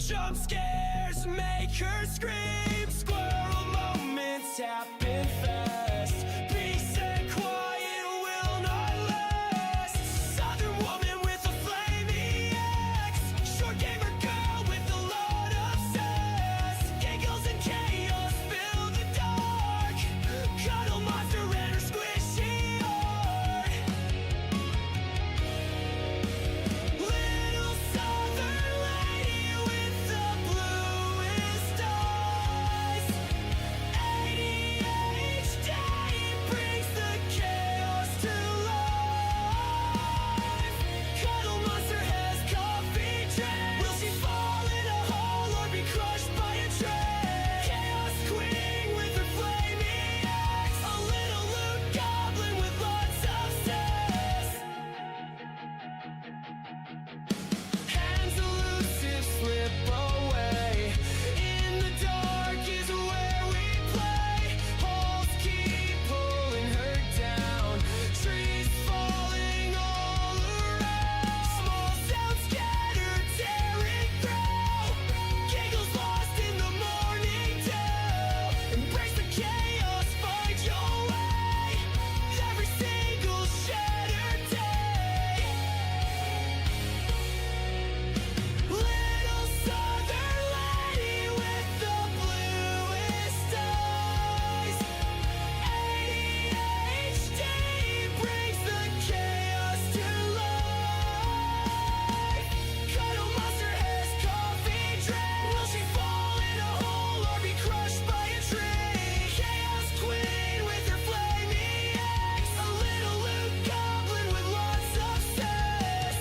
Jump scares make her scream. Squirrel moments happen fast. Peace and quiet will not last. Southern woman with a flaming axe. Short gamer girl with a lot of sass. Giggles and chaos fill the dark. Cuddle monster and her squishy heart. Little southern lady with the bluest eyes. ADHD brings the chaos to life. Cuddle monster has coffee dread. Will she fall in a hole or be crushed by a train? Chaos queen with her flaming axe. A little loot goblin with lots of sass. Hands elusive slip away. In the dark is where we play. Holes keep pulling her down. Trees falling all around. Small sounds scattered, tearing through. Giggles lost in the morning dew. Embrace the chaos, find your way. Every single shattered day. Little southern lady with the bluest eyes. ADHD brings the chaos to life. Cuddle monster has coffee dread. Will she fall in a hole or be crushed by a tree? Chaos queen with her flaming axe. A little loot goblin with lots of sass.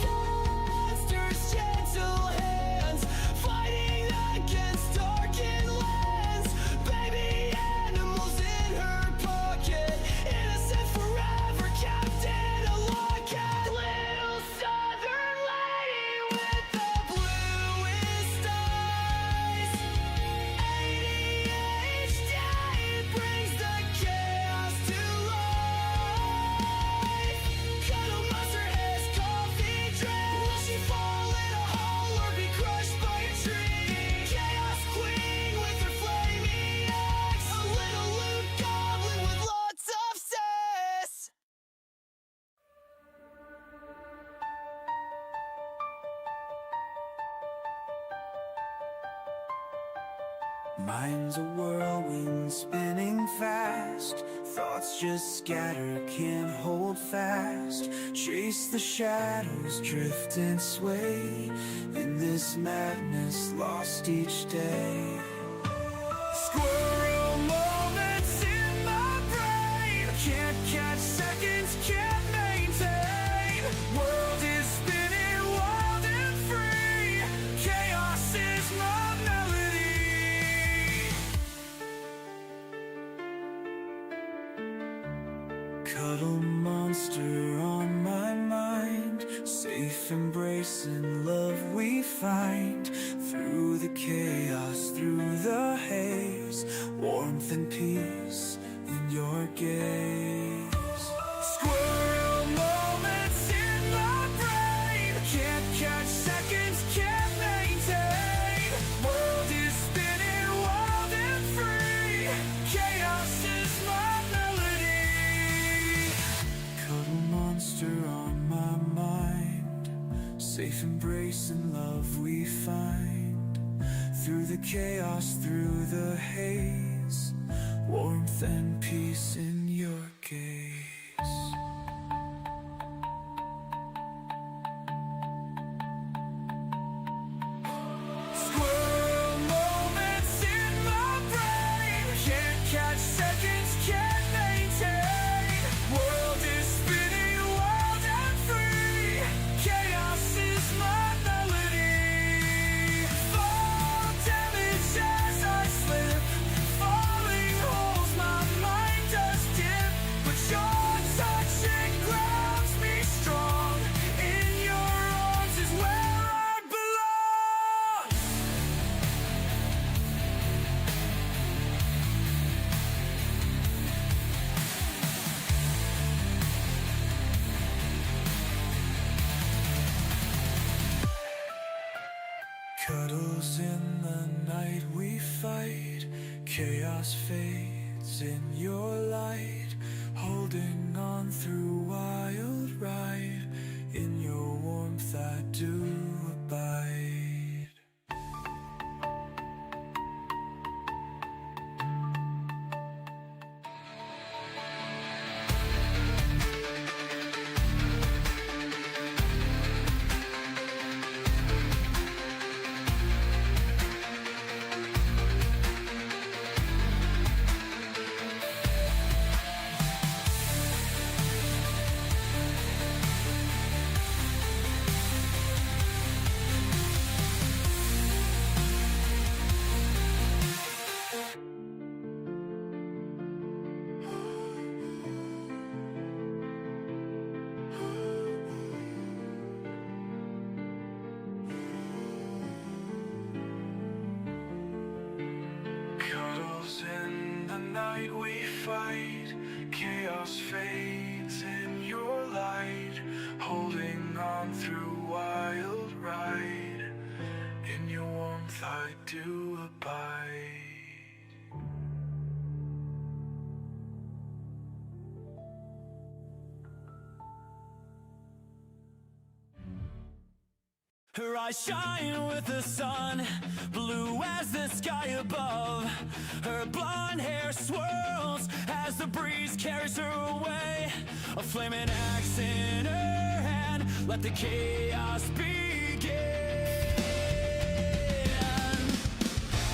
Monster's gentle hands fighting against darkened lands. Baby animals in her pocket, innocent forever, kept in a locket. Little southern lady with the bluest eyes. ADHD brings the chaos to life. Cuddle monster has coffee dread. Will she fall in a hole or be crushed by a tree? Chaos queen with her flaming axe. A little loot goblin with lots of sass. Mind's a whirlwind spinning fast. Thoughts just scatter, can't hold fast. Chase the shadows, drift and sway. In this madness, lost each day. Squirrel moments in my brain. Can't catch seconds, can't maintain. World is spinning wild and free. Chaos is my melody. Cuddle monster on my mind. Safe embrace and love we find. Through the chaos, through the haze. Warmth and peace in your gaze. Squirrel moments in my brain. Can't catch seconds, can't maintain. World is spinning wild and free. Chaos is my melody. Cuddle monster on my mind. Safe embrace and love we find. Through the chaos, through the haze. Warmth and peace in your gaze. Squirrel moments in my brain. Can't catch seconds, can't maintain. World is spinning wild and free. Chaos is my melody. Fall damage as I slip. Falling holes my mind does in the night we fight, chaos fades in your light, holding on through wild ride, in your warmth I do abide. Cuddles in the night we fight, chaos fades in your light, holding on through wild ride, in your warmth I do abide. Her eyes shine with the sun, blue as the sky above. Her blonde hair swirls as the breeze carries her away. A flaming axe in her hand, let the chaos begin.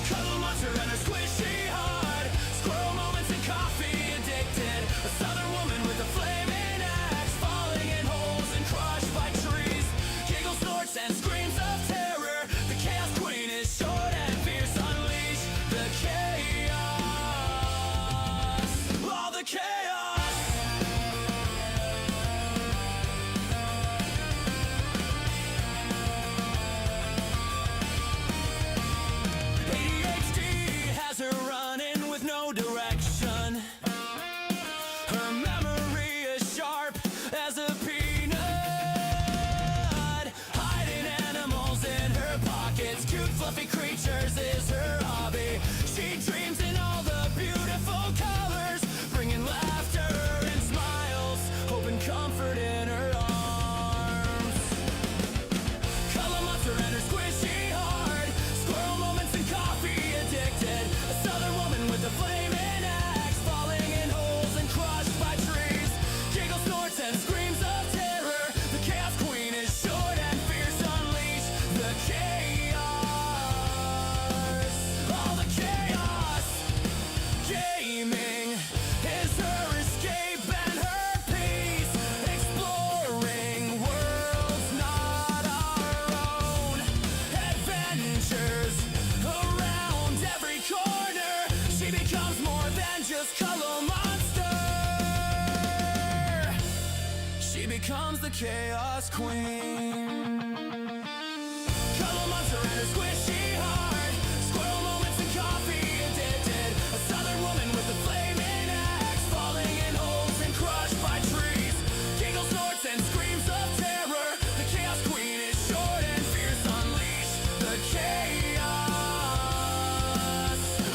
Cuddle monster and her squishy heart, squirrel moments and coffee addicted. A southern woman with a flaming axe, falling in holes and crushed by trees. Giggle, snorts, and screams of terror. The chaos queen is short and fierce. Unleash the chaos, all the chaos. ADHD has her running with no direction. Her memory is sharp as a peanut. Hiding animals in her pockets, cute fluffy creatures is her hobby. She dreams in all the beautiful colors, bringing laughter and smiles, hope and comfort in her arms. Color monster and her squishy heart, squirrel moments and coffee addicted. A southern woman with a flaming axe, falling in holes and crushed by trees. Giggle, snorts, and screams of terror. The chaos queen is short and fierce. Unleash the chaos, all the chaos. Gaming is her escape and her peace, exploring worlds not our own. Adventures around every corner. She becomes more than just Color Monster. She becomes the Chaos Queen. Color monster and her squishy heart, squirrel moments and coffee addicted. A southern woman with a flaming axe, falling in holes and crushed by trees. Giggle, snorts, and screams of terror. The chaos queen is short and fierce. Unleash the chaos,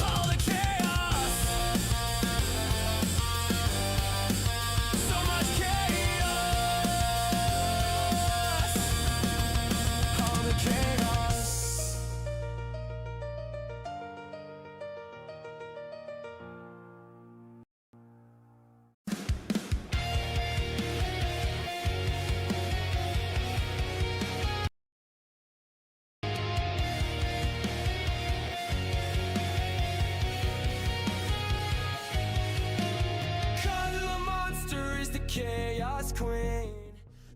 all the chaos. So much chaos, all the chaos. Color monster is the chaos queen.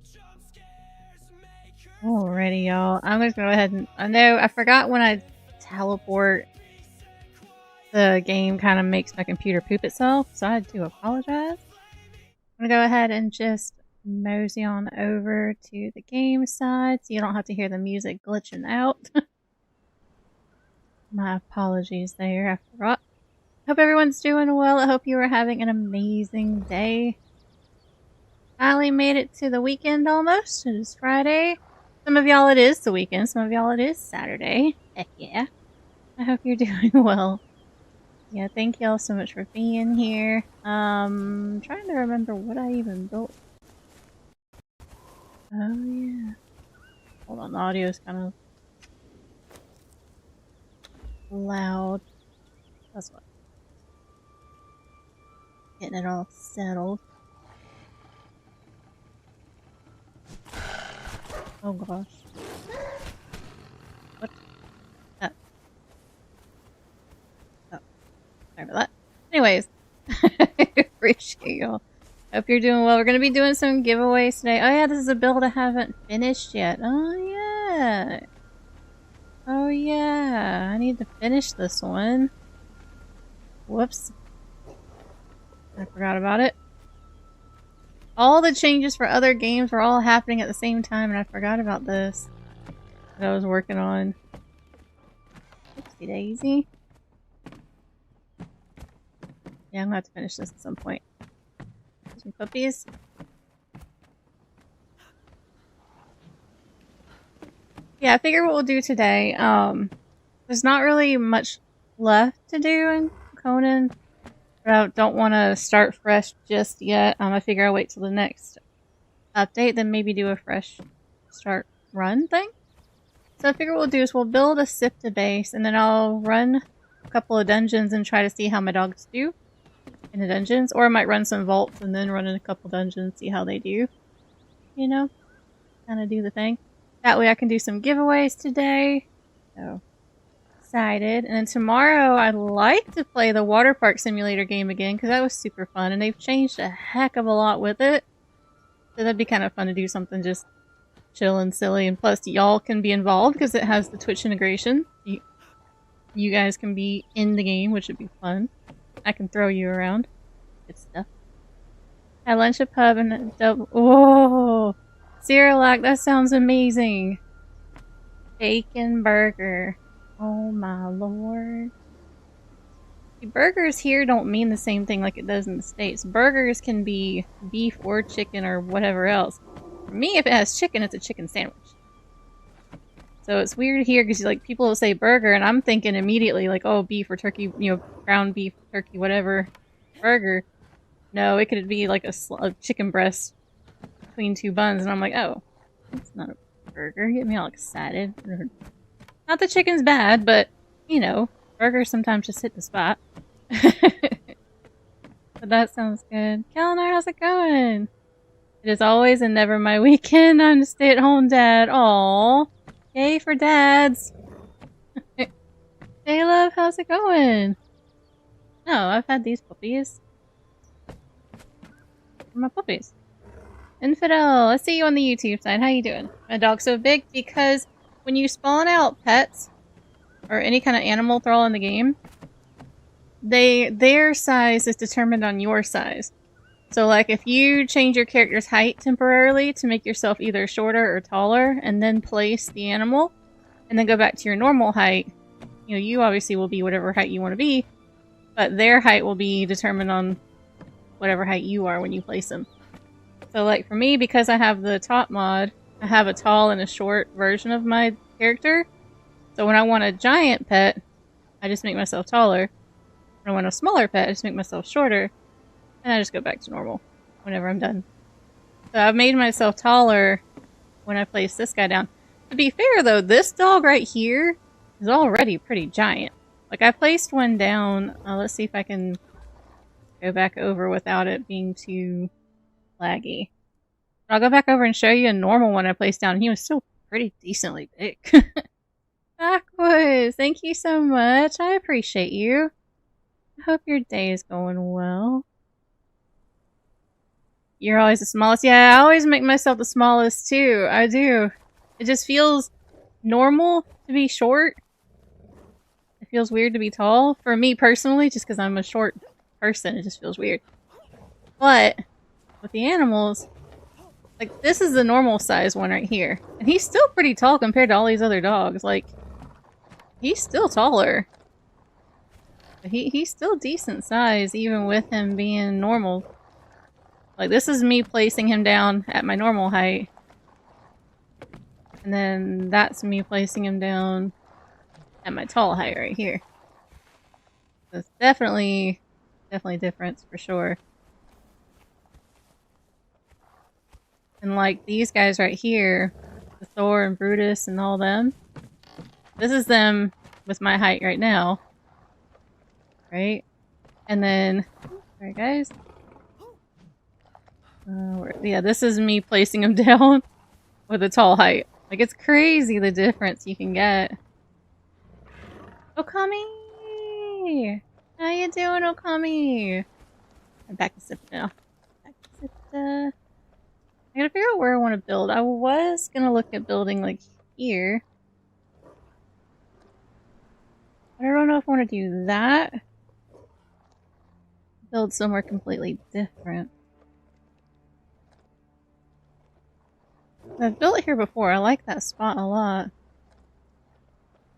Jump scares make her Alrighty, y'all. I'm just gonna go ahead and I know I forgot when I teleport, the game kind of makes my computer poop itself, so I do apologize. I'm gonna go ahead and just mosey on over to the game side so you don't have to hear the music glitching out. My apologies there, I forgot. Hope everyone's doing well. I hope you are having an amazing day. Finally made it to the weekend almost. It is Friday. Some of y'all it is the weekend, some of y'all it is Saturday. Heck yeah. I hope you're doing well. Yeah, thank y'all so much for being here. Trying to remember what I even built. Oh yeah. Hold on, the audio's kind of loud. That's what. Getting it all settled. Oh gosh. What? Oh. Oh. Sorry about that. Anyways. Appreciate y'all. Hope you're doing well. We're gonna be doing some giveaways today. Oh yeah, this is a build I haven't finished yet. Oh yeah. Oh yeah. I need to finish this one. Whoops. I forgot about it. All the changes for other games were all happening at the same time, and I forgot about this that I was working on. Oopsie daisy. Yeah, I'm gonna have to finish this at some point. Some puppies. Yeah, I figure what we'll do today. There's not really much left to do in Conan. But I don't want to start fresh just yet. I figure I'll wait till the next update, then maybe do a fresh start run thing. So I figure what we'll do is we'll build a Siptah base, and then I'll run a couple of dungeons and try to see how my dogs do in the dungeons. Or I might run some vaults and then run in a couple dungeons, see how they do. You know? Kind of do the thing. That way I can do some giveaways today. So, excited. And then tomorrow I'd like to play the water park simulator game again, because that was super fun, and they've changed a heck of a lot with it. So that'd be kind of fun to do something just chill and silly, and plus y'all can be involved because it has the Twitch integration. You guys can be in the game, which would be fun. I can throw you around. Good stuff. At lunch at pub and a double. Whoa! Cerelac, that sounds amazing. Bacon burger. Oh my lord. See, burgers here don't mean the same thing like it does in the States. Burgers can be beef or chicken or whatever else. For me, if it has chicken, it's a chicken sandwich. So it's weird here because like people will say burger and I'm thinking immediately like, oh, beef or turkey, you know, ground beef, turkey, whatever, burger. No, it could be like a chicken breast between two buns, and I'm like, oh, that's not a burger. Get me all excited. Not that chicken's bad, but, you know, burgers sometimes just hit the spot. But that sounds good. Kalinar, how's it going? It is always and never my weekend. I'm a stay-at-home dad. Aww. Yay for dads. Hey, love, how's it going? No, I've had these puppies. My puppies. Infidel, I see you on the YouTube side. How you doing? My dog's so big because when you spawn out pets or any kind of animal thrall in the game, their size is determined on your size. So like if you change your character's height temporarily to make yourself either shorter or taller and then place the animal and then go back to your normal height, you know, you obviously will be whatever height you want to be, but their height will be determined on whatever height you are when you place them. So like for me, because I have the top mod, I have a tall and a short version of my character. So when I want a giant pet, I just make myself taller. When I want a smaller pet, I just make myself shorter. And I just go back to normal whenever I'm done. So I've made myself taller when I place this guy down. To be fair though, this dog right here is already pretty giant. Like I placed one down, let's see if I can go back over without it being too laggy. I'll go back over and show you a normal one I placed down. He was still pretty decently big. Backwoods, thank you so much. I appreciate you. I hope your day is going well. You're always the smallest. Yeah, I always make myself the smallest too. I do. It just feels normal to be short. It feels weird to be tall. For me personally, just because I'm a short person, it just feels weird. But with the animals, like this is the normal size one right here. And he's still pretty tall compared to all these other dogs. Like, he's still taller. But he's still decent size even with him being normal. Like this is me placing him down at my normal height. And then that's me placing him down at my tall height right here. So it's definitely difference for sure. And like these guys right here, the Thor and Brutus and all them, this is them with my height right now. Right? And then, alright guys. Yeah, this is me placing them down with a tall height. Like, it's crazy the difference you can get. Okami! How you doing, Okami? I'm back to Siptah now. Back to Siptah. I gotta figure out where I want to build. I was gonna look at building, like, here. But I don't know if I want to do that. Build somewhere completely different. I've built it here before. I like that spot a lot.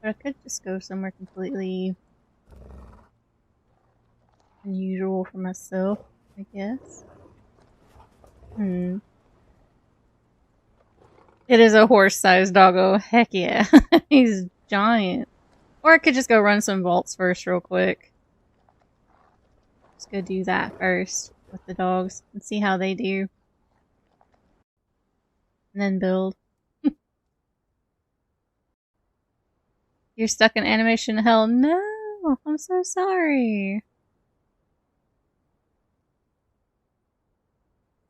But I could just go somewhere completely unusual for myself, I guess. It is a horse-sized doggo. Heck yeah. He's giant. Or I could just go run some vaults first real quick. Just go do that first with the dogs and see how they do. And then build. You're stuck in animation hell? No! I'm so sorry.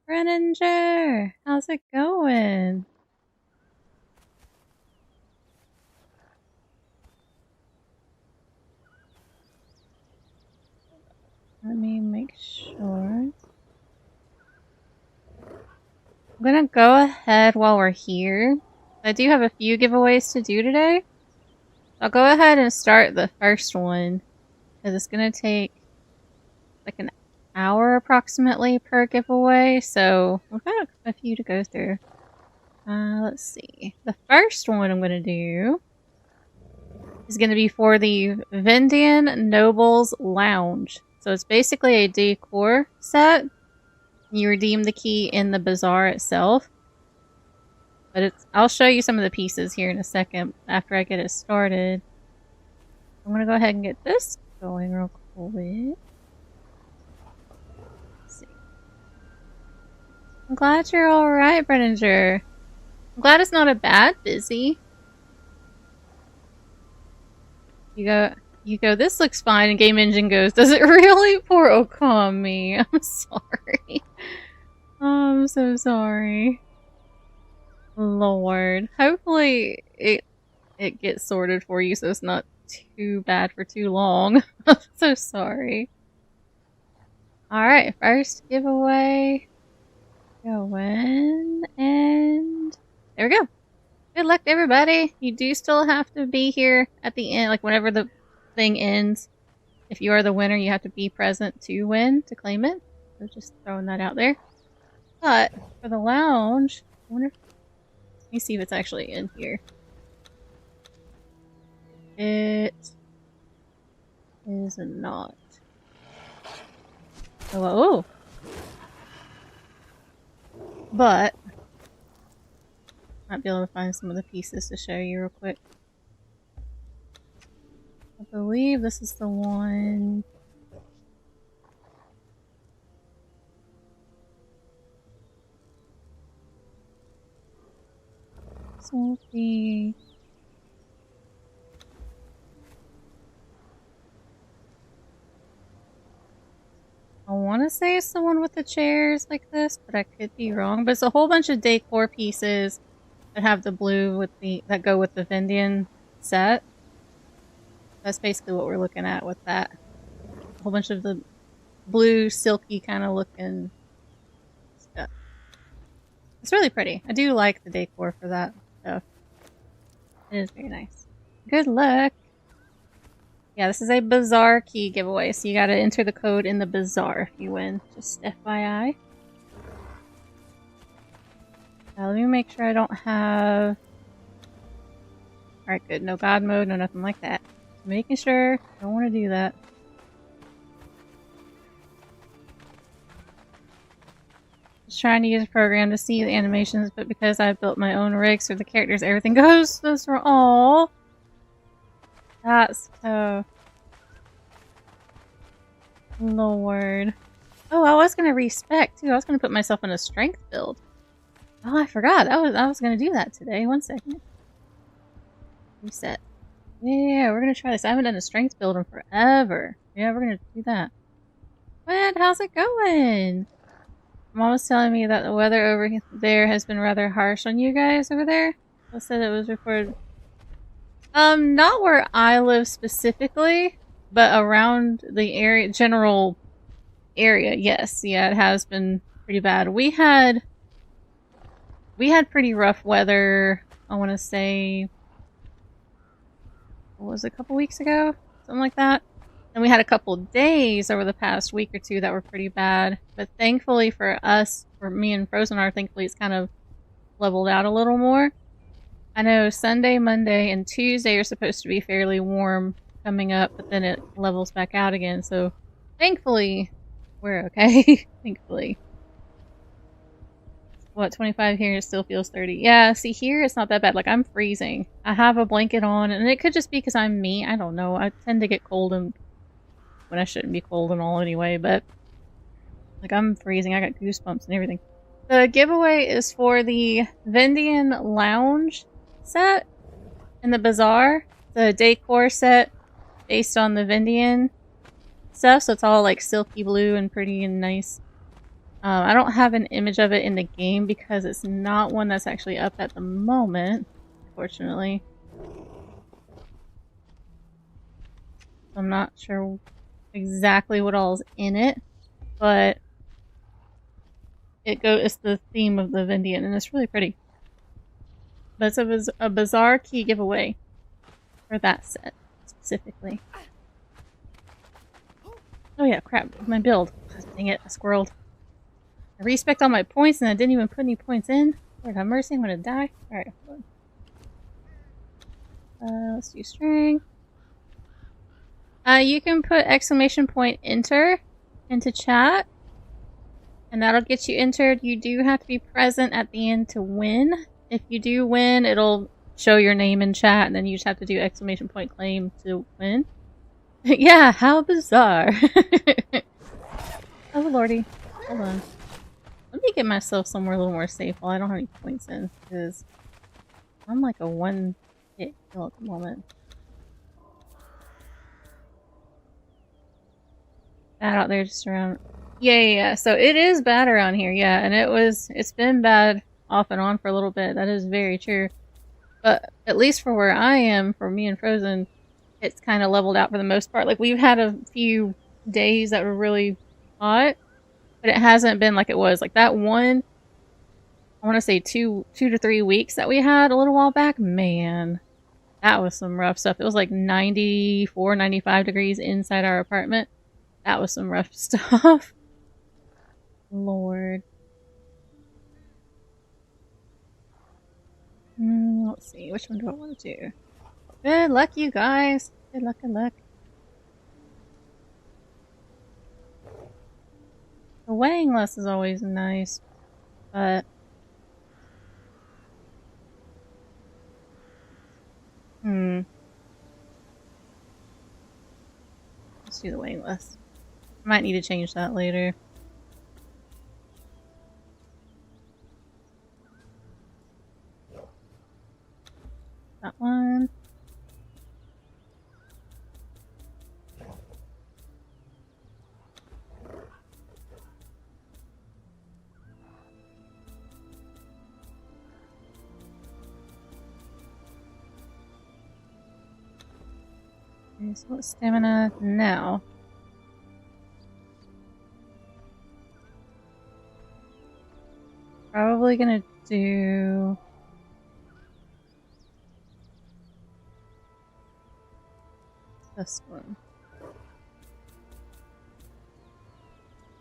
Brenninger! How's it going? Let me make sure. I'm gonna go ahead while we're here. I do have a few giveaways to do today. I'll go ahead and start the first one, because it's gonna take like an hour approximately per giveaway, so we've got a few to go through. Let's see. The first one I'm gonna do is gonna be for the Vendian Nobles Lounge. So it's basically a decor set. You redeem the key in the bazaar itself. But I'll show you some of the pieces here in a second after I get it started. I'm gonna go ahead and get this going real quick. Let's see. I'm glad you're alright, Brenninger. I'm glad it's not a bad busy. You go, this looks fine, and Game Engine goes, does it really? Poor Okami. I'm sorry. Oh, I'm so sorry. Lord. Hopefully it gets sorted for you so it's not too bad for too long. I'm so sorry. Alright, first giveaway. Going, and there we go. Good luck to everybody. You do still have to be here at the end, like whenever the thing ends. If you are the winner, you have to be present to win, to claim it. So just throwing that out there. But for the lounge, I wonder if, let me see if it's actually in here. It is not. Oh. But might be able to find some of the pieces to show you real quick. I believe this is the one. This will be. I want to say it's the one with the chairs like this, but I could be wrong. But it's a whole bunch of decor pieces that have the blue with that go with the Vendian set. That's basically what we're looking at with that. A whole bunch of the blue, silky kind of looking stuff. It's really pretty. I do like the decor for that stuff. It is very nice. Good luck! Yeah, this is a bazaar key giveaway, so you gotta enter the code in the bazaar if you win. Just FYI. Now let me make sure I don't have... Alright, good. No god mode, no nothing like that. Just making sure. I don't want to do that. Just trying to use a program to see the animations, but because I built my own rigs for the characters, everything goes this wrong. Oh, that's so. Lord. Oh, I was gonna respec too. I was gonna put myself in a strength build. Oh, I forgot. I was gonna do that today. 1 second. Reset. Yeah, we're gonna try this. I haven't done a strength build in forever. Yeah, we're gonna do that. What? How's it going? Mom was telling me that the weather over there has been rather harsh on you guys over there. I said it was reported. Not where I live specifically, but around the area, general area. Yes, yeah, it has been pretty bad. We had pretty rough weather. I want to say, what was it, a couple weeks ago, something like that. And we had a couple days over the past week or two that were pretty bad. But thankfully for us, for me and Frozen are, thankfully it's kind of leveled out a little more. I know Sunday, Monday, and Tuesday are supposed to be fairly warm coming up, but then it levels back out again. So thankfully, we're okay. Thankfully. What, 25 here, it still feels 30. Yeah, see here, it's not that bad. Like, I'm freezing. I have a blanket on, and it could just be because I'm me. I don't know. I tend to get cold and when I shouldn't be cold and all anyway, but like, I'm freezing. I got goosebumps and everything. The giveaway is for the Vendian Lounge set in the bazaar. The decor set based on the Vendian stuff, so it's all like silky blue and pretty and nice. I don't have an image of it in the game because it's not one that's actually up at the moment, unfortunately. I'm not sure exactly what all's in it, but it's the theme of the Vendian, and it's really pretty. But it's a bazaar key giveaway for that set specifically. Oh yeah, crap, my build. God, dang it, I squirreled. I respect all my points and I didn't even put any points in. Lord have mercy, I'm gonna die. Alright, hold on. Let's do strength. You can put exclamation point enter into chat, and that'll get you entered. You do have to be present at the end to win. If you do win, it'll show your name in chat, and then you just have to do exclamation point claim to win. Yeah, how bizarre. Oh lordy. Hold on. Let me get myself somewhere a little more safe while I don't have any points in, because I'm like a one-hit kill at the moment. Bad out there just around... Yeah. So it is bad around here, yeah, and it's been bad off and on for a little bit. That is very true. But at least for where I am, for me and Frozen, it's kind of leveled out for the most part. Like, we've had a few days that were really hot, but it hasn't been like it was. Like, that one, I want to say 2 to 3 weeks that we had a little while back, man, that was some rough stuff. It was like 94, 95 degrees inside our apartment. That was some rough stuff. Lord. Let's see, which one do I want to do? Good luck, you guys. Good luck, good luck. The weighing less is always nice, but... Let's do the weighing less. Might need to change that later. That one. Okay, so what's stamina now? Probably gonna do... this one.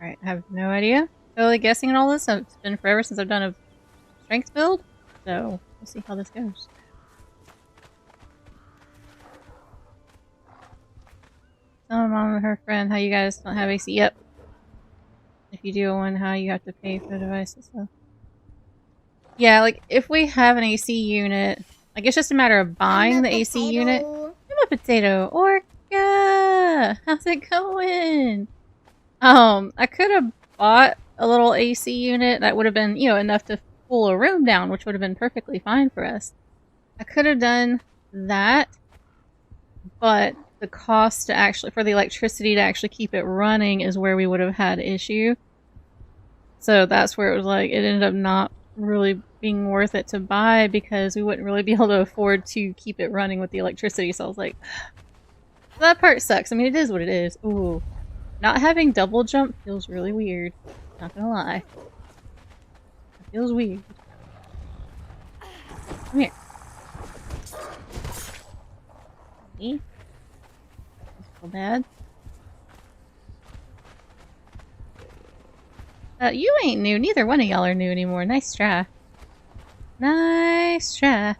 Alright, I have no idea. Totally guessing on all this. It's been forever since I've done a strength build, so we'll see how this goes. Tell my mom and her friend how you guys don't have AC. Yep. if you do one, how you have to pay for the devices. So. Yeah, like if we have an AC unit, like it's just a matter of buying the AC unit. I'm a potato. Orca! How's it going? I could have bought a little AC unit that would have been, you know, enough to cool a room down, which would have been perfectly fine for us. I could have done that, but the cost to actually, for the electricity to actually keep it running is where we would have had issue. So that's where it was like, it ended up not really being worth it to buy because we wouldn't really be able to afford to keep it running with the electricity. So I was like, that part sucks. I mean, it is what it is. Ooh. Not having double jump feels really weird. Not gonna lie. It feels weird. Come here. Me? Feel bad. You ain't new. Neither one of y'all are new anymore. Nice try. Nice try.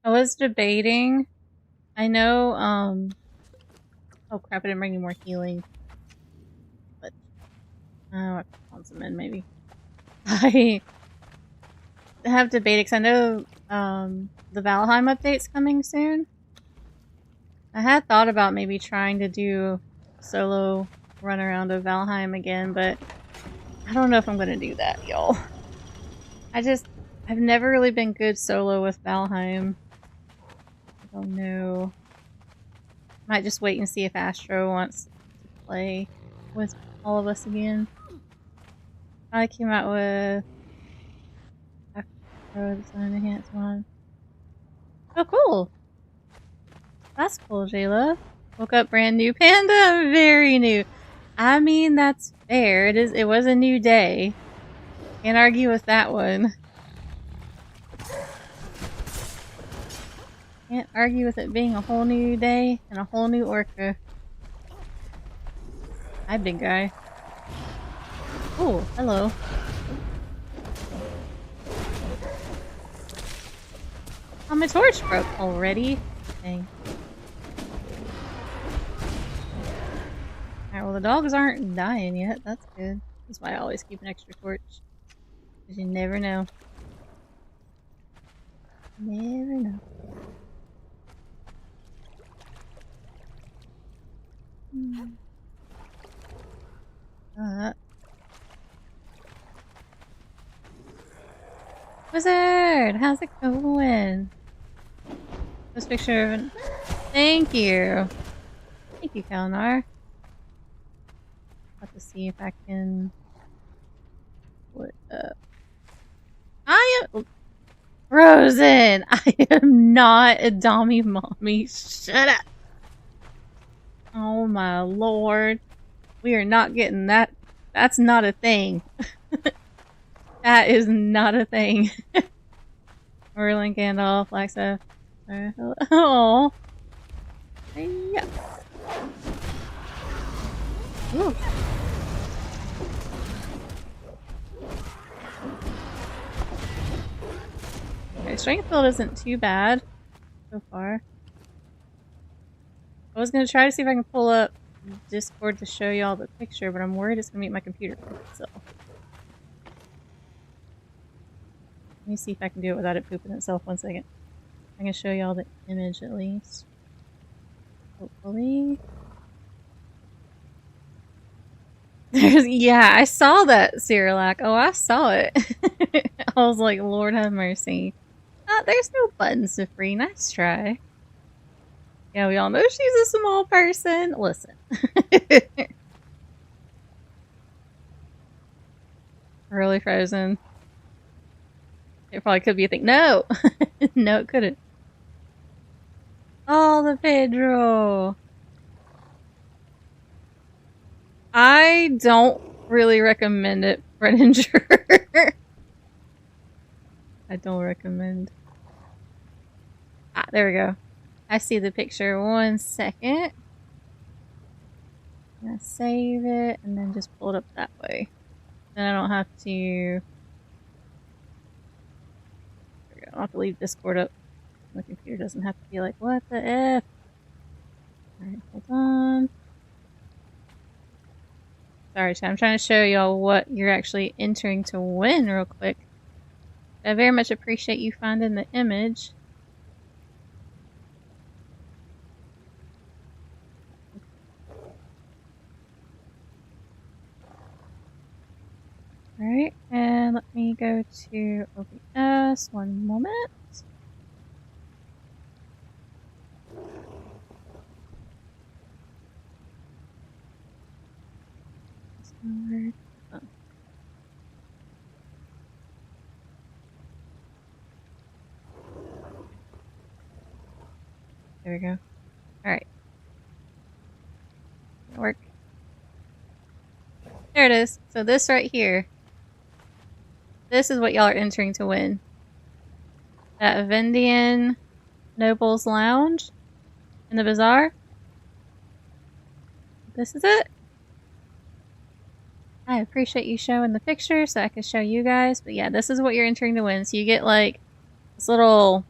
I was debating. I know, oh crap, I didn't bring any more healing. But, I have to spawn some in, maybe. I have debated, because I know, the Valheim update's coming soon. I had thought about maybe trying to do solo run around of Valheim again, but I don't know if I'm gonna do that, y'all. I've never really been good solo with Valheim. I don't know. Might just wait and see if Astro wants to play with all of us again. I came out with Astro Design Enhanced one. Oh, cool! That's cool, J-Love. Woke up brand new. Panda, very new. I mean, that's fair. It was a new day. Can't argue with that one. Can't argue with it being a whole new day and a whole new orca. Hi, big guy. Oh, hello. Oh, my torch broke already. Dang. Alright, well the dogs aren't dying yet. That's good. That's why I always keep an extra torch. Because you never know. Never know. Wizard! How's it going? This picture of an... Thank you! Thank you, Kalnar. Have to see if I can... What up? I am... Frozen! I am not a dommy mommy. Shut up! Oh my lord. We are not getting that. That's not a thing. That is not a thing. Merlin, Gandalf, Flagstaff. Oh. Yeah. Ooh. Okay, strength build isn't too bad so far. I was gonna try to see if I can pull up Discord to show y'all the picture, but I'm worried it's gonna make my computer poop itself. Let me see if I can do it without it pooping itself. 1 second. I can show y'all the image at least. Hopefully. Yeah, I saw that, Cyrillac. Oh, I saw it. I was like, Lord have mercy. There's no buttons to free. Nice try. Yeah, we all know she's a small person. Listen. Really frozen. It probably could be a thing. No! No, it couldn't. Oh, the Pedro! I don't really recommend it, Brenninger. I don't recommend. There we go. I see the picture. 1 second. I'm gonna save it and then just pull it up that way. Then I don't have to. There we go. I don't have to leave Discord up. My computer doesn't have to be like, what the F? Alright, hold on. Sorry, chat. I'm trying to show y'all what you're actually entering to win real quick. I very much appreciate you finding the image. Alright, and let me go to OBS. One moment. Oh. There we go. Alright. Work. There it is. So this right here. This is what y'all are entering to win. That Vendian Noble's Lounge in the bazaar. This is it. I appreciate you showing the picture so I can show you guys. But yeah, this is what you're entering to win. So you get like this little,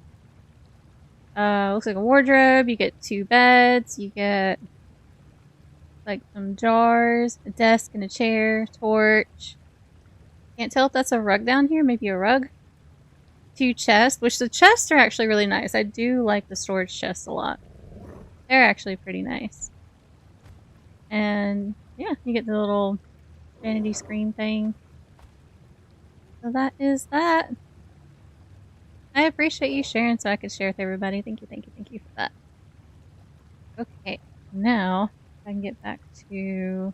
looks like a wardrobe. You get 2 beds. You get like some jars, a desk and a chair, torch. Can't tell if that's a rug down here. Maybe a rug. 2 chests, which the chests are actually really nice. I do like the storage chests a lot. They're actually pretty nice. And yeah, you get the little vanity screen thing. So that is that. I appreciate you sharing so I could share with everybody. Thank you, thank you, thank you for that. Okay, now I can get back to...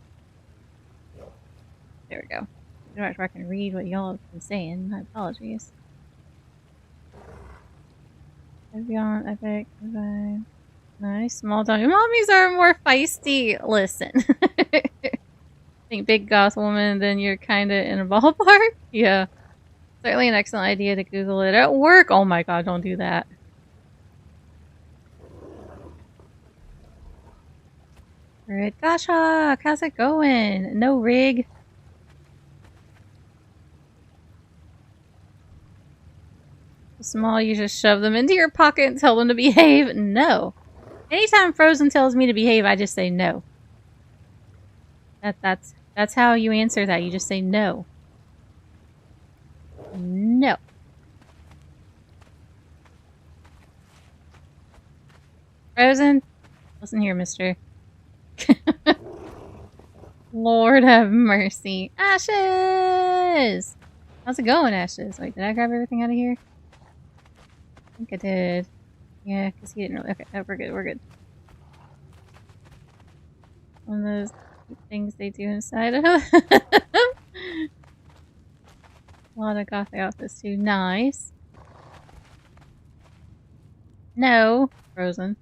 There we go. Where I can read what y'all have been saying. My apologies. Beyond epic, goodbye. Nice, small dog. Mommies are more feisty. Listen. Think big goth woman, then you're kinda in a ballpark? Yeah. Certainly an excellent idea to Google it at work. Oh my god, don't do that. Alright, Goshawk, how's it going? No rig. Small, you just shove them into your pocket and tell them to behave? No. Anytime Frozen tells me to behave, I just say no. That's how you answer that. You just say no. No. Frozen? Listen here, mister. Lord have mercy. Ashes! How's it going, Ashes? Wait, did I grab everything out of here? I think I did. Yeah, because he didn't really... Okay, no, we're good, we're good. One of those things they do inside of a lot of gothic outfits too. Nice. No. Frozen.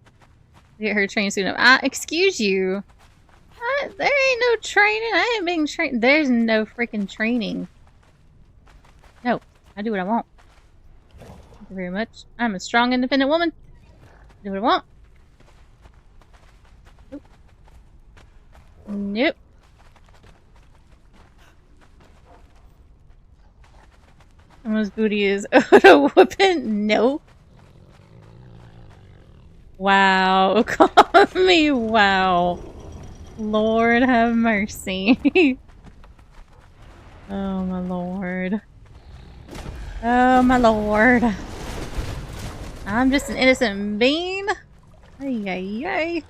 Get her trained soon enough. Excuse you. There ain't no training. I ain't being trained. There's no freaking training. No. I do what I want. Thank you very much. I'm a strong, independent woman. Do what I want. Nope. Nope. Someone's booty is a whooping. No. Wow. Call me wow. Lord have mercy. Oh my lord. Oh my lord. I'm just an innocent bean. Ay, ay, ay.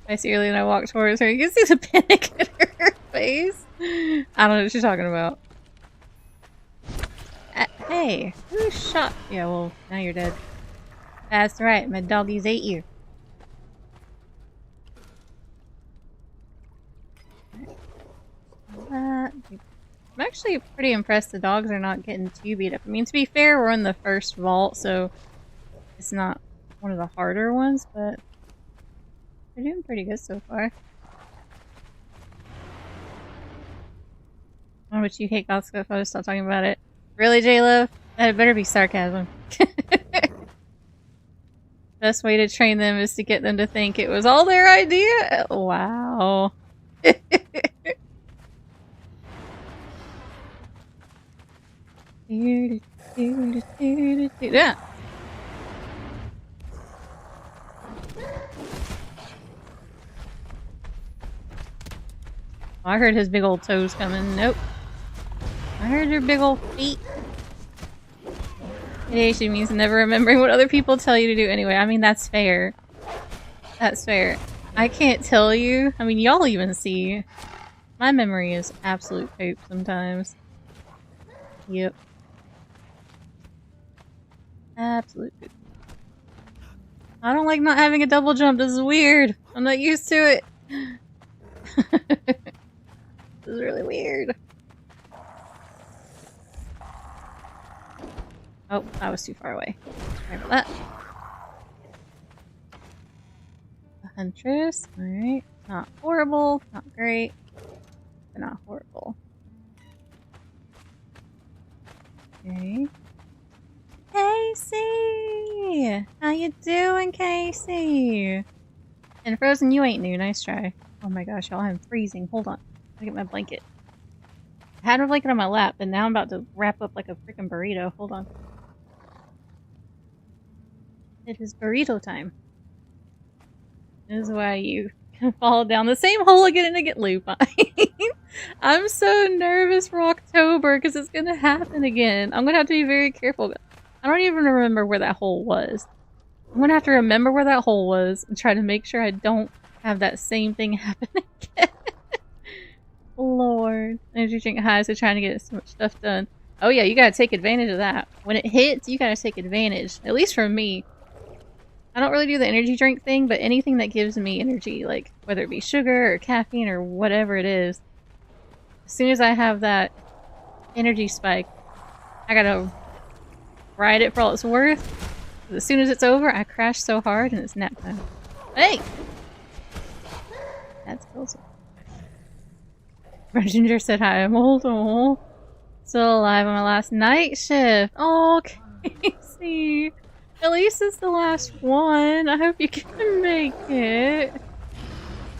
I see earlier and I walked towards her. You can see the panic in her face. I don't know what she's talking about. Hey, who shot? Yeah, well, now you're dead. That's right, my doggies ate you. I'm actually pretty impressed the dogs are not getting too beat up. I mean, to be fair, we're in the first vault, so it's not one of the harder ones, but they're doing pretty good so far. How much you hate gossip photos? Stop talking about it. Really, J-Love? That better be sarcasm. Best way to train them is to get them to think it was all their idea. Wow. Yeah. I heard his big old toes coming. Nope. I heard your big old feet. It actually means never remembering what other people tell you to do anyway. I mean, that's fair. That's fair. I can't tell you. I mean, y'all even see. My memory is absolute poop sometimes. Yep. Absolute poop. I don't like not having a double jump. This is weird. I'm not used to it. This is really weird. Oh, I was too far away. Sorry about that. The Huntress. Alright. Not horrible. Not great. But not horrible. Okay. Casey! How you doing, Casey? And Frozen, you ain't new. Nice try. Oh my gosh, y'all, I'm freezing. Hold on. Let me get my blanket. I had my blanket on my lap, and now I'm about to wrap up like a freaking burrito. Hold on. It is burrito time. This is why you can fall down the same hole again and get lupine. I'm so nervous for October because it's gonna happen again. I'm gonna have to be very careful. I don't even remember where that hole was. I'm gonna have to remember where that hole was and try to make sure I don't have that same thing happen again. Lord. Energy drink high, so trying to get so much stuff done. Oh yeah, you gotta take advantage of that. When it hits, you gotta take advantage. At least for me. I don't really do the energy drink thing, but anything that gives me energy, like whether it be sugar or caffeine or whatever it is, as soon as I have that energy spike, I gotta ride it for all it's worth. As soon as it's over, I crash so hard and it's nap time. Hey! That's closer. Ginger said hi. I'm old. Oh, still alive on my last night shift. Oh, Casey. At least it's the last one. I hope you can make it.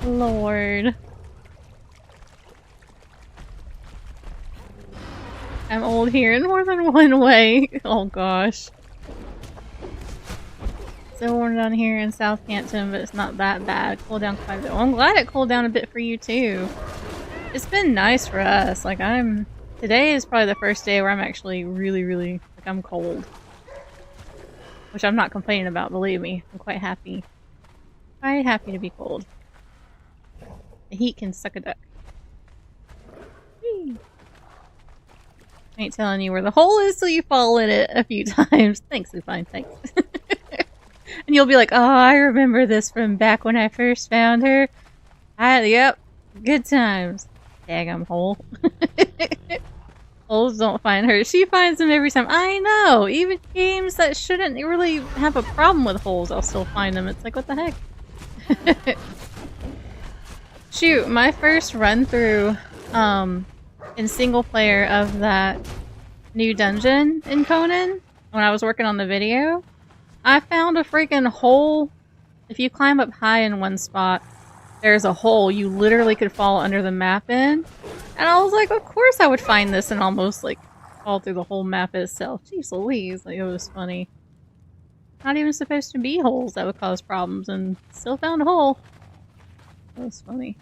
Lord. I'm old here in more than one way. Oh gosh. Still warm down here in South Canton, but it's not that bad. Cooled down quite a bit. Well, I'm glad it cooled down a bit for you too. It's been nice for us. Like today is probably the first day where I'm actually really, like I'm cold. Which I'm not complaining about, believe me. I'm quite happy. Quite happy to be cold. The heat can suck a duck. Whee! I ain't telling you where the hole is till you fall in it a few times. Thanks, Lupine, thanks. And you'll be like, oh, I remember this from back when I first found her. Yep, good times. Daggum hole. Holes don't find her. She finds them every time. I know! Even games that shouldn't really have a problem with holes, I'll still find them. It's like, what the heck? Shoot, my first run through in single player of that new dungeon in Conan, when I was working on the video, I found a freaking hole. If you climb up high in one spot, there's a hole you literally could fall under the map in. And I was like, of course I would find this and almost like fall through the whole map itself. Jeez Louise, like it was funny. Not even supposed to be holes that would cause problems and still found a hole. That was funny.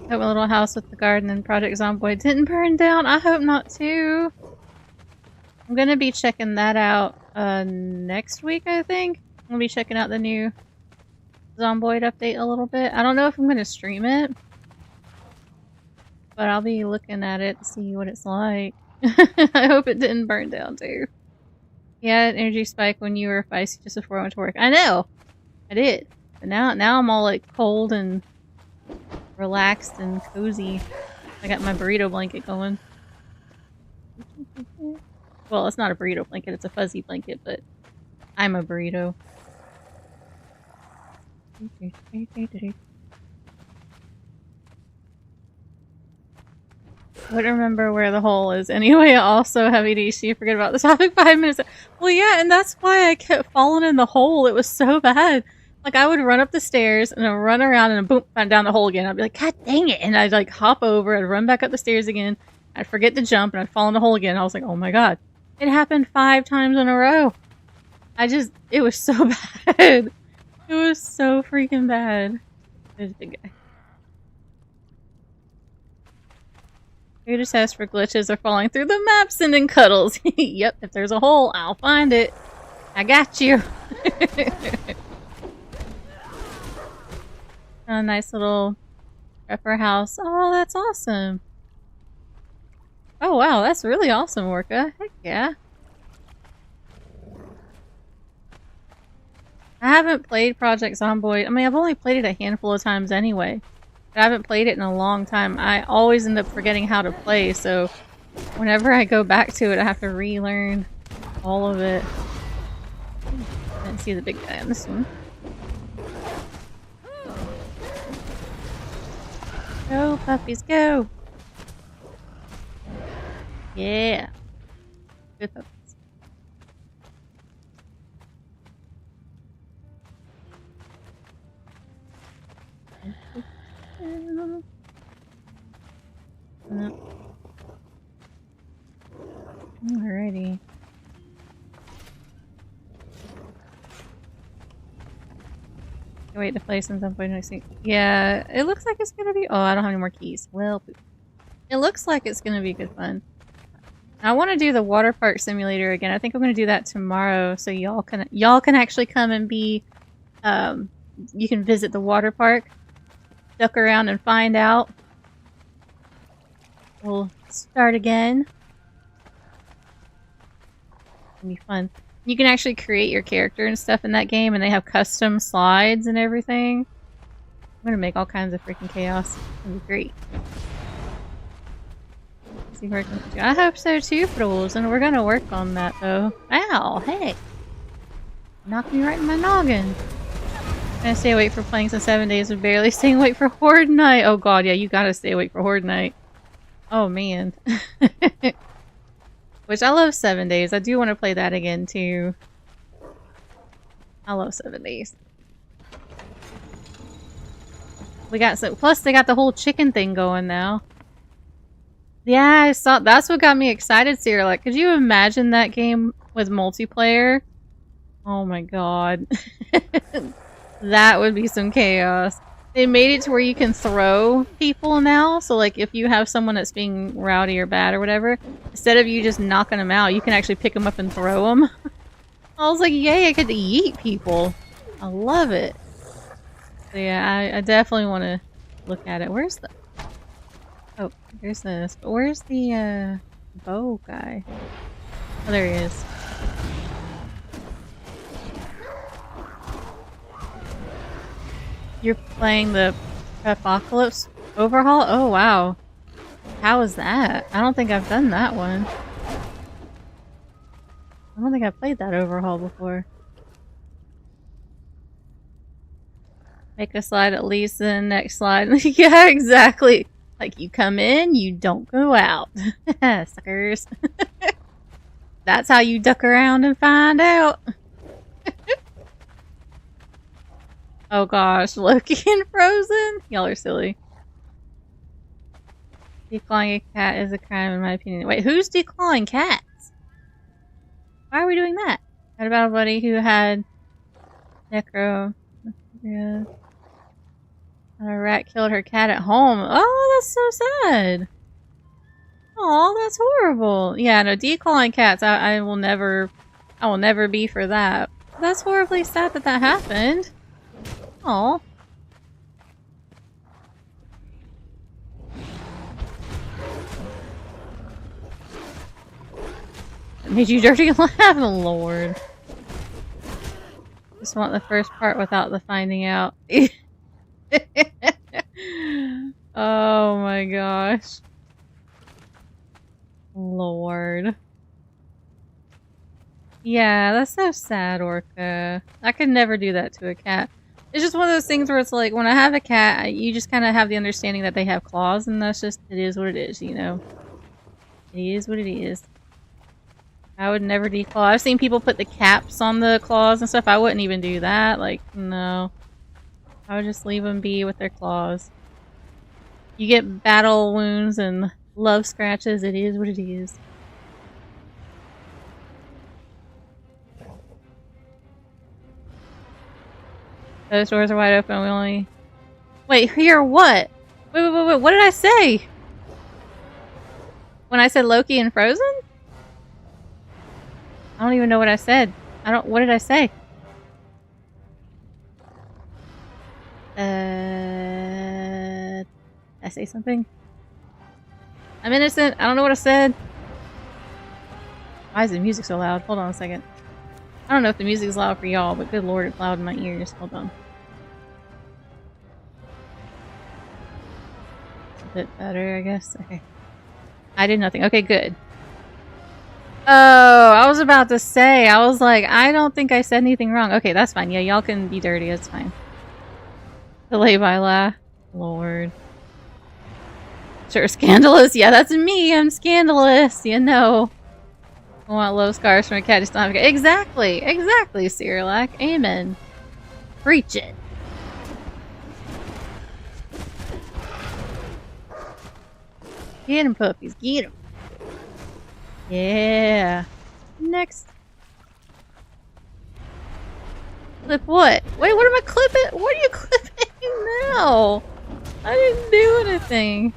Hope my little house with the garden and Project Zomboid didn't burn down. I hope not too. I'm gonna be checking that out next week, I think. I'm gonna be checking out the new Zomboid update a little bit. I don't know if I'm gonna stream it, but I'll be looking at it to see what it's like. I hope it didn't burn down too. Yeah, an energy spike when you were feisty just before I went to work. I know! I did. But now I'm all like cold and relaxed and cozy. I got my burrito blanket going. Well, it's not a burrito blanket, it's a fuzzy blanket, but I'm a burrito. wouldn't remember where the hole is. Anyway, also have ADHD. Forget about the topic 5 minutes. Well, yeah, and that's why I kept falling in the hole. It was so bad. Like, I would run up the stairs and then run around and boom, I'm down the hole again. I'd be like, God dang it. And I'd like hop over, I'd run back up the stairs again. I'd forget to jump and I'd fall in the hole again. I was like, oh my God. It happened 5 times in a row. It was so bad. It was so freaking bad. There's a big guy. Here to test for glitches or falling through the map, sending cuddles. Yep, if there's a hole, I'll find it. I got you. A nice little prepper house. Oh, that's awesome. Oh, wow, that's really awesome, Orca. Heck yeah. I haven't played Project Zomboid. I mean, I've only played it a handful of times anyway. But I haven't played it in a long time. I always end up forgetting how to play, so whenever I go back to it, I have to relearn all of it. I didn't see the big guy on this one. Go, puppies, go! Yeah. Good puppies. Alrighty. Wait to play since I'm playing next week. Yeah, it looks like it's gonna be. Oh, I don't have any more keys. Well, poop. It looks like it's gonna be good fun. I want to do the water park simulator again. I think I'm gonna do that tomorrow, so y'all can actually come and be. You can visit the water park, duck around and find out. We'll start again. It'll be fun. You can actually create your character and stuff in that game, and they have custom slides and everything. I'm gonna make all kinds of freaking chaos. It'll be great. Let's see where I can do. I hope so too, Frozen, and we're gonna work on that though. Ow, hey! Knocked me right in my noggin. I'm gonna stay awake for playing some 7 days of barely staying awake for Horde Night. Oh god, yeah, you gotta stay awake for Horde Night. Oh man. Which I love 7 days. I do want to play that again too. I love 7 days. We got some, plus they got the whole chicken thing going now. Yeah, I saw, that's what got me excited, Sierra. Like, could you imagine that game with multiplayer? Oh my god. That would be some chaos. They made it to where you can throw people now, so like if you have someone that's being rowdy or bad or whatever, instead of you just knocking them out, you can actually pick them up and throw them. I was like, yay, I get to yeet people. I love it. So yeah, I definitely want to look at it. Where's the... Oh, there's this. But where's the bow guy? Oh, there he is. You're playing the Prepocalypse overhaul? Oh, wow. How is that? I don't think I've done that one. I don't think I've played that overhaul before. Make a slide at least, then next slide. Yeah, exactly. Like, you come in, you don't go out. Suckers. That's how you duck around and find out. Oh gosh, Loki and Frozen? Y'all are silly. Declawing a cat is a crime in my opinion. Wait, who's declawing cats? Why are we doing that? What about a buddy who had necro? Yeah. A rat killed her cat at home. Oh, that's so sad. Oh, that's horrible. Yeah, no, declawing cats. I will never be for that. That's horribly sad that that happened. Aw. It made you dirty laugh, Lord. Just want the first part without the finding out. Oh my gosh. Lord. Yeah, that's so sad, Orca. I could never do that to a cat. It's just one of those things where it's like, when I have a cat, you just kind of have the understanding that they have claws, and that's just, it is what it is, you know? It is what it is. I would never declaw. I've seen people put the caps on the claws and stuff. I wouldn't even do that. Like, no. I would just leave them be with their claws. You get battle wounds and love scratches. It is what it is. Those doors are wide open. We only... Wait, here what? Wait. What did I say? When I said Loki and Frozen? I don't even know what I said. What did I say? Did I say something? I'm innocent. I don't know what I said. Why is the music so loud? Hold on a second. I don't know if the music is loud for y'all, but good lord, it's loud in my ears. Hold on. A bit better, I guess. Okay. I did nothing. Okay, good. Oh, I was about to say. I was like, I don't think I said anything wrong. Okay, that's fine. Yeah, y'all can be dirty. That's fine. Delay by laugh. Lord. Sure, scandalous. Yeah, that's me. I'm scandalous. You know. I want low scars from a cat. Just not exactly. Exactly, Cyrillac. Amen. Preach it. Get him, puppies. Get him. Yeah. Next. Clip what? Wait, what am I clipping? What are you clipping now? I didn't do anything.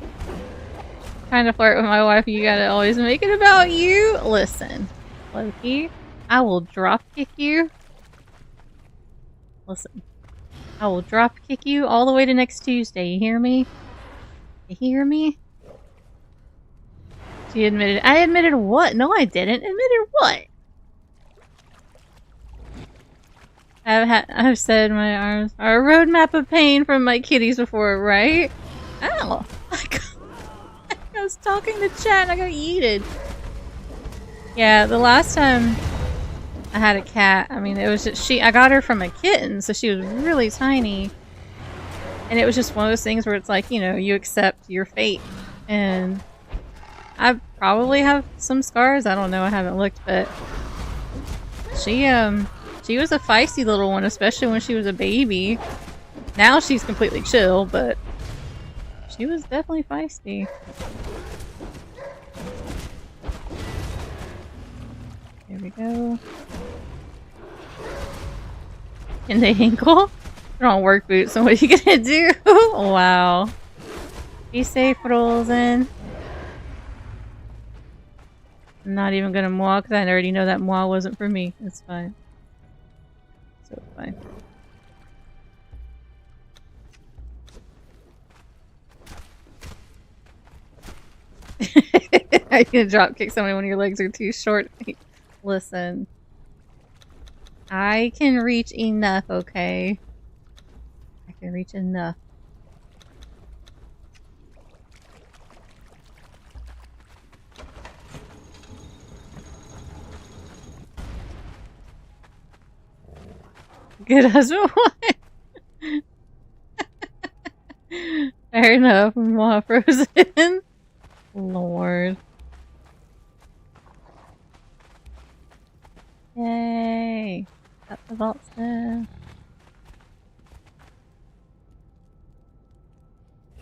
Trying to flirt with my wife, you gotta always make it about you. Listen, Loki, I will drop kick you. Listen, I will drop kick you all the way to next Tuesday. You hear me? You hear me? She admitted. I admitted what? No, I didn't. Admitted what? I've said my arms are a roadmap of pain from my kitties before, right? Ow! I was talking to chat and I got yeeted. Yeah, the last time I had a cat, I mean, it was just I got her from a kitten, so she was really tiny. And it was just one of those things where it's like, you know, you accept your fate. And I probably have some scars. I don't know, I haven't looked, but she was a feisty little one, especially when she was a baby. Now she's completely chill, but she was definitely feisty. There we go. In the ankle? They're on work boots, so what are you gonna do? Wow. Be safe, Rosen. I'm not even gonna moi because I already know that moi wasn't for me. It's fine. So fine. Are you gonna drop kick somebody when your legs are too short? Listen. I can reach enough, okay? I can reach enough. Good husband, what? Fair enough, moi frozen. Lord. Yay! Got the vault stuff.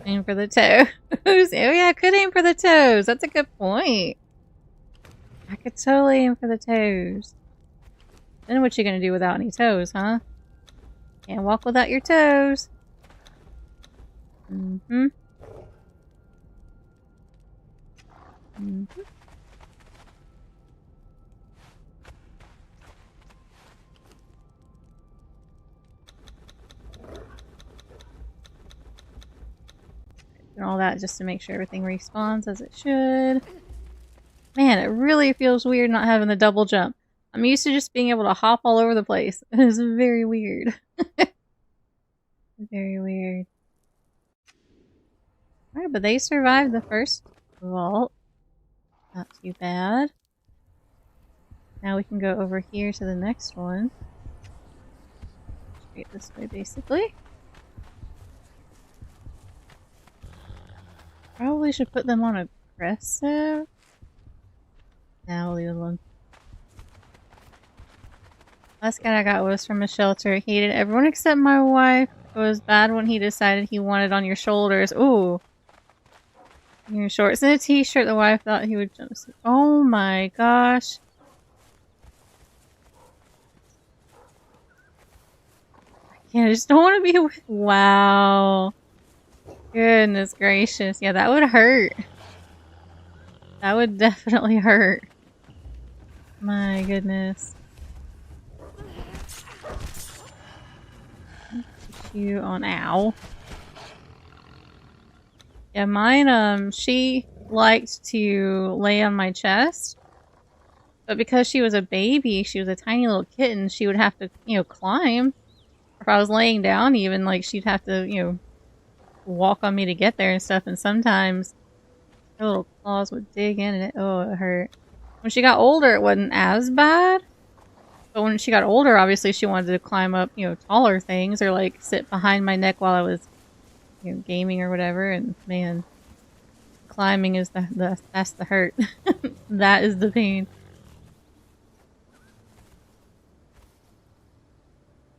Aim for the toes. Oh yeah, I could aim for the toes. That's a good point. I could totally aim for the toes. Then what you gonna do without any toes, huh? Can't walk without your toes. Mm-hmm. Mm-hmm. And all that just to make sure everything respawns as it should. Man, it really feels weird not having the double jump. I'm used to just being able to hop all over the place. It's very weird. Very weird. Alright, but they survived the first vault. Not too bad. Now we can go over here to the next one. Straight this way, basically. Probably should put them on aggressive. Nah, we'll leave it alone. Last cat I got was from a shelter. He hated everyone except my wife. It was bad when he decided he wanted on your shoulders. Ooh. Your shorts and a t-shirt. The wife thought he would jumpsuit. Oh my gosh. I just don't want to be with. Wow. Goodness gracious. Yeah, that would hurt. That would definitely hurt. My goodness. Put you on. Ow. Yeah, mine, she liked to lay on my chest. But because she was a baby, she was a tiny little kitten, she would have to, climb. If I was laying down even, like, she'd have to, walk on me to get there and stuff. And sometimes her little claws would dig in and it hurt. When she got older, it wasn't as bad. But when she got older, obviously she wanted to climb up, taller things or, like, sit behind my neck while I was gaming or whatever, and man, climbing is that's the hurt. That is the pain.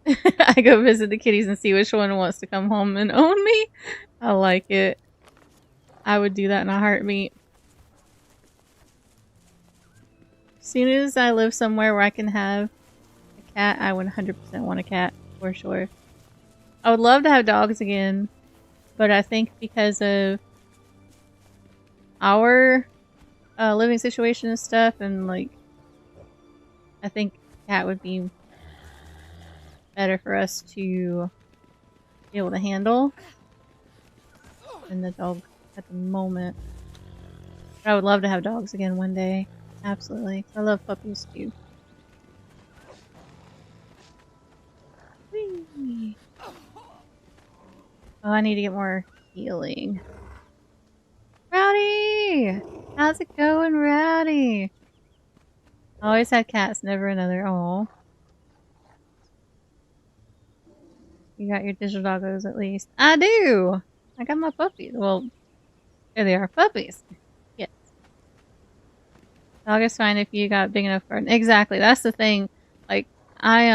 I go visit the kitties and see which one wants to come home and own me. I like it. I would do that in a heartbeat. As soon as I live somewhere where I can have a cat, I would 100% want a cat, for sure. I would love to have dogs again. But I think because of our living situation and stuff, and like, I think cat would be better for us to be able to handle than the dog at the moment. But I would love to have dogs again one day. Absolutely. I love puppies too. Whee! Oh, I need to get more healing. Rowdy! How's it going, Rowdy? Always had cats, never another. Oh. You got your digital doggos at least. I do! I got my puppies. Well, there they are. Puppies. Yes. Dog is fine if you got big enough garden. Exactly. That's the thing. Like, I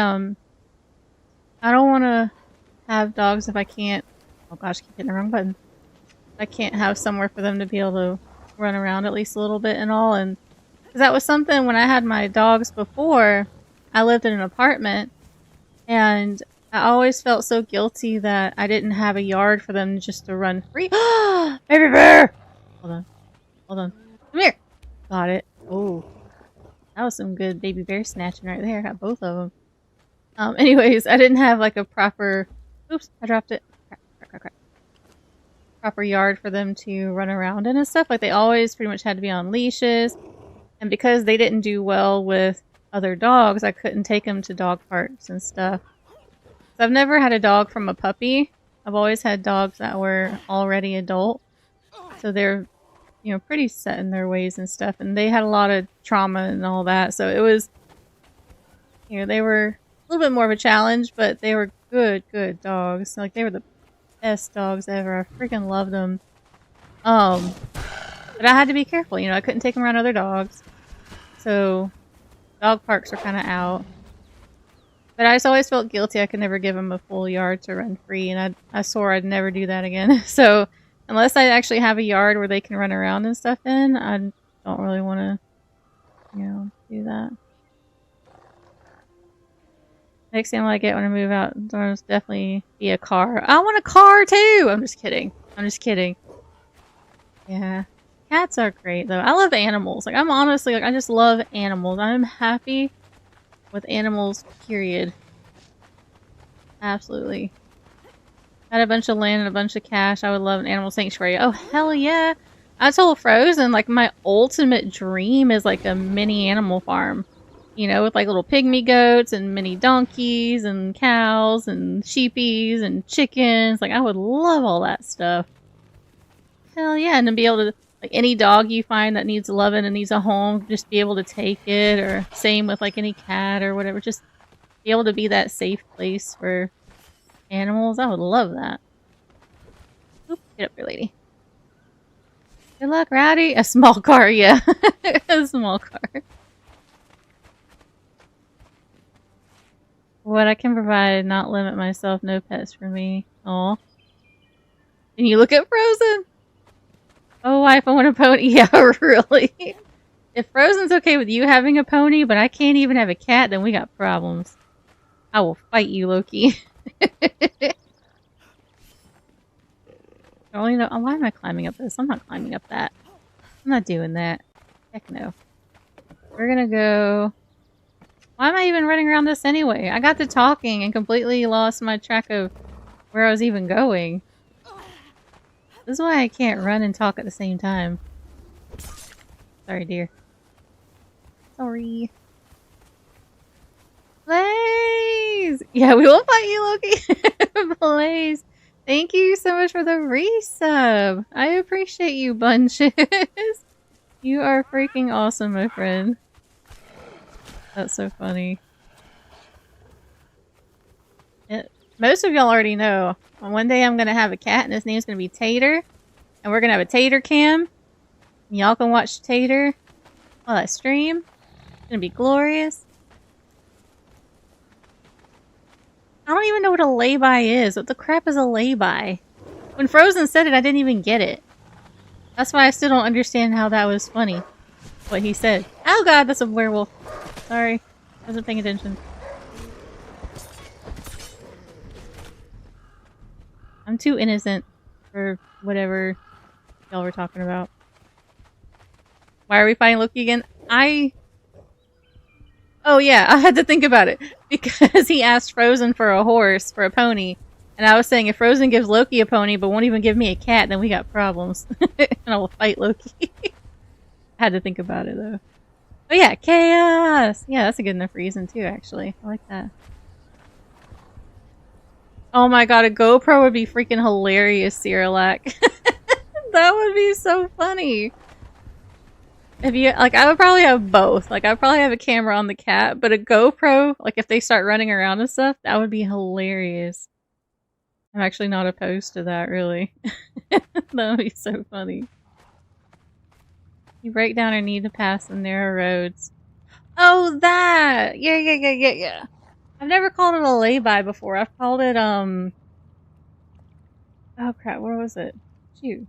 don't want to have dogs if I can't. Oh gosh, I keep hitting the wrong button. I can't have somewhere for them to be able to run around at least a little bit and all. And cause that was something when I had my dogs before. I lived in an apartment, and I always felt so guilty that I didn't have a yard for them just to run free. Baby bear! Hold on. Hold on. Come here! Got it. Oh. That was some good baby bear snatching right there. I got both of them. Anyways, I didn't have like a proper... Oops, I dropped it. Crap. Proper yard for them to run around in and stuff. Like, they always pretty much had to be on leashes. And because they didn't do well with other dogs, I couldn't take them to dog parks and stuff. So I've never had a dog from a puppy. I've always had dogs that were already adult. So they're, pretty set in their ways and stuff. And they had a lot of trauma and all that. So it was, they were a little bit more of a challenge, but they were good dogs. Like, they were the best dogs ever. I freaking loved them. But I had to be careful, I couldn't take them around other dogs. So dog parks are kind of out. But I just always felt guilty I could never give them a full yard to run free, and I swore I'd never do that again. So unless I actually have a yard where they can run around and stuff in, I don't really want to, do that. Next thing I get when I move out, there's definitely be a car. I want a car too! I'm just kidding. Yeah. Cats are great though. I love animals. Like, I'm honestly, I just love animals. I'm happy with animals, period. Absolutely. Had a bunch of land and a bunch of cash. I would love an animal sanctuary. Oh, hell yeah! I told Frozen, like, my ultimate dream is like a mini animal farm. With like little pygmy goats and mini donkeys and cows and sheepies and chickens. Like, I would love all that stuff. Hell yeah, and to be able to, like, any dog you find that needs loving and needs a home, just be able to take it, or same with like any cat or whatever, just be able to be that safe place for animals. I would love that. Oop, get up here, lady. Good luck, Rowdy. A small car, yeah. A small car. What I can provide, not limit myself, no pets for me. Aw. And you look at Frozen? Oh, wife, I want a pony. Yeah, really? If Frozen's okay with you having a pony, but I can't even have a cat, then we got problems. I will fight you, Loki. Oh, you know, why am I climbing up this? I'm not climbing up that. I'm not doing that. Heck no. We're gonna go... Why am I even running around this anyway? I got to talking and completely lost my track of where I was even going. This is why I can't run and talk at the same time. Sorry, dear. Sorry. Blaze! Yeah, we will fight you, Loki! Blaze! Thank you so much for the resub! I appreciate you, Bunches! You are freaking awesome, my friend. That's so funny. Most of y'all already know. One day I'm gonna have a cat and his name's gonna be Tater. And we're gonna have a Tater cam. Y'all can watch Tater while I stream. It's gonna be glorious. I don't even know what a lay-by is. What the crap is a lay-by? When Frozen said it, I didn't even get it. That's why I still don't understand how that was funny. What he said. Oh god, that's a werewolf. Sorry. Wasn't paying attention. I'm too innocent for whatever y'all were talking about. Why are we fighting Loki again? Oh yeah, I had to think about it. Because he asked Frozen for a horse, for a pony. And I was saying, if Frozen gives Loki a pony but won't even give me a cat, then we got problems. And I will fight Loki. I had to think about it though. Oh yeah, chaos! Yeah, that's a good enough reason too, actually. I like that. Oh my god, a GoPro would be freaking hilarious, Cyrillac. That would be so funny. If you, like, I would probably have both. Like, I would probably have a camera on the cat, but a GoPro, like, if they start running around and stuff, that would be hilarious. I'm actually not opposed to that, really. That would be so funny. You break down or need to pass the narrow roads. Oh, that! Yeah. I've never called it a lay-by before. I've called it, oh crap, where was it? Shoot.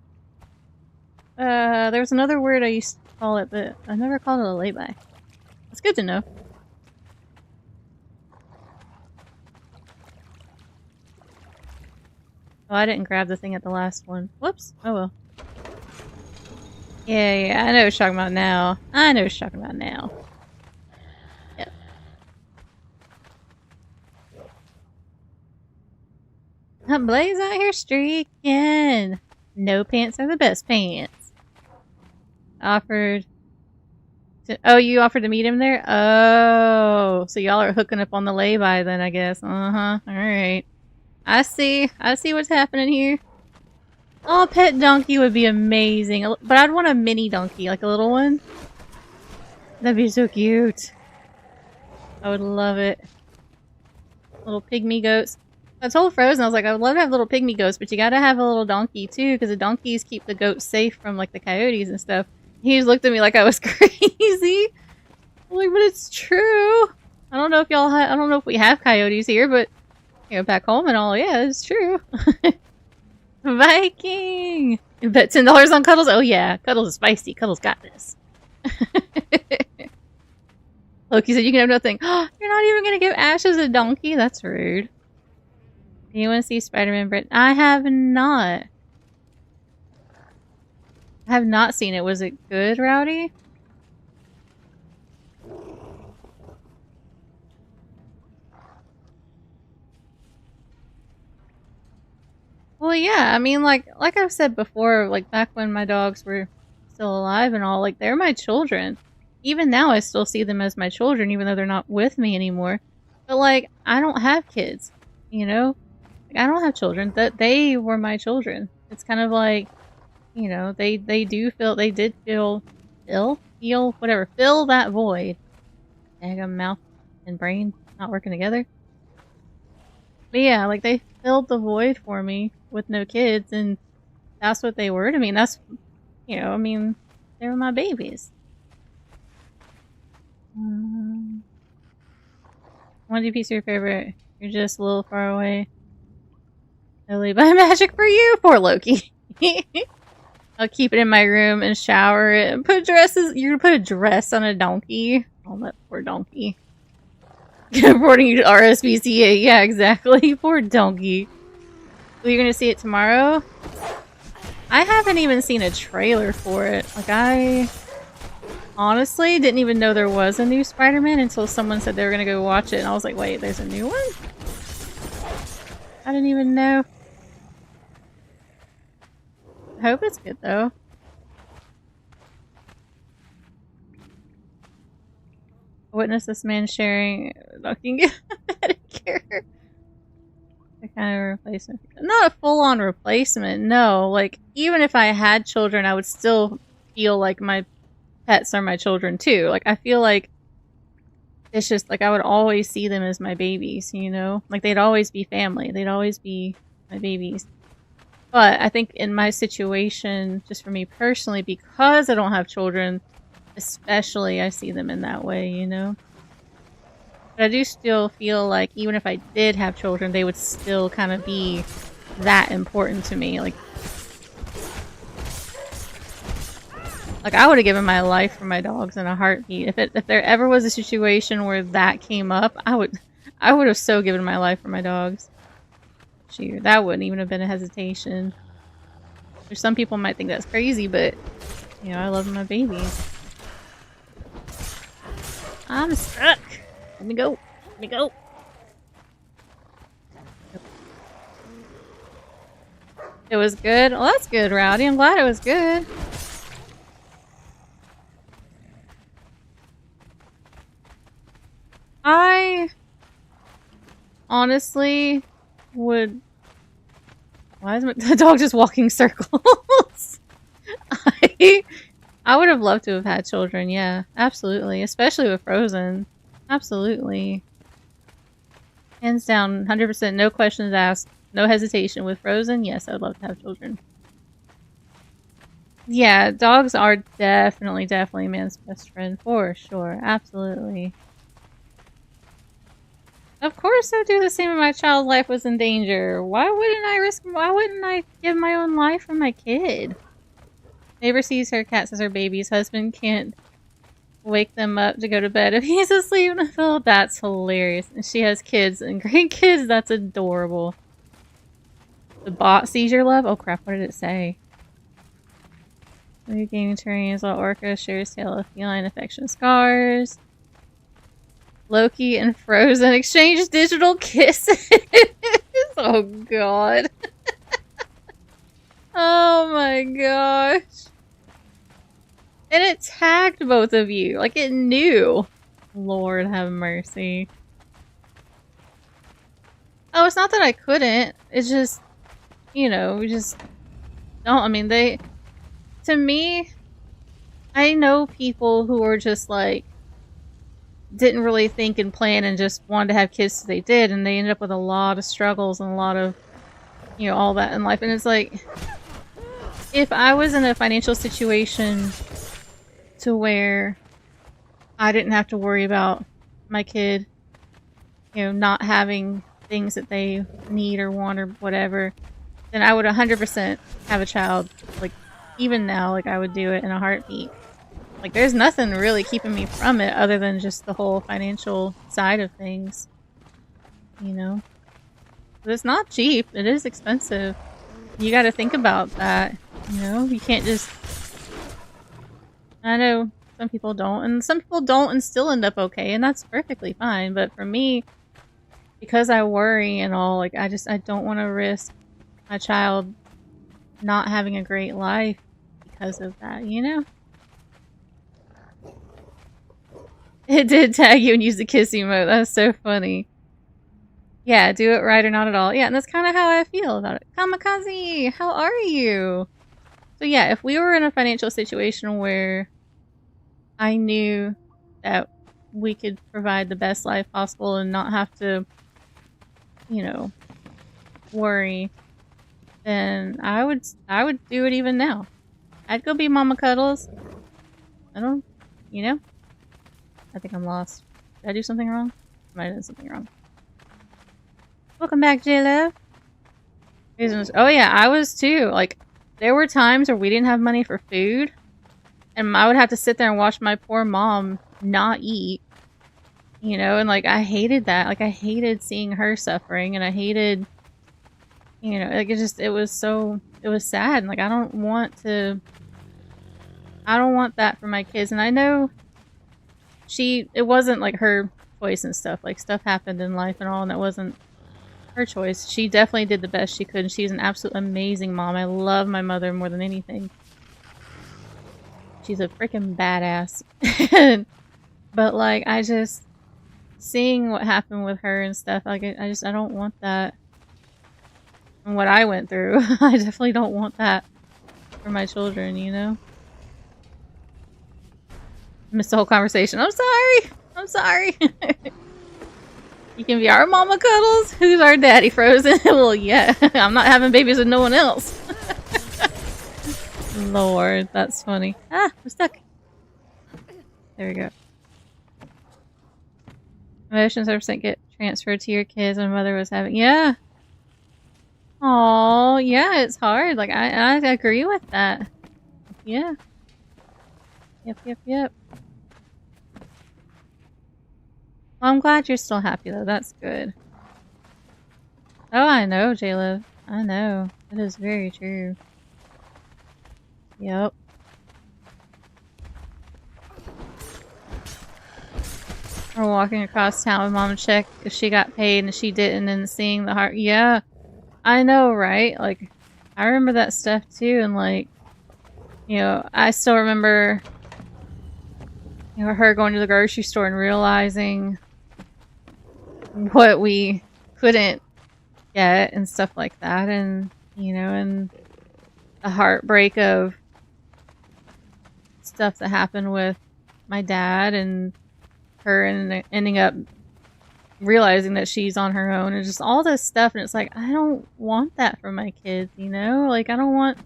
There was another word I used to call it, but I've never called it a lay-by. It's good to know. Oh, I didn't grab the thing at the last one. Whoops. Oh well. Yeah, I know what you're talking about now. I know what you're talking about now. Yep. Blaze out here streaking. No pants are the best pants. Offered to, oh, you offered to meet him there? Oh, so y'all are hooking up on the lay-by then, I guess. Uh-huh. Alright. I see what's happening here. Oh, pet donkey would be amazing. But I'd want a mini donkey, like a little one. That'd be so cute. I would love it. Little pygmy goats. I told Frozen, I was like, I would love to have little pygmy goats, but you gotta have a little donkey too, because the donkeys keep the goats safe from like the coyotes and stuff. He just looked at me like I was crazy. I'm like, but it's true. I don't know if y'all I don't know if we have coyotes here, but you know, back home and all, yeah, it's true. Viking! You bet $10 on Cuddles? Oh yeah, Cuddles is spicy. Cuddles got this. Loki said you can have nothing. You're not even gonna give Ashes a donkey? That's rude. Do you want to see Spider-Man Brit? I have not. I have not seen it. Was it good, Rowdy? Well, yeah, I mean, like I've said before, like, back when my dogs were still alive and all, like, they're my children. Even now, I still see them as my children, even though they're not with me anymore. But, like, I don't have kids, you know? Like, I don't have children. That they were my children. It's kind of like, you know, they did fill that void. Dang, a mouth and brain not working together. But yeah, like, they filled the void for me with no kids, and that's what they were to me. And that's you know, I mean, they were my babies. One piece of your favorite. You're just a little far away. Totally by magic for you, poor Loki. I'll keep it in my room and shower it and put dresses. You're gonna put a dress on a donkey. Oh, that poor donkey. Reporting you to RSPCA. Yeah, exactly. Poor donkey. Well, you're gonna see it tomorrow? I haven't even seen a trailer for it. Like, I honestly didn't even know there was a new Spider-Man until someone said they were gonna go watch it, and I was like, wait, there's a new one? I didn't even know. I hope it's good, though. I witnessed this man sharing fucking Medicare. The kind of replacement. Not a full-on replacement, no. Like, even if I had children, I would still feel like my pets are my children, too. Like, I feel like it's just, like, I would always see them as my babies, you know? Like, they'd always be family. They'd always be my babies. But I think in my situation, just for me personally, because I don't have children, especially, I see them in that way, you know? But I do still feel like even if I did have children, they would still kind of be that important to me. Like I would have given my life for my dogs in a heartbeat. If there ever was a situation where that came up, I would have so given my life for my dogs. Shoot, that wouldn't even have been a hesitation. There's some people might think that's crazy, but you know, I love my babies. I'm stuck. Let me go. Let me go. It was good. Well, that's good, Rowdy. I'm glad it was good. I honestly would. Why is the dog just walking circles? I would have loved to have had children, yeah. Absolutely. Especially with Frozen. Absolutely. Hands down, 100%, no questions asked, no hesitation. With Frozen, yes, I would love to have children. Yeah, dogs are definitely man's best friend, for sure. Absolutely. Of course I'd do the same if my child's life was in danger. Why wouldn't I give my own life for my kid? Neighbor sees her cat says her baby's husband can't wake them up to go to bed if he's asleep. Oh, that's hilarious. And she has kids and grandkids. That's adorable. The bot sees your love? Oh crap, what did it say? New gaming terrains while Orca shares tale of feline affection scars. Loki and Frozen exchange digital kisses. Oh god. Oh my gosh. And it tagged both of you. Like, it knew. Lord have mercy. Oh, it's not that I couldn't. It's just, you know, we just don't. I mean, to me, I know people who are just like, didn't really think and plan and just wanted to have kids so they did, and they ended up with a lot of struggles and a lot of, you know, all that in life. And it's like, if I was in a financial situation to where I didn't have to worry about my kid, you know, not having things that they need or want or whatever, then I would 100% have a child. Like, even now, like, I would do it in a heartbeat. Like, there's nothing really keeping me from it other than just the whole financial side of things. You know? But it's not cheap. It is expensive. You gotta think about that. You know? You can't just... I know some people don't, and some people don't and still end up okay, and that's perfectly fine. But for me, because I worry and all, like, I don't want to risk my child not having a great life because of that, you know? It did tag you and use the kiss emote. That's so funny. Yeah, do it right or not at all. Yeah, and that's kind of how I feel about it. Kamikaze, how are you? So yeah, if we were in a financial situation where I knew that we could provide the best life possible and not have to, you know, worry, then I would do it even now. I'd go be Mama Cuddles. I don't, you know? I think I'm lost. Did I do something wrong? I might have done something wrong. Welcome back, J-Love. Oh yeah, I was too. Like, there were times where we didn't have money for food, and I would have to sit there and watch my poor mom not eat. You know, and like, I hated that. Like, I hated seeing her suffering, and I hated, you know, like, it was sad. And like, I don't want that for my kids. And I know it wasn't like her choice and stuff. Like, stuff happened in life and all, and that wasn't her choice. She definitely did the best she could, and she's an absolute amazing mom. I love my mother more than anything. She's a freaking badass. But like, seeing what happened with her and stuff, like, I don't want that. And what I went through, I definitely don't want that for my children, you know? Missed the whole conversation. I'm sorry. You can be our Mama Cuddles. Who's our daddy, Frozen? Well, yeah. I'm not having babies with no one else. Lord, that's funny. Ah, I'm stuck. There we go. Emotions 100% get transferred to your kids. My mother was having... Yeah. Aw, yeah, it's hard. Like, I agree with that. Yeah. Yep. Well, I'm glad you're still happy, though. That's good. Oh, I know, J-Love. I know. It is very true. Yep. We're walking across town with Mom and check if she got paid, and she didn't, and seeing the heart. Yeah. I know, right? Like, I remember that stuff, too, and, like, you know, I still remember, you know, her going to the grocery store and realizing what we couldn't get and stuff like that, and you know, and the heartbreak of stuff that happened with my dad and her, and ending up realizing that she's on her own and just all this stuff. And it's like, I don't want that for my kids, you know? Like, I don't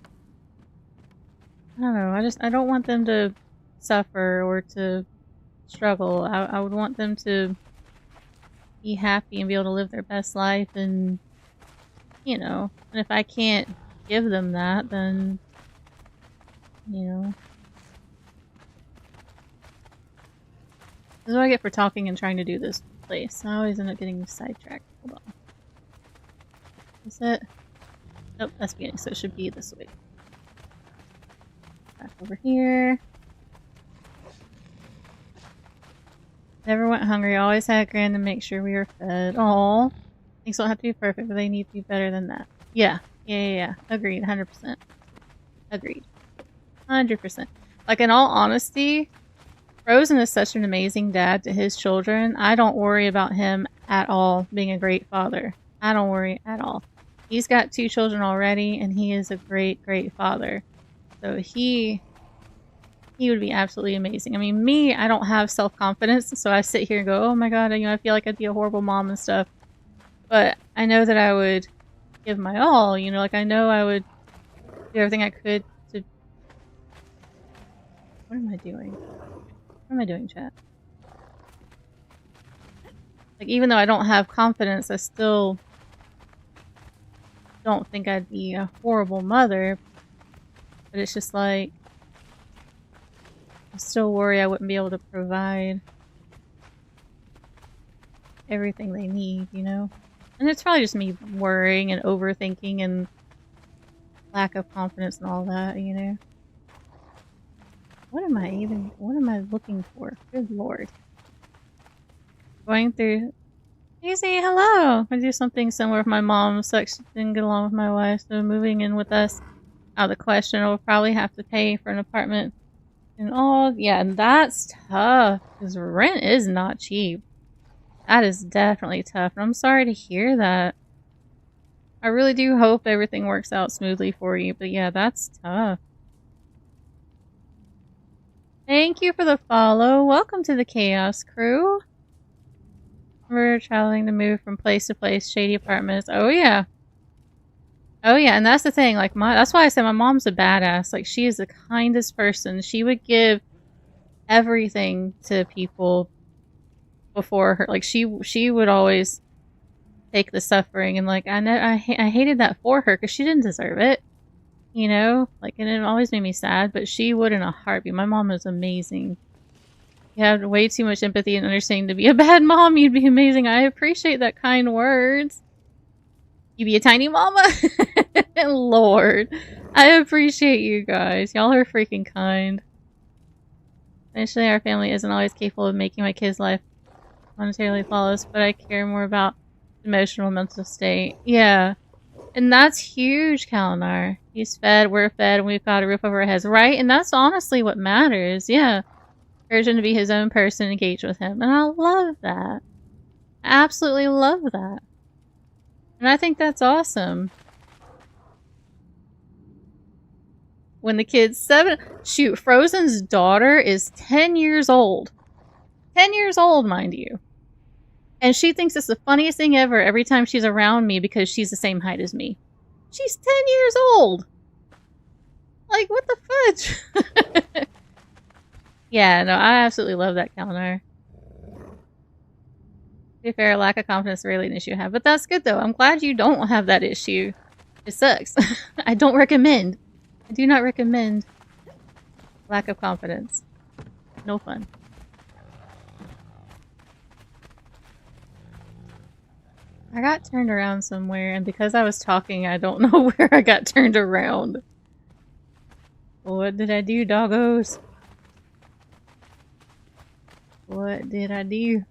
know, I don't want them to suffer or to struggle. I would want them to be happy and be able to live their best life, and you know, and if I can't give them that, then you know, this is what I get for talking and trying to do this place. I always end up getting sidetracked. Hold on. Is it? Nope, that's beginning, so it should be this way. Back over here. Never went hungry, always had a grin to make sure we were fed. Aww. Things don't have to be perfect, but they need to be better than that. Yeah. Agreed, 100%. Agreed. 100%. Like, in all honesty, Frozen is such an amazing dad to his children. I don't worry about him at all being a great father. I don't worry at all. He's got 2 children already, and he is a great, great father. So he would be absolutely amazing. I mean, me, I don't have self-confidence, so I sit here and go, oh my god, you know, I feel like I'd be a horrible mom and stuff. But I know that I would give my all, you know, like I know I would do everything I could to... What am I doing? What am I doing, chat? Like, even though I don't have confidence, I still don't think I'd be a horrible mother. But it's just like, I still worry I wouldn't be able to provide everything they need, you know? And it's probably just me worrying and overthinking and lack of confidence and all that, you know? What am I looking for? Good lord. Going through... Easy, hello! I do something similar with my mom, so she didn't get along with my wife, so moving in with us out of the question. I'll probably have to pay for an apartment. And all, yeah, and that's tough, because rent is not cheap. That is definitely tough, and I'm sorry to hear that. I really do hope everything works out smoothly for you, but yeah, that's tough. Thank you for the follow. Welcome to the Chaos Crew. We're traveling to move from place to place, shady apartments. Oh yeah. Oh yeah, and that's the thing. Like that's why I said my mom's a badass. Like she is the kindest person. She would give everything to people before her. Like she would always take the suffering, and like I know I hated that for her because she didn't deserve it. You know, like, and it always made me sad. But she would in a heartbeat. My mom was amazing. You have way too much empathy and understanding to be a bad mom. You'd be amazing. I appreciate that kind words. You be a tiny mama? Lord. I appreciate you guys. Y'all are freaking kind. Initially, our family isn't always capable of making my kid's life monetarily flawless, but I care more about emotional mental state. Yeah. And that's huge, Kalinar. He's fed, we're fed, and we've got a roof over our heads. Right? And that's honestly what matters. Yeah. Urge him to be his own person, engage with him. And I love that. I absolutely love that. And I think that's awesome. When the kid's 7... Shoot, Frozen's daughter is 10 years old. 10 years old, mind you. And she thinks it's the funniest thing ever every time she's around me because she's the same height as me. She's 10 years old! Like, what the fudge? Yeah, no, I absolutely love that, Kalinar. To be fair, lack of confidence is rarely an issue I have. But that's good, though. I'm glad you don't have that issue. It sucks. I don't recommend. I do not recommend lack of confidence. No fun. I got turned around somewhere, and because I was talking, I don't know where I got turned around. What did I do, doggos? What did I do?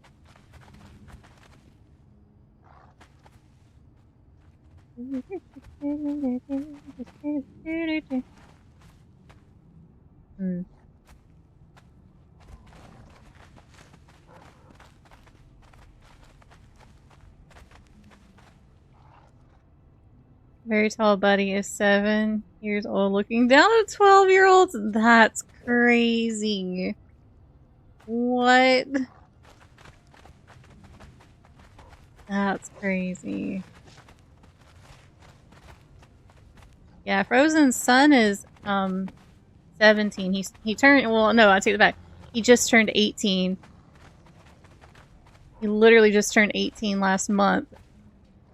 Very tall buddy is 7 years old looking down at 12-year-olds. That's crazy. What? That's crazy. Yeah, Frozen's son is 17. He turned, well, no, I take it back. He just turned 18. He literally just turned 18 last month.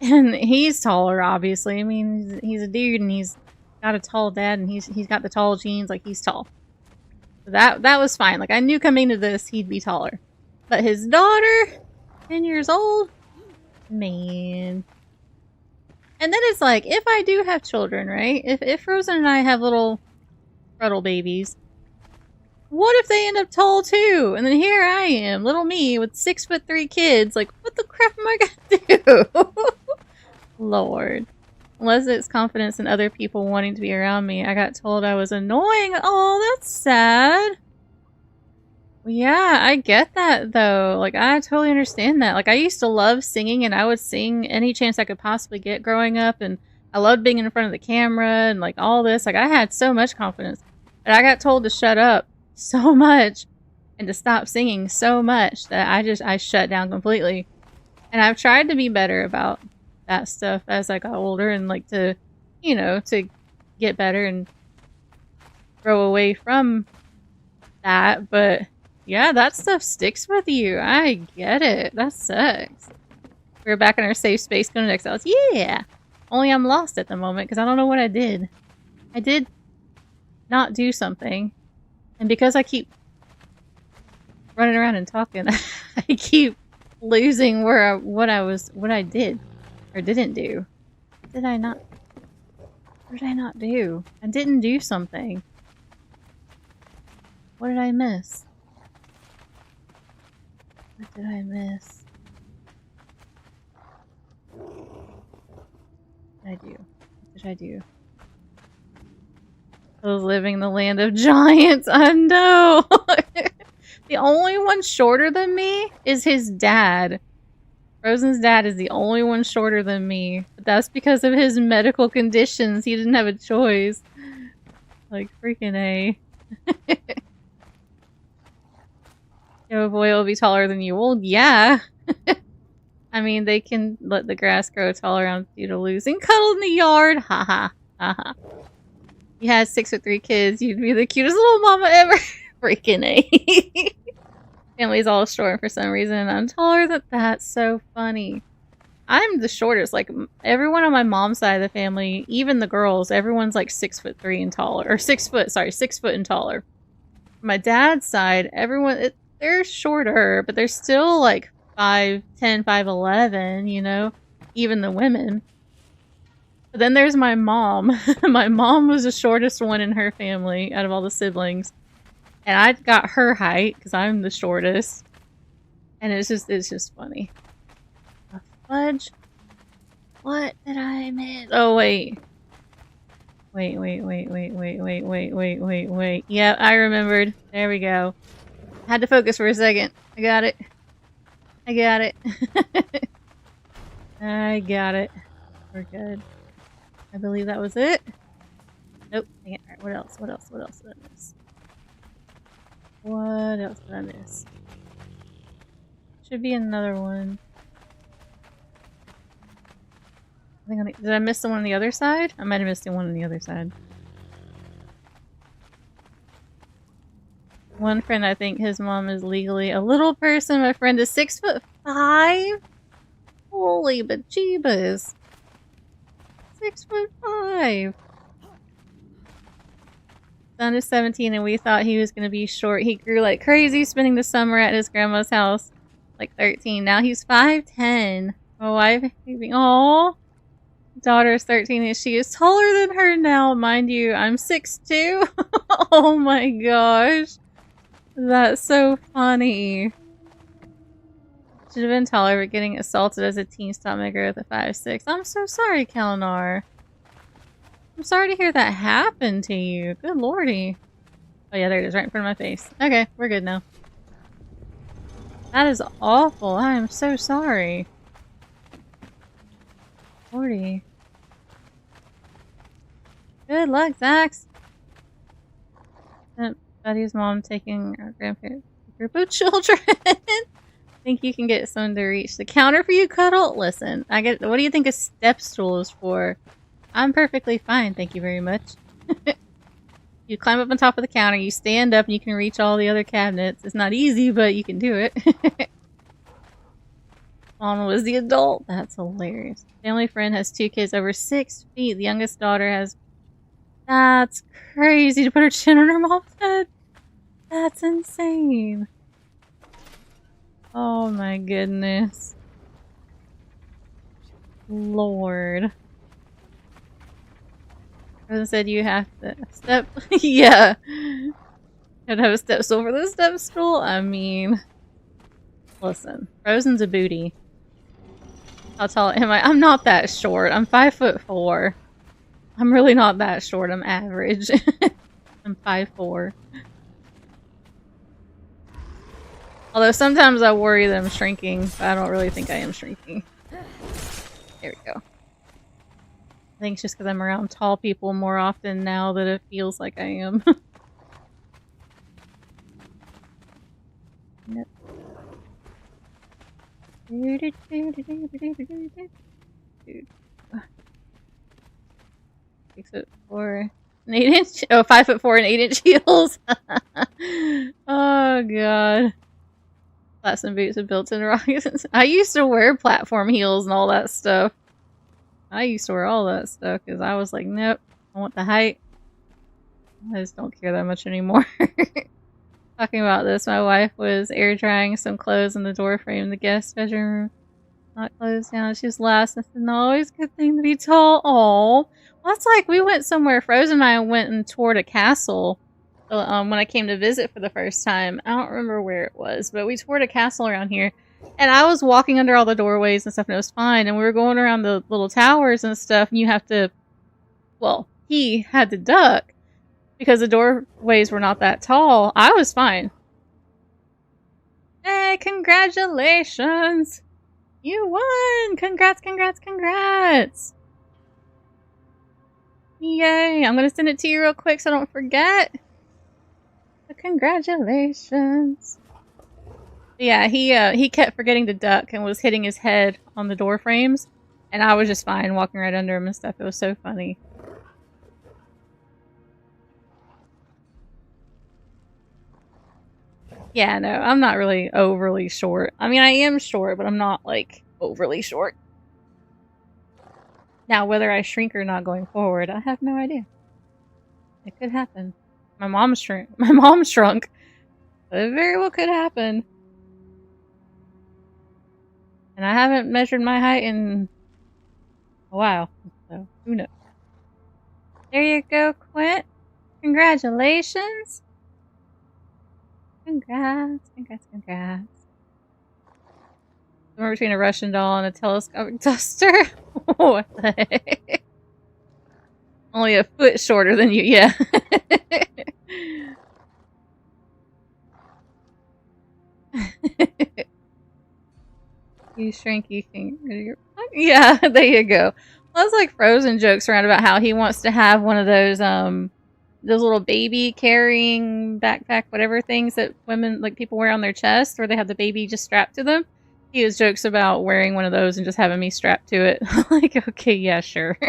And he's taller, obviously. I mean, he's a dude and he's got a tall dad and he's got the tall genes, like he's tall. So that was fine. Like I knew coming to this he'd be taller. But his daughter, 10 years old, man. And then it's like, if I do have children, right? If Frozen and I have little Ruddle babies, what if they end up tall too? And then here I am, little me with 6'3" kids. Like, what the crap am I gonna do? Lord. Unless it's confidence in other people wanting to be around me. I got told I was annoying. Oh, that's sad. Yeah, I get that though. Like, I totally understand that. Like, I used to love singing and I would sing any chance I could possibly get growing up. And I loved being in front of the camera and like all this. Like, I had so much confidence. But I got told to shut up so much and to stop singing so much that I shut down completely. And I've tried to be better about that stuff as I got older and like to, you know, to get better and grow away from that. But yeah, that stuff sticks with you. I get it. That sucks. We're back in our safe space going to Exiles. Yeah! Only I'm lost at the moment because I don't know what I did. I did not do something. And because I keep running around and talking, I keep losing what I did or didn't do. What did I not? What did I not do? I didn't do something. What did I miss? What did I miss? What did I do? What did I do? I was living in the land of giants. I know. The only one shorter than me is his dad. Frozen's dad is the only one shorter than me. But that's because of his medical conditions. He didn't have a choice. Like, freaking A. Yo, boy will be taller than you. Well, yeah. I mean, they can let the grass grow tall around you to lose and cuddle in the yard. Ha ha. Ha ha. You had 6'3" kids, you'd be the cutest little mama ever. Freaking A. Family's all short for some reason. I'm taller than that's so funny. I'm the shortest. Like everyone on my mom's side of the family, even the girls, everyone's like 6'3" and taller, or 6 foot. Sorry, 6 foot and taller. My dad's side, everyone they're shorter, but they're still like 5'10", 5'11". You know, even the women. But then there's my mom. My mom was the shortest one in her family out of all the siblings, and I got her height because I'm the shortest. And it's just funny. Fudge. What did I miss? Oh, wait. Wait. Yeah, I remembered. There we go. Had to focus for a second. I got it. I got it. I got it. We're good. I believe that was it. Nope. Dang it. Alright, what else? What else? What else did I miss? What else did I miss? Should be another one. Did I miss the one on the other side? I might have missed the one on the other side. One friend, I think his mom is legally a little person. My friend is 6'5". Holy bejeebus. 6'5". Son is 17 and we thought he was going to be short. He grew like crazy spending the summer at his grandma's house. Like 13. Now he's 5'10". My wife, aww. Daughter is 13 and she is taller than her now. Mind you, I'm 6'2". Oh my gosh. That's so funny. Should have been taller, but getting assaulted as a teen stopped my growth at 5'6". I'm so sorry, Kalinar. I'm sorry to hear that happened to you. Good lordy. Oh yeah, there it is, right in front of my face. Okay, we're good now. That is awful. I am so sorry. Lordy. Good luck, Zax. Buddy's mom taking our grandparents' group of children. Think you can get someone to reach the counter for you, Cuddle? Listen, what do you think a step stool is for? I'm perfectly fine, thank you very much. You climb up on top of the counter, you stand up, and you can reach all the other cabinets. It's not easy, but you can do it. Mom was the adult. That's hilarious. Family friend has 2 kids over 6 feet. The youngest daughter has... That's crazy to put her chin on her mom's head. That's insane. Oh my goodness. Lord. Frozen said you have to step... Yeah. You have to have a step stool for the step stool? I mean... Listen. Frozen's a booty. How tall am I? I'm not that short. I'm 5'4". I'm really not that short. I'm average. I'm 5'4". Although sometimes I worry that I'm shrinking, but I don't really think I am shrinking. There we go. I think it's just because I'm around tall people more often now that it feels like I am. Yep. 6'4" and 8 inch. Oh, 5'4" and 8 inch heels. Oh god. Flats and boots with built-in rockets. I used to wear platform heels and all that stuff. I used to wear all that stuff because I was like, nope, I want the height. I just don't care that much anymore. Talking about this, my wife was air drying some clothes in the door frame in the guest bedroom. Not closed down. She was last. I said, no, always a good thing to be tall. Oh, well, it's like we went somewhere. Frozen and I went and toured a castle when I came to visit for the first time. I don't remember where it was, but we toured a castle around here. And I was walking under all the doorways and stuff, and it was fine. And we were going around the little towers and stuff, and you have to, well, he had to duck because the doorways were not that tall. I was fine. Hey, congratulations! You won! Congrats, congrats, congrats! Yay! I'm gonna send it to you real quick so I don't forget. But congratulations! Yeah, he kept forgetting to duck and was hitting his head on the door frames, and I was just fine walking right under him and stuff. It was so funny. Yeah, no, I'm not really overly short. I mean, I am short, but I'm not, like, overly short. Now, whether I shrink or not going forward, I have no idea. It could happen. My mom shrunk. My mom shrunk. But it very well could happen. And I haven't measured my height in a while, so who knows. There you go, Quint. Congratulations. Congrats, congrats, congrats. Somewhere between a Russian doll and a telescopic duster? What the heck? Only a foot shorter than you, yeah. You shrink, you think. Yeah, there you go. Well, that's like Frozen jokes around about how he wants to have one of those little baby carrying backpack, whatever things that women, like people wear on their chest, where they have the baby just strapped to them. He has jokes about wearing one of those and just having me strapped to it. Like, okay, yeah, sure.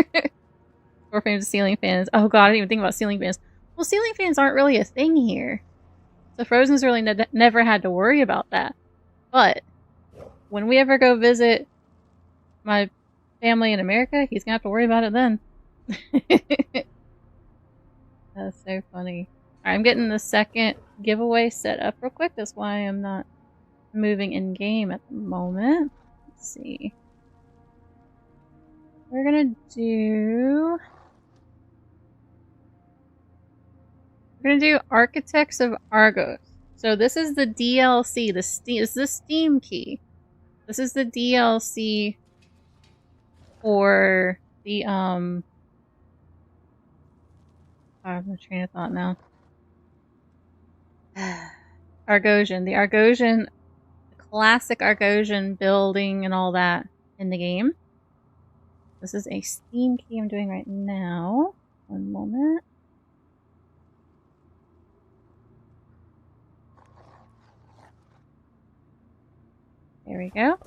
Or famous ceiling fans. Oh god, I didn't even think about ceiling fans. Well, ceiling fans aren't really a thing here. So Frozen's really never had to worry about that. But when we ever go visit my family in America, he's gonna have to worry about it then. That's so funny. Alright, I'm getting the second giveaway set up real quick. That's why I'm not moving in game at the moment. Let's see. We're gonna do Architects of Argos. So this is the DLC. This is the Steam key. This is the DLC for the I have no train of thought now. Argosian. The Argosian, the classic Argosian building and all that in the game. This is a Steam key I'm doing right now. One moment. There we go.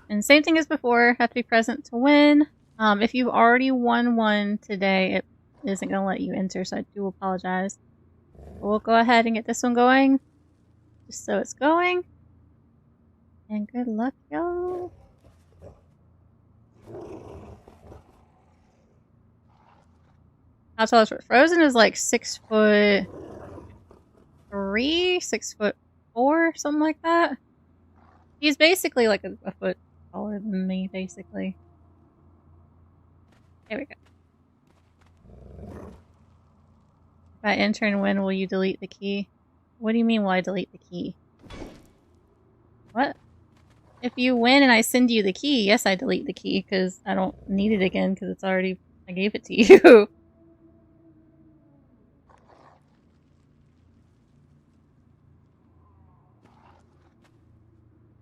And same thing as before, have to be present to win. If you've already won one today, it isn't going to let you enter, so I do apologize. But we'll go ahead and get this one going, just so it's going. And good luck, y'all. How tall is Frozen? Is like 6'3", 6'4", something like that. He's basically like a foot taller than me, basically. There we go. If I enter and win, will you delete the key? What do you mean, will I delete the key? What? If you win and I send you the key, yes, I delete the key, because I don't need it again, because it's already... I gave it to you.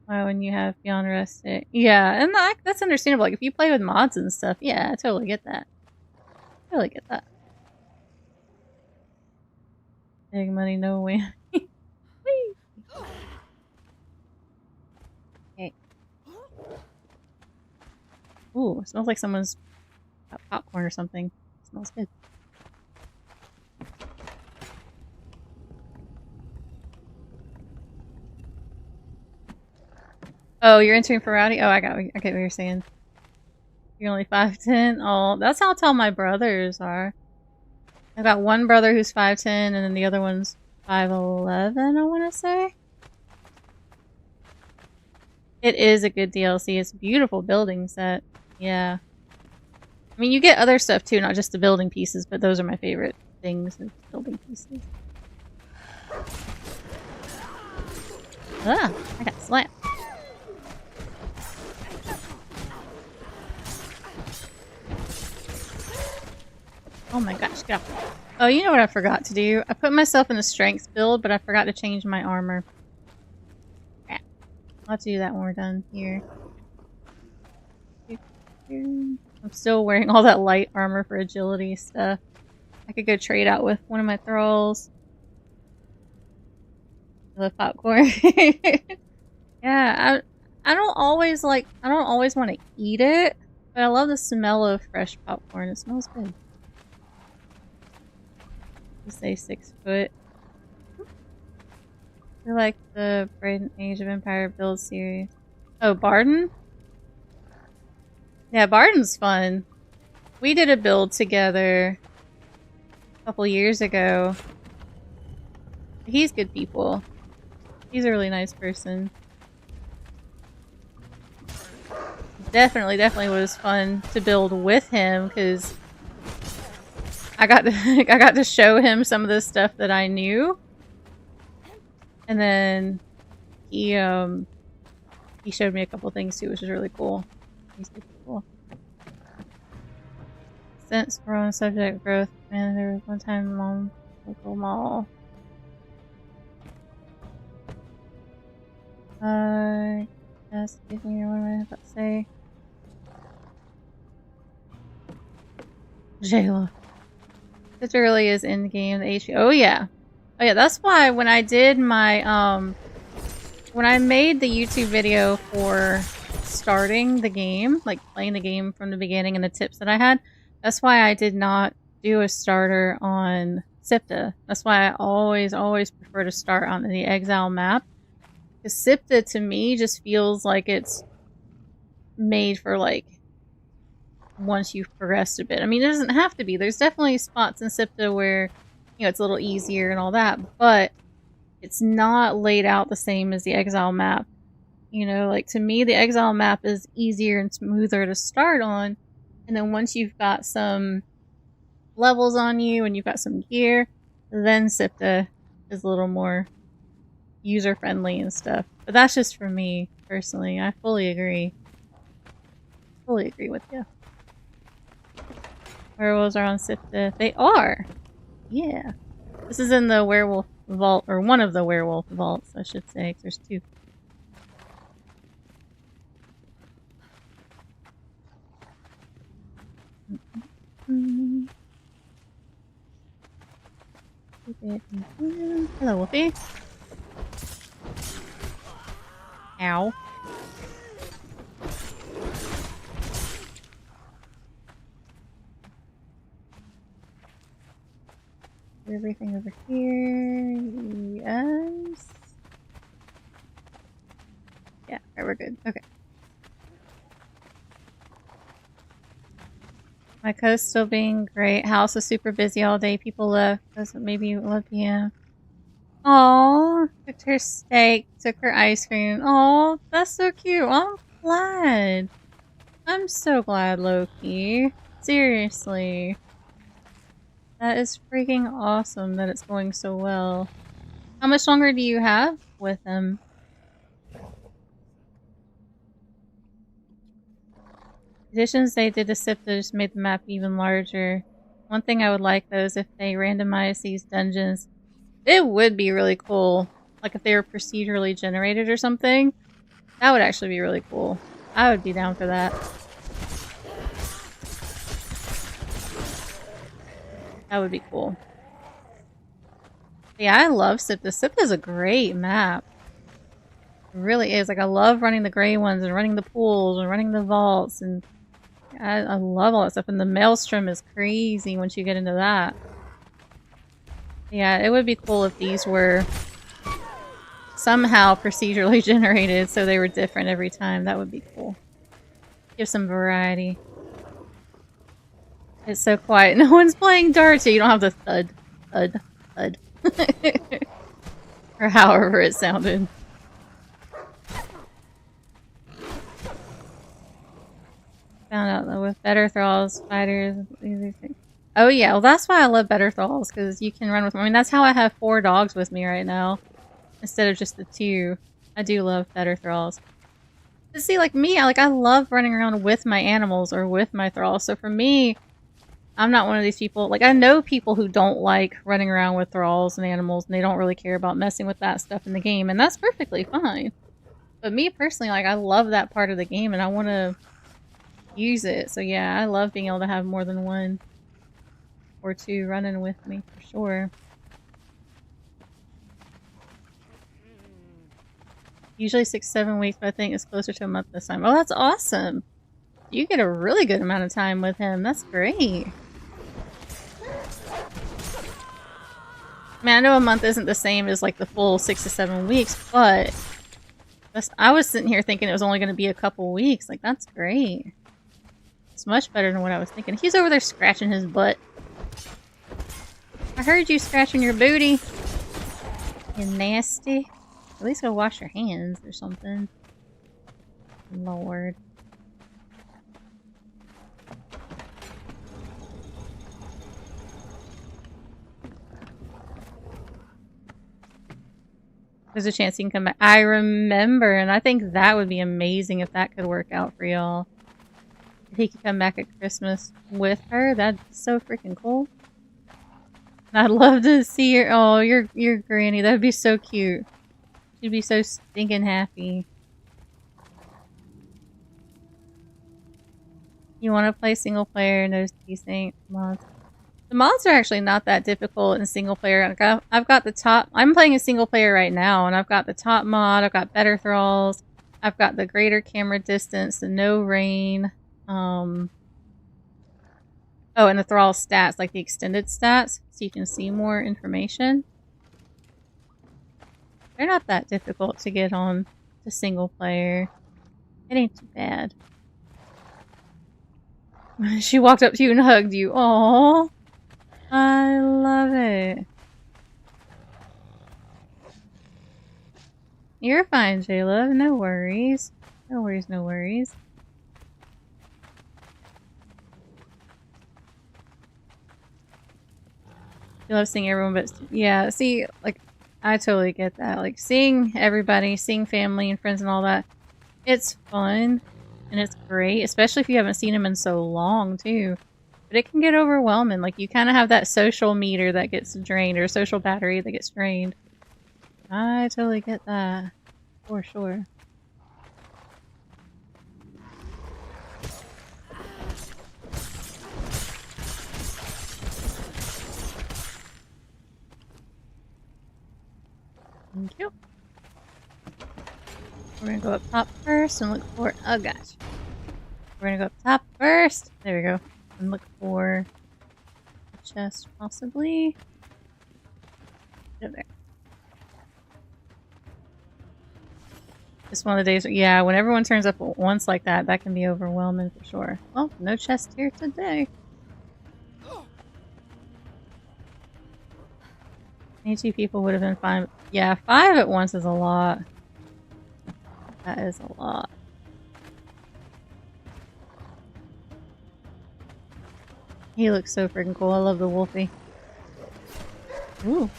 Why when you have Beyond Rustic? Yeah, and that's understandable. Like, if you play with mods and stuff, yeah, I totally get that. Totally get that. Big money, no win. Okay. Ooh, it smells like someone's got popcorn or something. It smells good. Oh, you're entering for Rowdy? Oh, I get what you're saying. You're only 5'10"? Oh, that's how tall my brothers are. I've got one brother who's 5'10", and then the other one's 5'11", I want to say. It is a good DLC. It's a beautiful building set. Yeah. I mean, you get other stuff too, not just the building pieces, but those are my favorite things, the building pieces. Ah, I got slapped. Oh my gosh, get off. Oh, you know what I forgot to do? I put myself in the strength build, but I forgot to change my armor. Crap. I'll have to do that when we're done here. I'm still wearing all that light armor for agility stuff. I could go trade out with one of my thralls. The popcorn. Yeah, I don't always want to eat it, but I love the smell of fresh popcorn. It smells good. To say 6 foot. I like the Braden Age of Empire build series. Oh, Barden? Yeah, Barden's fun. We did a build together a couple years ago. He's good people. He's a really nice person. Definitely was fun to build with him because I got to I got to show him some of the stuff that I knew, and then he showed me a couple things too, which is really cool. He's good people. Since we're on the subject of growth, man, there was one time on local mall. Just give me what am I about to say? Jayla. It really is in the game. The HP. Oh yeah, that's why when I did my when I made the YouTube video for starting the game, like playing the game from the beginning and the tips that I had, that's why I did not do a starter on Siptah. That's why I always prefer to start on the Exile map. Because Siptah to me just feels like it's made for like once you've progressed a bit. I mean, it doesn't have to be. There's definitely spots in Siptah where, you know, it's a little easier and all that, but it's not laid out the same as the Exile map. You know, like to me, the Exile map is easier and smoother to start on, and then once you've got some levels on you and you've got some gear, then Siptah is a little more user-friendly and stuff. But that's just for me, personally. I fully agree. Fully agree with you. Werewolves are on Siptah. They are! Yeah. This is in the werewolf vault, or one of the werewolf vaults, I should say, 'cause there's 2. Hello, Wolfie. Ow. Everything over here. Yes. Yeah, alright, we're good. Okay. My coast still being great. House is super busy all day. People left because maybe 11 p.m. Aww. Cooked her steak. Took her ice cream. Aww, that's so cute. I'm glad. I'm so glad, Loki. Seriously. That is freaking awesome that it's going so well. How much longer do you have with them? Additions they did to Siptah just made the map even larger. One thing I would like though is if they randomize these dungeons. It would be really cool. Like if they were procedurally generated or something. That would actually be really cool. I would be down for that. That would be cool. Yeah, I love Siptah. Siptah is a great map. It really is. Like, I love running the gray ones and running the pools and running the vaults. And I love all that stuff. And the Maelstrom is crazy once you get into that. Yeah, it would be cool if these were somehow procedurally generated so they were different every time. That would be cool. Give some variety. It's so quiet. No one's playing darts, so you don't have the thud, thud, thud. Or however it sounded. Found out that with better thralls, fighters, easy things. Oh yeah, well that's why I love better thralls, because you can run with them. I mean, that's how I have 4 dogs with me right now, instead of just the 2. I do love better thralls. But see, like me, I love running around with my animals or with my thralls, so for me, I'm not one of these people. Like, I know people who don't like running around with thralls and animals, and they don't really care about messing with that stuff in the game, and that's perfectly fine. But me personally, like, I love that part of the game, and I want to use it. So yeah, I love being able to have more than 1 or 2 running with me, for sure. Usually 6-7 weeks, but I think it's closer to a month this time. Oh, that's awesome! You get a really good amount of time with him. That's great. I mean, I know a month isn't the same as like the full 6 to 7 weeks, but I was sitting here thinking it was only going to be a couple weeks. Like, that's great. It's much better than what I was thinking. He's over there scratching his butt. I heard you scratching your booty. You nasty. At least go wash your hands or something. Lord. There's a chance he can come back. I remember, and I think that would be amazing if that could work out for y'all. If he could come back at Christmas with her, that's so freaking cool. And I'd love to see your granny. That'd be so cute. She'd be so stinking happy. You want to play single player? No desync mods. The mods are actually not that difficult in single player. I've got the top. I'm playing a single player right now, and I've got the top mod. I've got better thralls. I've got the greater camera distance, the no rain. Oh, and the thrall stats, like the extended stats, so you can see more information. They're not that difficult to get on to single player. It ain't too bad. She walked up to you and hugged you. Aww. I love it. You're fine, J-Love. No worries. No worries, no worries. You love seeing everyone, but yeah, see, like, I totally get that. Like, seeing everybody, seeing family and friends and all that, it's fun and it's great, especially if you haven't seen them in so long, too. But it can get overwhelming. Like, you kind of have that social meter that gets drained, or social battery that gets drained. I totally get that. For sure. Thank you. We're gonna go up top first and look for... Oh, gosh. We're gonna go up top first. There we go. And look for a chest, possibly. Over there. It's one of the days, yeah, when everyone turns up at once like that, that can be overwhelming for sure. Well, no chest here today. 22 people would have been fine. Yeah, 5 at once is a lot. That is a lot. He looks so freaking cool. I love the Wolfie. Ooh.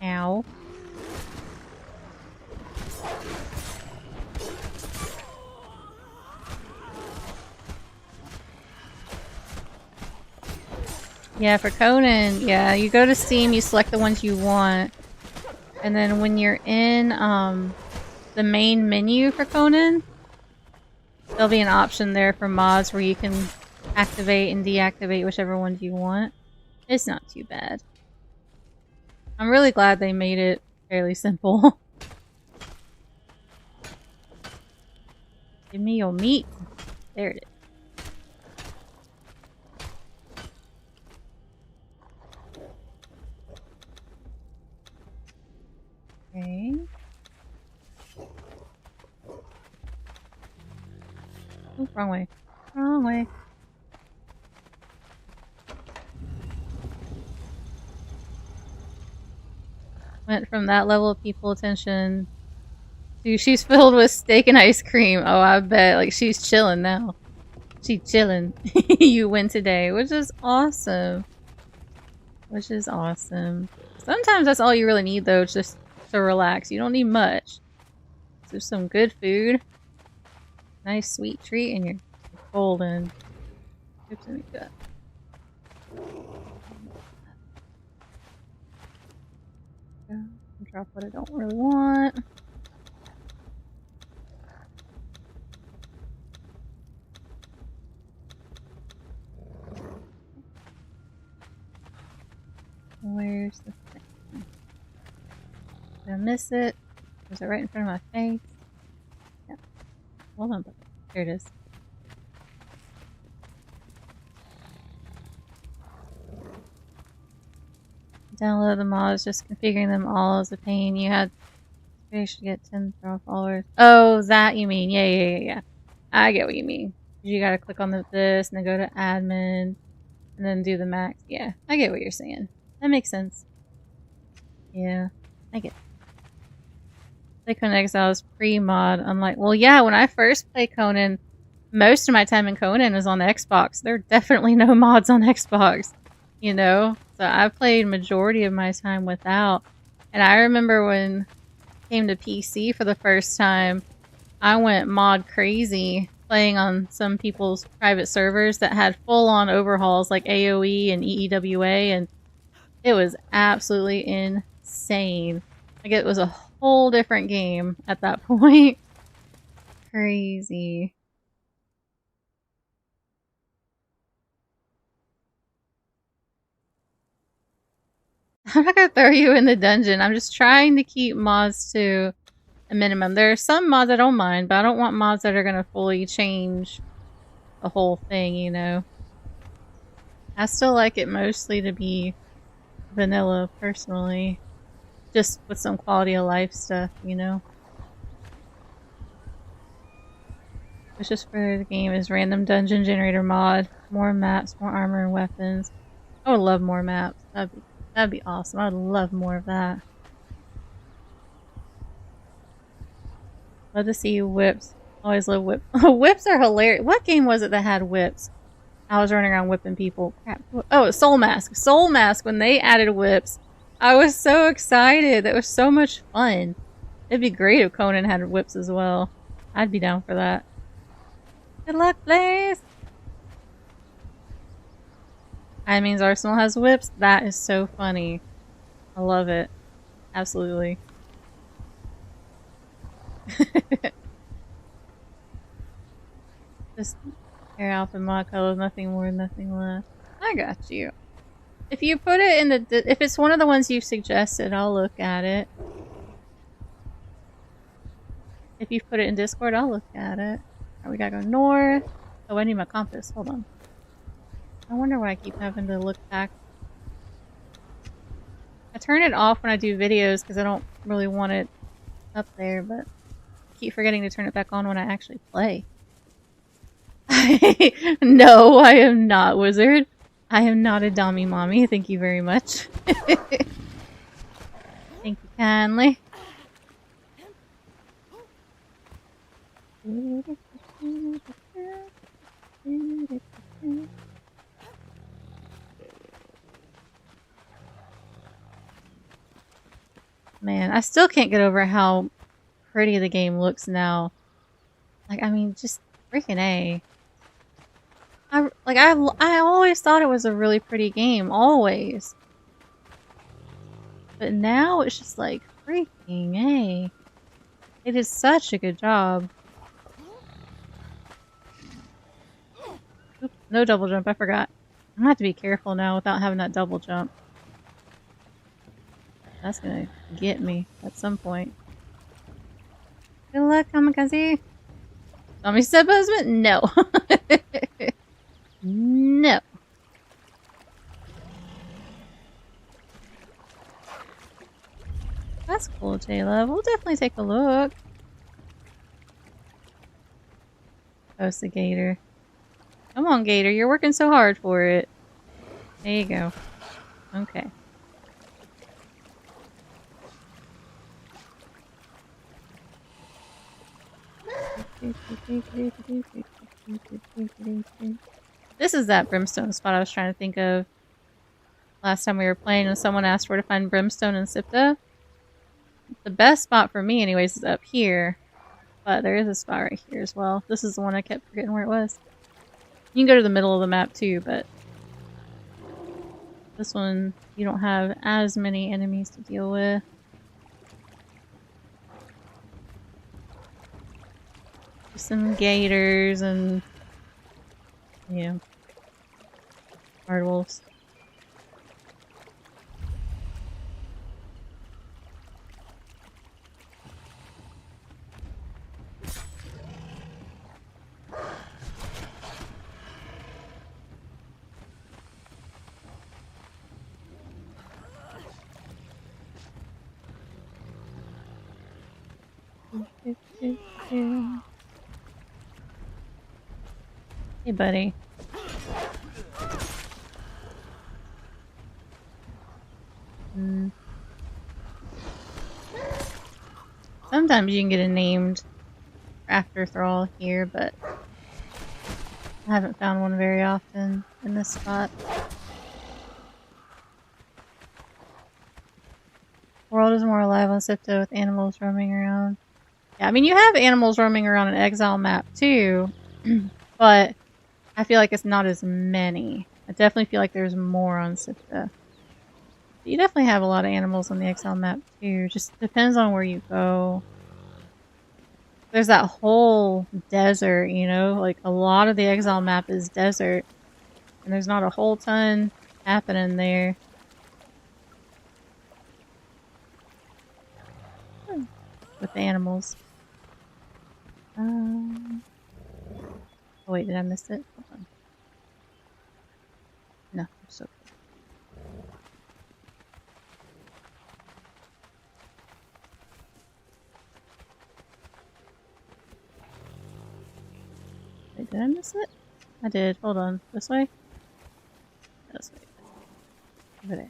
Ow. Yeah, for Conan, yeah, you go to Steam, you select the ones you want, and then when you're in the main menu for Conan, there'll be an option there for mods where you can activate and deactivate whichever ones you want. It's not too bad. I'm really glad they made it fairly simple. Give me your meat. There it is. Okay. Ooh, wrong way. Wrong way. Went from that level of people attention to she's filled with steak and ice cream. Oh, I bet. Like, she's chilling now. She's chilling. You win today, which is awesome. Which is awesome. Sometimes that's all you really need, though, just to relax. You don't need much. So some good food. Nice sweet treat, and you're golden. Oops, let me do that. Drop what I don't really want. Where's the thing? Did I miss it? Was it right in front of my face? Yeah. Hold on. There it is. Download the mods, just configuring them all is a pain. You had to get 10 followers. Oh, that you mean. Yeah. I get what you mean. You gotta click on this and then go to admin and then do the max. Yeah, I get what you're saying. That makes sense. Yeah, I get it. Play Conan Exiles pre-mod. I'm like, well, yeah, when I first played Conan, most of my time in Conan was on the Xbox. There are definitely no mods on Xbox, you know? So I played majority of my time without. And I remember when it came to PC for the first time, I went mod crazy playing on some people's private servers that had full-on overhauls like AoE and EEWA, and it was absolutely insane. Like, it was a whole different game at that point. Crazy. I'm not gonna throw you in the dungeon. I'm just trying to keep mods to a minimum. There are some mods I don't mind, but I don't want mods that are gonna fully change the whole thing, you know? I still like it mostly to be vanilla, personally. Just with some quality of life stuff, you know? It's just for the game is random dungeon generator mod. More maps, more armor and weapons. I would love more maps. That'd be awesome. I would love more of that. Love to see whips. Always love whips. Whips are hilarious. What game was it that had whips? I was running around whipping people. Crap. Oh, Soul Mask. Soul Mask, when they added whips, I was so excited. That was so much fun. It'd be great if Conan had whips as well. I'd be down for that. Good luck, Blaze! That means Arsenal has whips. That is so funny. I love it. Absolutely. Just air alpha mod colors, nothing more, nothing less. I got you. If you put it in the, if it's one of the ones you suggested, I'll look at it. If you put it in Discord, I'll look at it. Alright, we gotta go north. Oh, I need my compass. Hold on. I wonder why I keep having to look back. I turn it off when I do videos because I don't really want it up there, but I keep forgetting to turn it back on when I actually play. No, I am not, Wizard. I am not a dummy mommy. Thank you very much. Thank you kindly. Man, I still can't get over how pretty the game looks now. Like, I mean, just freaking A. I always thought it was a really pretty game, always. But now it's just like, freaking A. It is such a good job. Oops, no double jump, I forgot. I'm gonna have to be careful now without having that double jump. That's gonna get me at some point. Good luck, Kamikaze. Zombie step husband? No. No. That's cool, Jayla. We'll definitely take a look. Post the gator. Come on, gator. You're working so hard for it. There you go. Okay. This is that brimstone spot I was trying to think of last time we were playing, and someone asked where to find brimstone in Siptah. The best spot for me, anyways, is up here. But there is a spot right here as well. This is the one I kept forgetting where it was. You can go to the middle of the map too, but this one, you don't have as many enemies to deal with. Just some gators and, yeah, hard wolves. Hey, buddy. Sometimes you can get a named after thrall here, but I haven't found one very often in this spot. The world is more alive on Siptah with animals roaming around. Yeah, I mean, you have animals roaming around an exile map too, but I feel like it's not as many. I definitely feel like there's more on Siptah. You definitely have a lot of animals on the exile map too. Just depends on where you go. There's that whole desert, you know? Like, a lot of the exile map is desert. And there's not a whole ton happening there. With the animals. Oh wait, did I miss it? Hold on. No, I'm so good. Wait, did I miss it? I did. Hold on. This way? This way. Over there.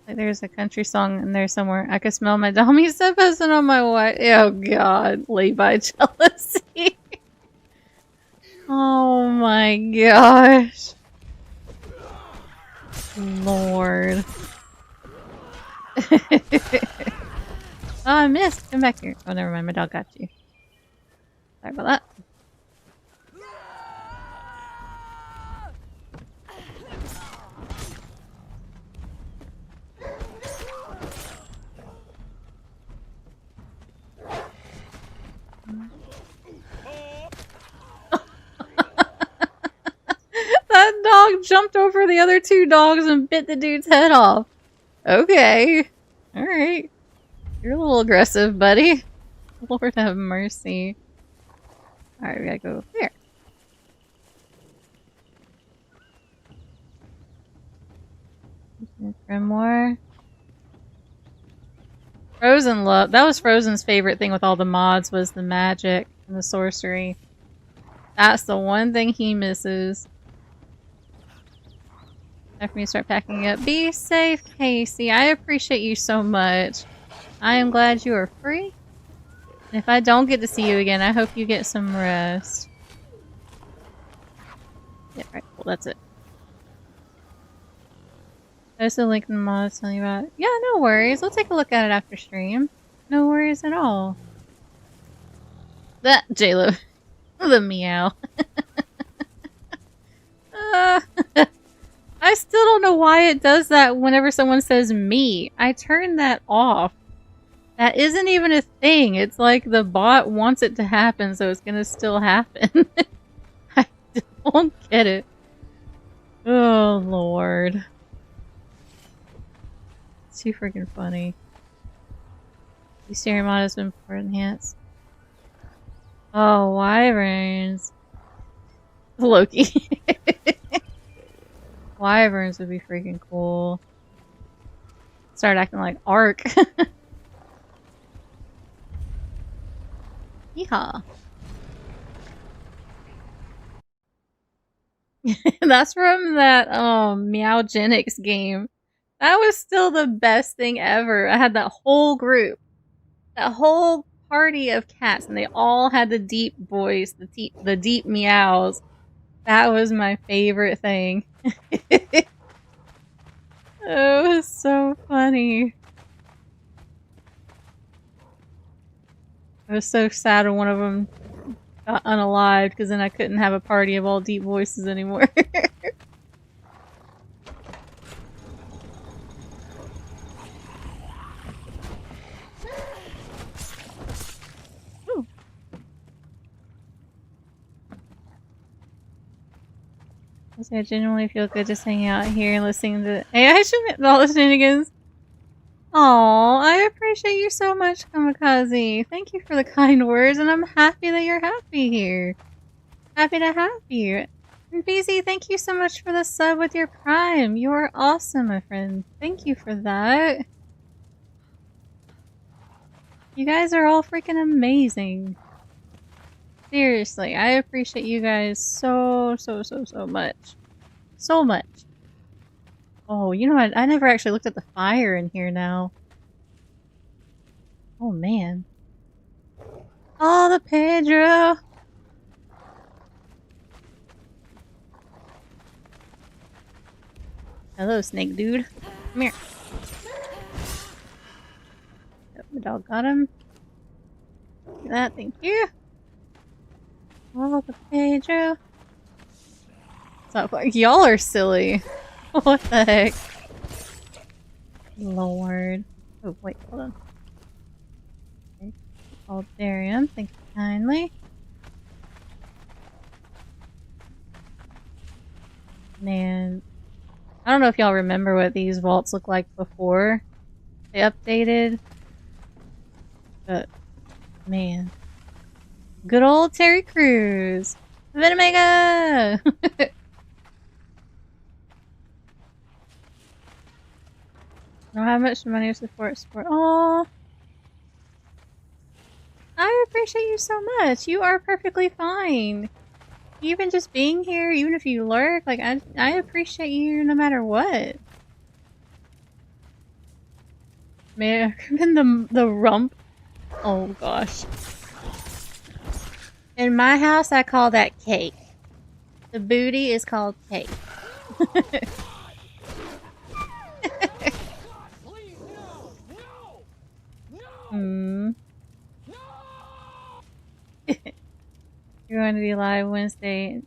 Like there's a country song in there somewhere. I could smell my dummy pissing on my wife. Oh god, lay-by jealousy. Oh my gosh. Lord. Oh, I missed. Come back here. Oh, never mind. My dog got you. Sorry about that. That dog jumped over the other two dogs and bit the dude's head off. Okay. Alright. You're a little aggressive, buddy. Lord have mercy. Alright, we gotta go there. Grimoire. Frozen love. That was Frozen's favorite thing with all the mods was the magic and the sorcery. That's the one thing he misses. After me start packing up. Be safe, Casey. I appreciate you so much. I am glad you are free. And if I don't get to see you again, I hope you get some rest. Yeah, right. Cool, that's it. There's a link in the mods telling you about it. Yeah, no worries. We'll take a look at it after stream. No worries at all. That J-Lo. The meow. I still don't know why it does that whenever someone says me. I turn that off. That isn't even a thing. It's like the bot wants it to happen, so it's gonna still happen. I don't get it. Oh, Lord. It's too freaking funny. These stereo mod has been enhanced. Oh, wyverns. Loki. Wyverns would be freaking cool. Start acting like Ark. Yeehaw. That's from that Meowgenics game. That was still the best thing ever. I had that whole group. That whole party of cats, and they all had the deep voice, the deep meows. That was my favorite thing. It was so funny. I was so sad when one of them got unalived, because then I couldn't have a party of all deep voices anymore. I genuinely feel good just hanging out here and listening to AI all the shenanigans. Aw, I appreciate you so much, Kamikaze. Thank you for the kind words, and I'm happy that you're happy here. Happy to have you. And BZ, thank you so much for the sub with your Prime. You are awesome, my friend. Thank you for that. You guys are all freaking amazing. Seriously, I appreciate you guys so much. So much. Oh, you know what? I never actually looked at the fire in here now. Oh, man. Oh, the Pedro! Hello, snake dude. Come here. Oh, the dog got him. Look at that, thank you. Oh, the Pedro. Stop. Y'all are silly. What the heck? Lord. Oh, wait, hold on. Okay. Oh, Darian, thank you kindly. Man. I don't know if y'all remember what these vaults looked like before they updated. But, man. Good old Terry Crews! Venomega! I don't have much money to support. Oh, I appreciate you so much. You are perfectly fine. Even just being here, even if you lurk, like I appreciate you no matter what. May I recommend the rump? Oh gosh. In my house, I call that cake. The booty is called cake. Hmm. You're going to be live Wednesday.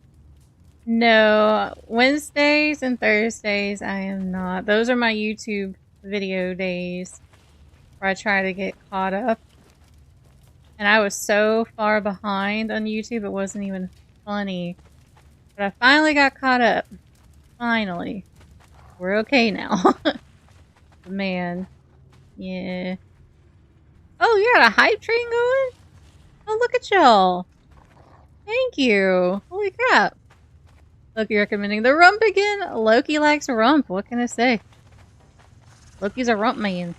No, Wednesdays and Thursdays I am not. Those are my YouTube video days where I try to get caught up. And I was so far behind on YouTube it wasn't even funny. But I finally got caught up. Finally. We're okay now. Man. Yeah. Oh, you got a hype train going? Oh, look at y'all. Thank you. Holy crap. Loki recommending the rump again. Loki likes rump. What can I say? Loki's a rump man.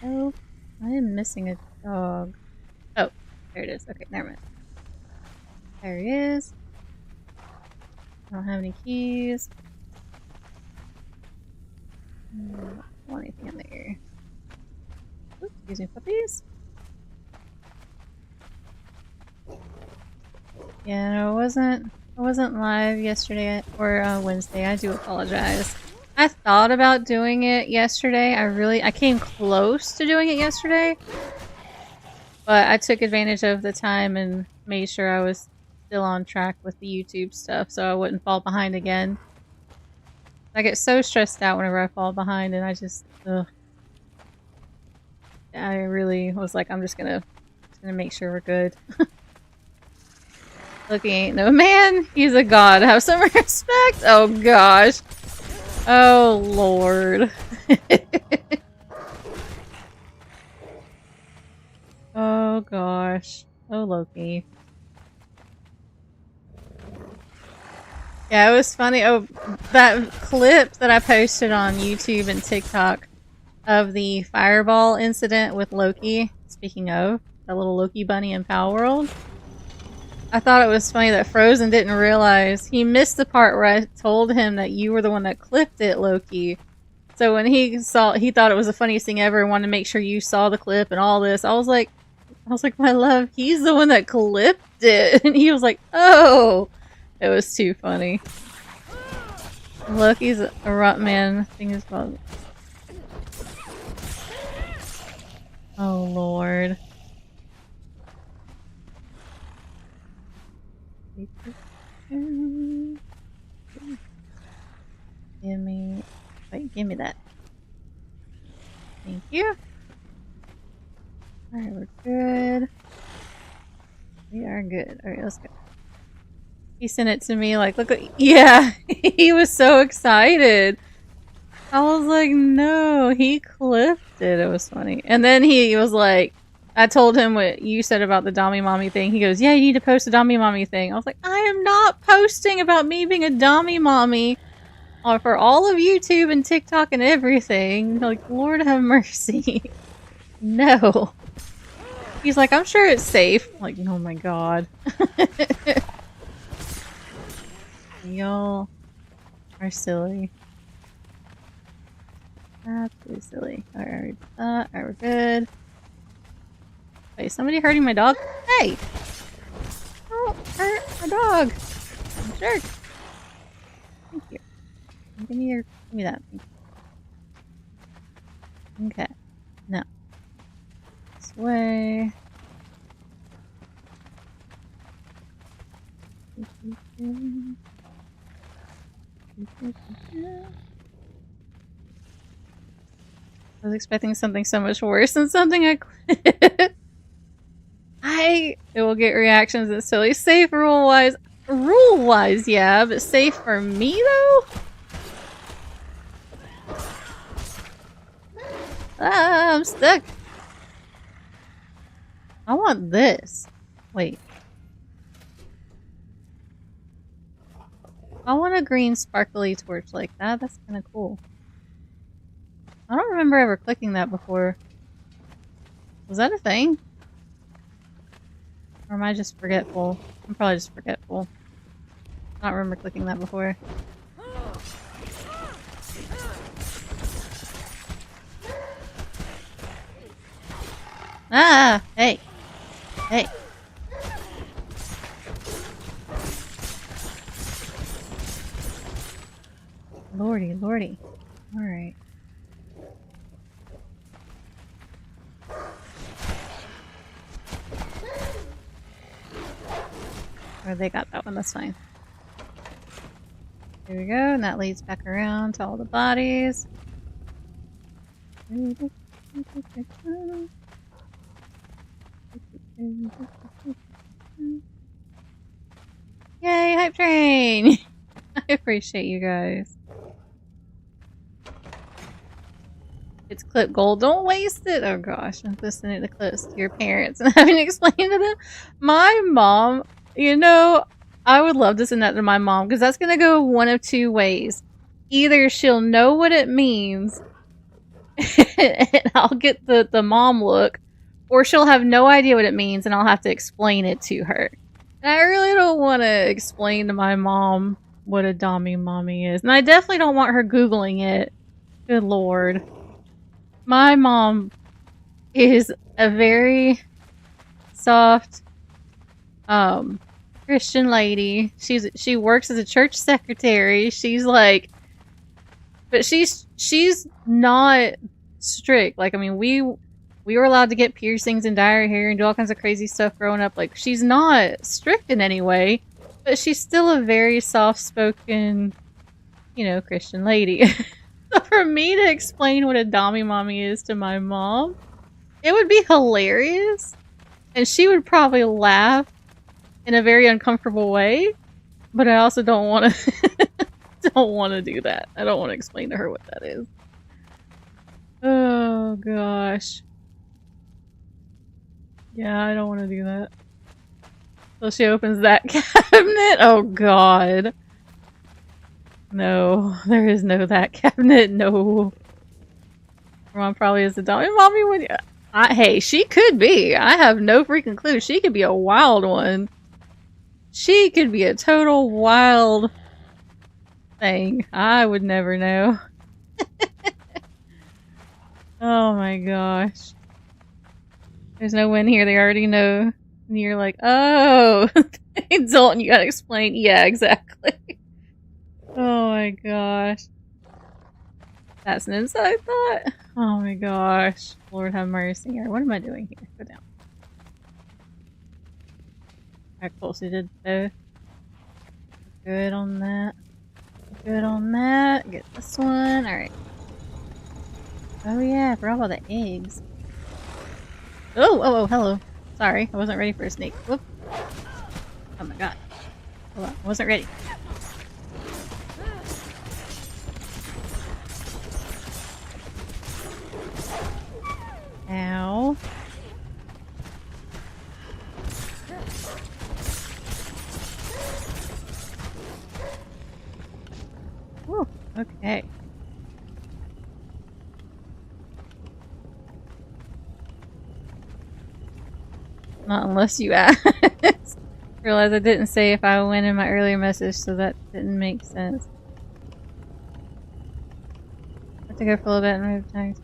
Oh, I am missing a dog. Oh, there it is. Okay, never mind. There he is. I don't have any keys. I don't want anything in there. Oops, excuse me, puppies. Yeah, no, I wasn't live yesterday or Wednesday. I do apologize. I thought about doing it yesterday. I came close to doing it yesterday, but I took advantage of the time and made sure I was still on track with the YouTube stuff so I wouldn't fall behind again. I get so stressed out whenever I fall behind and I just, ugh. I really was like, I'm just gonna make sure we're good. Look, he ain't no man. He's a god. Have some respect. Oh gosh. Oh lord. Oh gosh. Oh Loki. Yeah, it was funny. Oh, that clip that I posted on YouTube and TikTok of the fireball incident with Loki. Speaking of, that little Loki bunny in Power World. I thought it was funny that Frozen didn't realize. He missed the part where I told him that you were the one that clipped it, Loki. So when he thought it was the funniest thing ever and wanted to make sure you saw the clip and all this, I was like, my love, he's the one that clipped it. And he was like, oh. It was too funny. Loki's a rump man. Thing is called. Oh lord. Give me that. Thank you. Alright, we're good. We are good. Alright, let's go. He sent it to me like, look, yeah, he was so excited. I was like, no, he clipped it. It was funny. And then he was like, I told him what you said about the Dommy Mommy thing. He goes, yeah, you need to post a Dommy Mommy thing. I was like, I am not posting about me being a Dommy Mommy for all of YouTube and TikTok and everything. Like, Lord have mercy. No. He's like, I'm sure it's safe. I'm like, oh my god. Y'all are silly. Absolutely silly. Alright, we're good. Wait, somebody hurting my dog? Hey! Don't hurt my dog! Jerk! Thank you. Give me that. Okay. No. This way. I was expecting something so much worse than something I clicked. It will get reactions that's silly. Safe rule-wise. Rule-wise, yeah, but safe for me, though? Ah, I'm stuck. I want this. Wait. I want a green sparkly torch like that. That's kind of cool. I don't remember ever clicking that before. Was that a thing? Or am I just forgetful? I'm probably just forgetful. I don't remember clicking that before. Ah! Hey! Hey! Lordy, lordy. Alright. Or they got that one, that's fine. There we go, and that leads back around to all the bodies. Yay, hype train! I appreciate you guys. It's clip gold. Don't waste it! Oh gosh, I'm listening to clips to your parents and having to explain to them. My mom, you know, I would love to send that to my mom because that's gonna go one of two ways. Either she'll know what it means and I'll get the mom look, or she'll have no idea what it means and I'll have to explain it to her. And I really don't want to explain to my mom what a Dommy Mommy is. And I definitely don't want her Googling it. Good lord. My mom is a very soft Christian lady. She works as a church secretary. She's like, but she's not strict. Like, I mean, we were allowed to get piercings and dye our hair and do all kinds of crazy stuff growing up. Like, she's not strict in any way, but she's still a very soft-spoken, you know, Christian lady. So for me to explain what a Dommy Mommy is to my mom, it would be hilarious. And she would probably laugh in a very uncomfortable way. But I also don't want to do that. I don't want to explain to her what that is. Oh gosh. Yeah, I don't want to do that. So she opens that cabinet. Oh god. No, there is no that cabinet. No. Her mom probably is a Dommy Mommy. Would hey, she could be. I have no freaking clue. She could be a wild one. She could be a total wild thing. I would never know. Oh my gosh. There's no win here. They already know. And you're like, oh, Dalton, you gotta explain. Yeah, exactly. Oh my gosh. That's an inside thought? Oh my gosh. Lord have mercy here. What am I doing here? Go down. Alright, cool. So you did both. Good on that. Good on that. Get this one. Alright. Oh yeah, I forgot about the eggs. Oh, hello. Sorry, I wasn't ready for a snake. Whoop. Oh my god. Hold on, I wasn't ready. Ow. Whew, okay. Not unless you ask. Realize I didn't say if I went in my earlier message, so that didn't make sense. I have to go for a little bit and move tanks.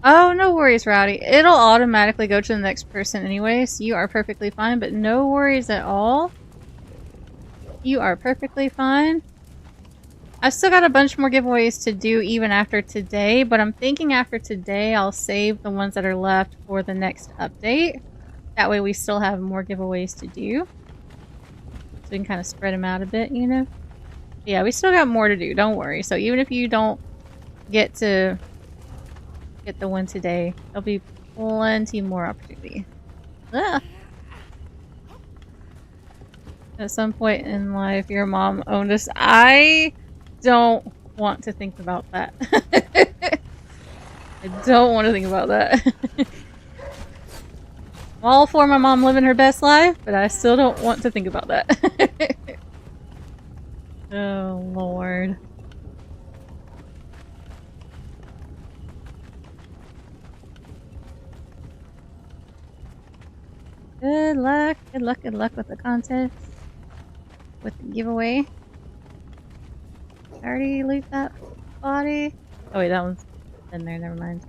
Oh, no worries, Rowdy. It'll automatically go to the next person anyway, so you are perfectly fine, but no worries at all. You are perfectly fine. I've still got a bunch more giveaways to do even after today, but I'm thinking after today I'll save the ones that are left for the next update. That way we still have more giveaways to do. So we can kind of spread them out a bit, you know? Yeah, we still got more to do, don't worry. So even if you don't get to get the one today, there'll be plenty more opportunity. Ah. At some point in life, your mom owned us. I don't want to think about that. I don't want to think about that. I'm all for my mom living her best life, but I still don't want to think about that. Oh, Lord. Good luck, good luck, good luck with the contest. With the giveaway. I already loot that body. Oh wait, that one's in there, never mind.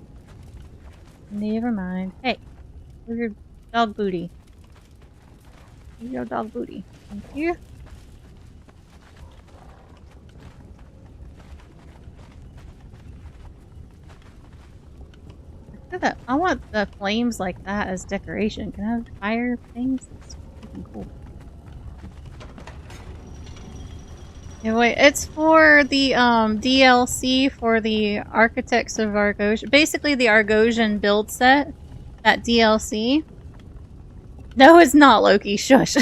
Never mind. Hey, where's your dog booty? Where's your dog booty? Thank you. I want the flames like that as decoration. Can I have fire things? That's freaking cool. Yeah, wait, it's for the DLC for the Architects of Argosian. Basically the Argosian build set. That DLC. No, it's not, Loki. Shush.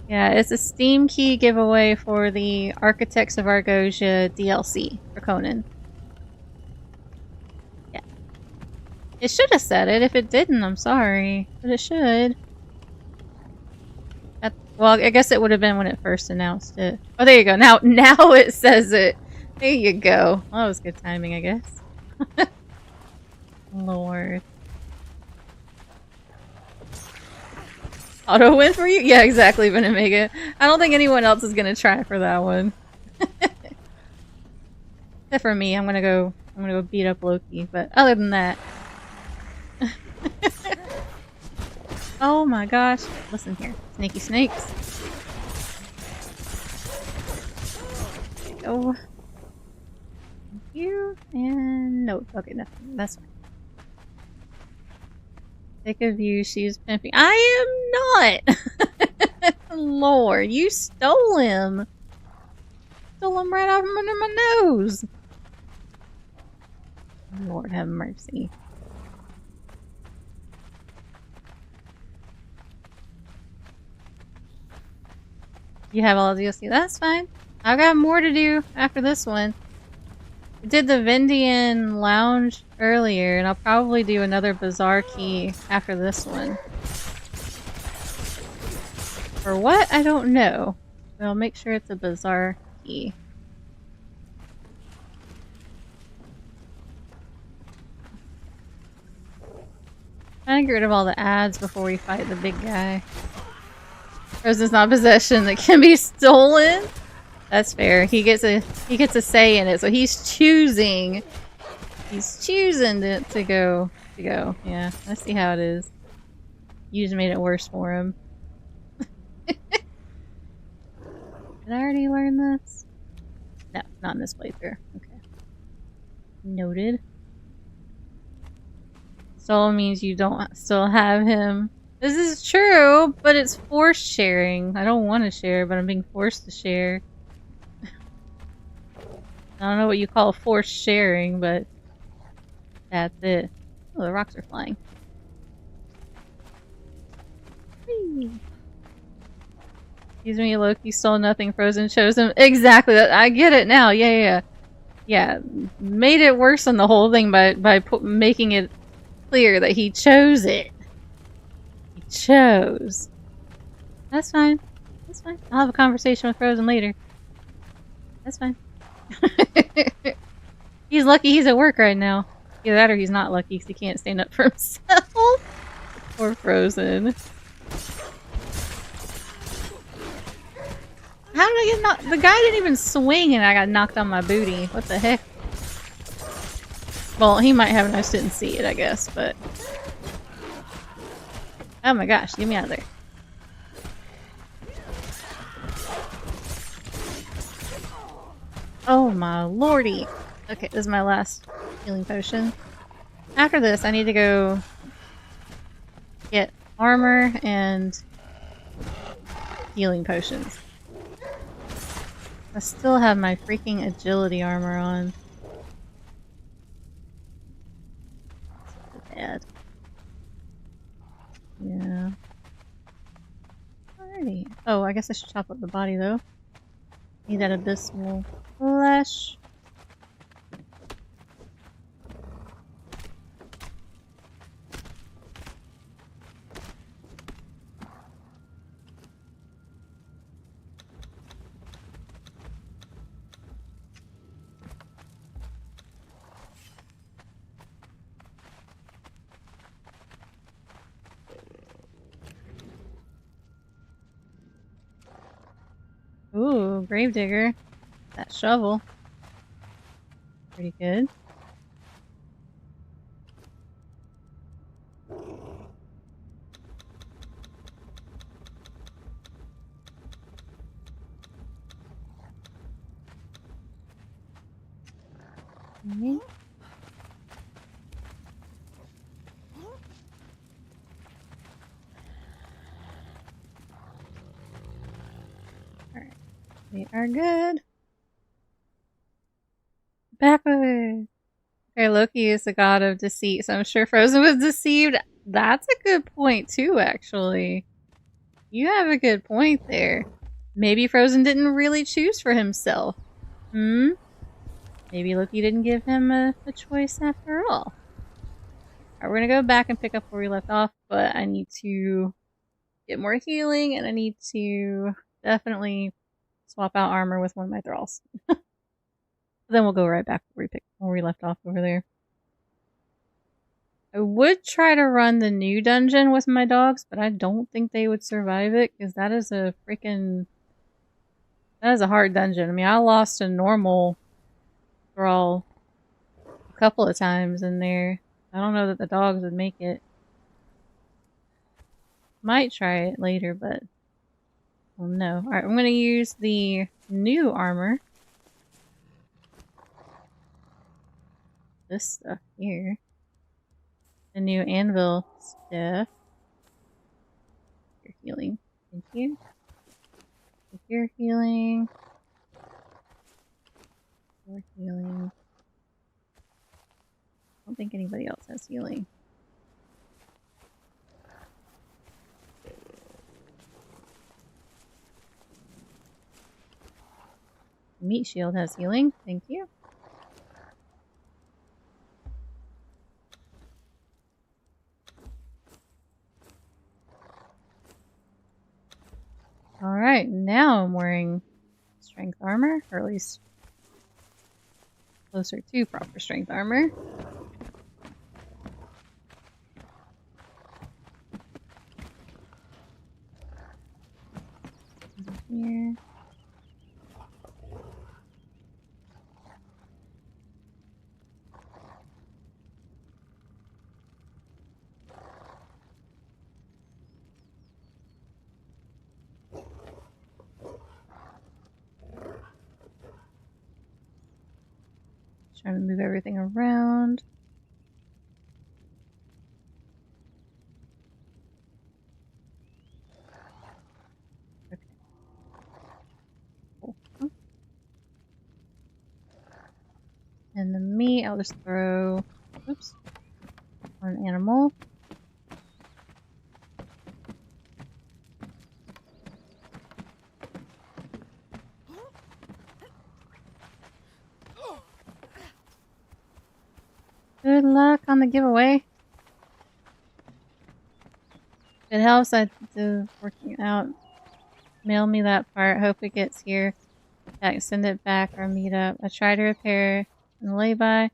Yeah, it's a Steam key giveaway for the Architects of Argosia DLC for Conan. Yeah. It should have said it. If it didn't, I'm sorry. But it should. Well, I guess it would have been when it first announced it. Oh, there you go. Now it says it. There you go. Well, that was good timing, I guess. Lord. Auto win for you? Yeah, exactly, Venomega. I don't think anyone else is gonna try for that one. Except for me, I'm gonna go beat up Loki, but other than that. Oh my gosh. Listen here. Snaky snakes. There you go. Thank you. And no, okay, nothing. That's fine. Take a view, she's pimping. I am not! Lord, you stole him! Stole him right out from under my nose! Lord have mercy. You have all the DLC. That's fine. I've got more to do after this one. I did the Vendian Lounge earlier, and I'll probably do another Bazaar key after this one. For what? I don't know. But I'll make sure it's a Bazaar key. Trying to get rid of all the ads before we fight the big guy. Frozen's not possession that can be stolen. That's fair. He gets a say in it, so he's choosing. He's choosing to go. Yeah, I see how it is. You just made it worse for him. Did I already learn this? No, not in this playthrough. Okay. Noted. Stolen means you don't still have him. This is true, but it's forced sharing. I don't want to share, but I'm being forced to share. I don't know what you call forced sharing, but that's it. Oh, the rocks are flying. Excuse me, Loki stole nothing, Frozen chose him. Exactly, I get it now. Yeah. Made it worse on the whole thing by making it clear that he chose it. He chose. That's fine. That's fine. I'll have a conversation with Frozen later. That's fine. He's lucky he's at work right now. Either that or he's not lucky because he can't stand up for himself. Poor Frozen. How did I get knocked? The guy didn't even swing and I got knocked on my booty. What the heck? Well, he might have and I just didn't see it, I guess, but... Oh my gosh, get me out of there. Oh my lordy. Okay, this is my last healing potion. After this, I need to go get armor and healing potions. I still have my freaking agility armor on. So bad. Yeah. Alrighty. Oh, I guess I should chop up the body though. Need that abysmal flesh. Ooh, gravedigger. That shovel. Pretty good. Okay. Alright. We are good. Backward. Okay, Loki is the god of deceit, so I'm sure Frozen was deceived. That's a good point too, actually. You have a good point there. Maybe Frozen didn't really choose for himself. Hmm? Maybe Loki didn't give him a choice after all. Alright, we're gonna go back and pick up where we left off, but I need to get more healing, and I need to definitely swap out armor with one of my thralls. Then we'll go right back where we left off over there. I would try to run the new dungeon with my dogs, but I don't think they would survive it, because that is a freaking... That is a hard dungeon. I mean, I lost a normal thrall a couple of times in there. I don't know that the dogs would make it. Might try it later, but... Well, no. Alright, I'm gonna use the new armor. This stuff here. The new anvil stuff. Your healing. Thank you. Take your healing. Your healing. I don't think anybody else has healing. Meat shield has healing. Thank you. Alright, now I'm wearing strength armor, or at least closer to proper strength armor. Here. Trying to move everything around. Okay. Cool. And the meat, I'll just throw, oops, on an animal. Good luck on the giveaway. If it helps, I do working out. Mail me that part. Hope it gets here. Send it back or meet up. I tried to repair and lay-by.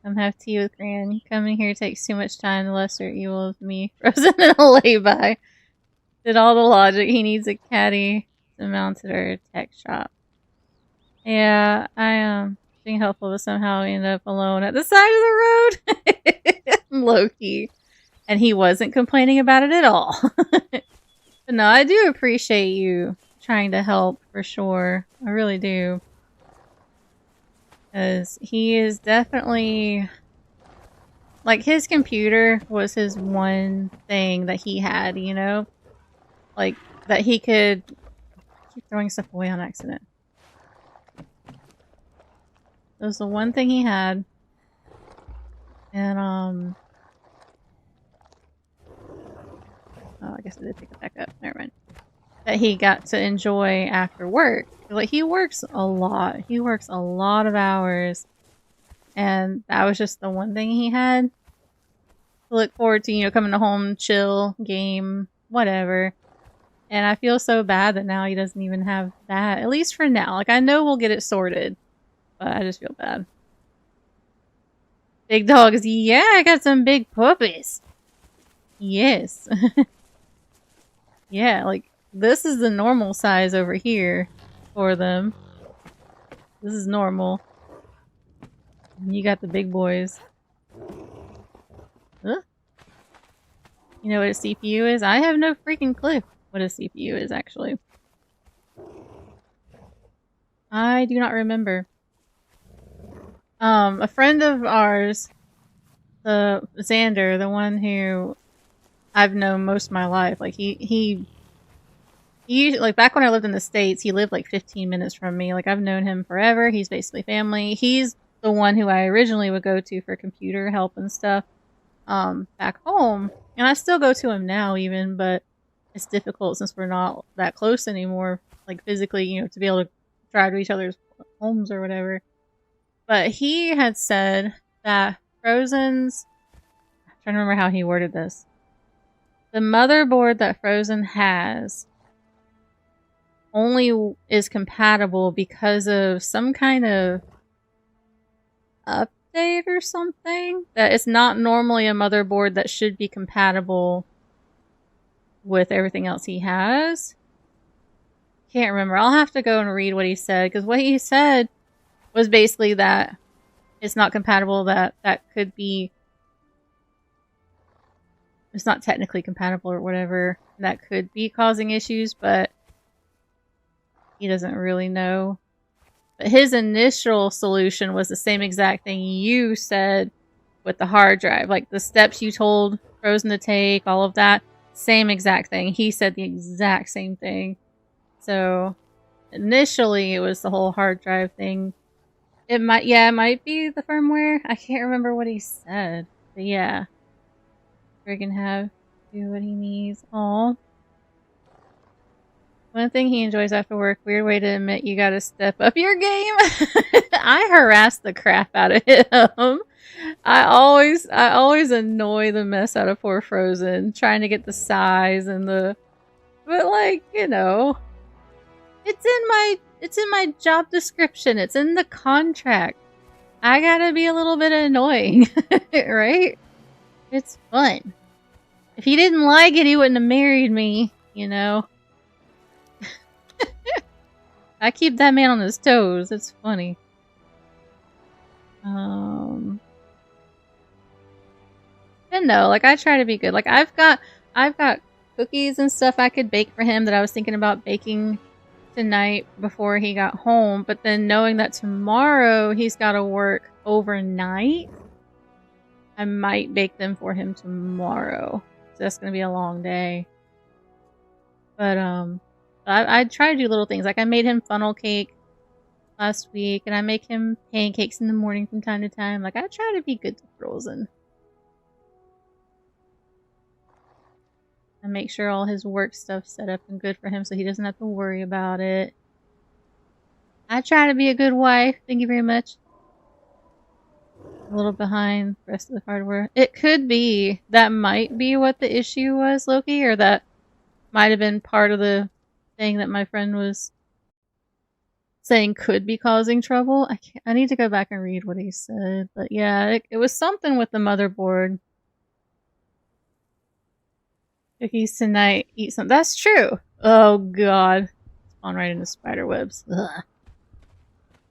Come have tea with Gran. Coming here takes too much time. The lesser evil of me. Frozen in a lay-by. Did all the logic. He needs a caddy to mount at our tech shop. Yeah, I am being helpful, but somehow we ended up alone at the side of the road. Low-key. And he wasn't complaining about it at all. But no, I do appreciate you trying to help for sure. I really do. Because he is definitely... Like, his computer was his one thing that he had, you know? Like, that he could... I keep throwing stuff away on accident. It was the one thing he had. And, oh, I guess I did pick it back up. Never mind. That he got to enjoy after work. Like, he works a lot. He works a lot of hours. And that was just the one thing he had to look forward to, you know, coming home, chill, game, whatever. And I feel so bad that now he doesn't even have that. At least for now. Like, I know we'll get it sorted. But I just feel bad. Big dogs. Yeah, I got some big puppies. Yes. Yeah, like, this is the normal size over here for them. This is normal. And you got the big boys. Huh? You know what a CPU is? I have no freaking clue what a CPU is, actually. I do not remember. A friend of ours, the Xander, the one who I've known most of my life, like, he like, back when I lived in the States, he lived like 15 minutes from me. Like, I've known him forever. He's basically family. He's the one who I originally would go to for computer help and stuff, back home. And I still go to him now even, but it's difficult since we're not that close anymore, like, physically, you know, to be able to drive to each other's homes or whatever. But he had said that Frozen's... I'm trying to remember how he worded this. The motherboard that Frozen has only is compatible because of some kind of update or something. That it's not normally a motherboard that should be compatible with everything else he has. Can't remember. I'll have to go and read what he said, because what he said was basically that it's not compatible, that could be... It's not technically compatible or whatever. That could be causing issues, but he doesn't really know. But his initial solution was the same exact thing you said with the hard drive. Like, the steps you told Frozen to take, all of that. Same exact thing. He said the exact same thing. So, initially it was the whole hard drive thing. It might be the firmware. I can't remember what he said. But yeah. Friggin' have do what he needs. Aw. One thing he enjoys after work, weird way to admit you gotta step up your game. I harass the crap out of him. I always annoy the mess out of poor Frozen, trying to get the size and the... But, like, you know, it's in my job description. It's in the contract. I gotta be a little bit annoying, right? It's fun. If he didn't like it, he wouldn't have married me, you know? I keep that man on his toes. It's funny. And no, like, I try to be good. Like, I've got cookies and stuff I could bake for him that I was thinking about baking tonight before he got home. But then knowing that tomorrow he's got to work overnight, I might bake them for him tomorrow. So that's going to be a long day. But, I try to do little things. Like, I made him funnel cake last week, and I make him pancakes in the morning from time to time. Like, I try to be good to Frozen. I make sure all his work stuff's set up and good for him so he doesn't have to worry about it. I try to be a good wife. Thank you very much. A little behind the rest of the hardware. It could be. That might be what the issue was, Loki, or that might have been part of the thing that my friend was saying could be causing trouble. I need to go back and read what he said. But yeah, it was something with the motherboard. Cookies tonight, eat some. That's true. Oh god. Spawn right into spider webs. Ugh.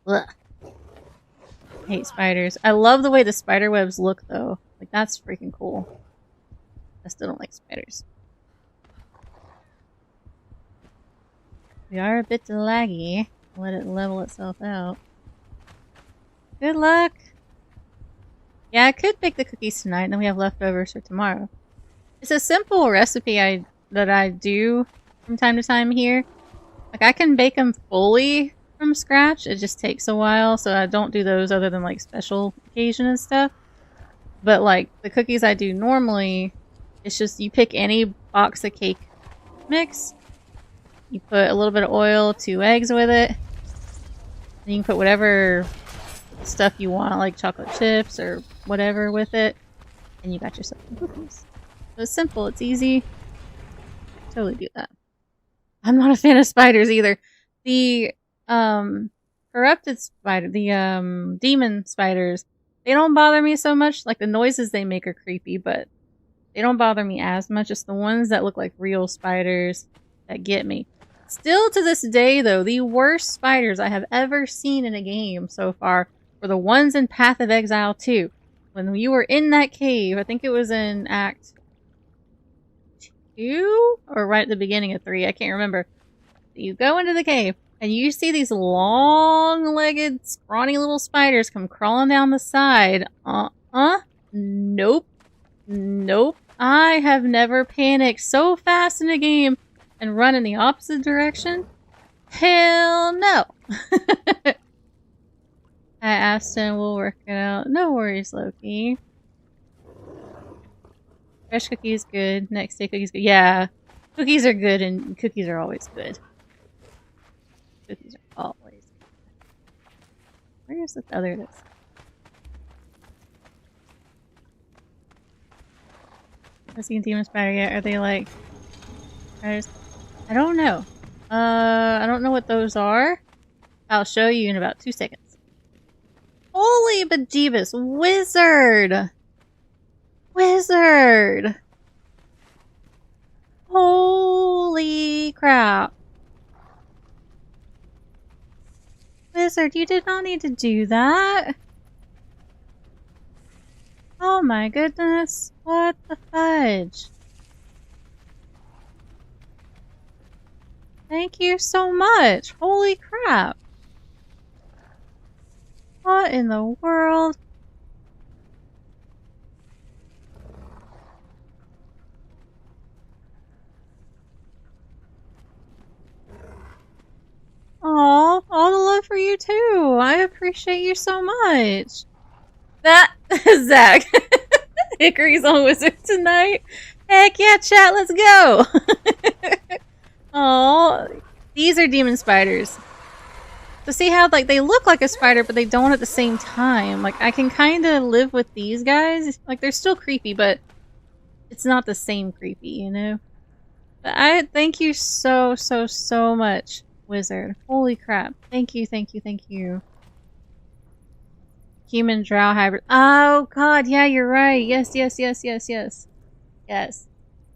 Ugh. Hate spiders. I love the way the spider webs look though. Like that's freaking cool. I still don't like spiders. We are a bit laggy. Let it level itself out. Good luck! Yeah, I could bake the cookies tonight, and then we have leftovers for tomorrow. It's a simple recipe that I do from time to time here. Like, I can bake them fully from scratch. It just takes a while, so I don't do those other than, like, special occasion and stuff. But, like, the cookies I do normally, it's just you pick any box of cake mix. You put a little bit of oil, 2 eggs with it. And you can put whatever stuff you want, like chocolate chips or whatever with it. And you got yourself some cookies. So it's simple, it's easy. Totally do that. I'm not a fan of spiders either. The corrupted spider, the demon spiders, they don't bother me so much. Like the noises they make are creepy, but they don't bother me as much. It's the ones that look like real spiders that get me. Still to this day, though, the worst spiders I have ever seen in a game so far were the ones in Path of Exile 2. When you were in that cave, I think it was in Act 2? Or right at the beginning of 3, I can't remember. You go into the cave, and you see these long-legged, scrawny little spiders come crawling down the side. Nope. Nope. I have never panicked so fast in a game and run in the opposite direction? Hell no! I asked him, we'll work it out. No worries, Loki. Fresh cookies good. Next day cookies good. Yeah. Cookies are good and cookies are always good. Cookies are always good. Where is the other list? I've seen Demon Spider yet. Are they like... I don't know. I don't know what those are. I'll show you in about 2 seconds. Holy bejeebus! Wizard! Wizard! Holy crap. Wizard, you did not need to do that. Oh my goodness. What the fudge? Thank you so much. Holy crap. What in the world? Aw, all the love for you too. I appreciate you so much. That Zach. Hickory's on Wizard tonight. Heck yeah, chat, let's go. Oh, these are demon spiders. So see how like they look like a spider, but they don't at the same time. Like I can kind of live with these guys. Like they're still creepy, but it's not the same creepy, you know. But I thank you so much, Wizard. Holy crap! Thank you, thank you, thank you. Human drow hybrid. Oh god, yeah, you're right. Yes.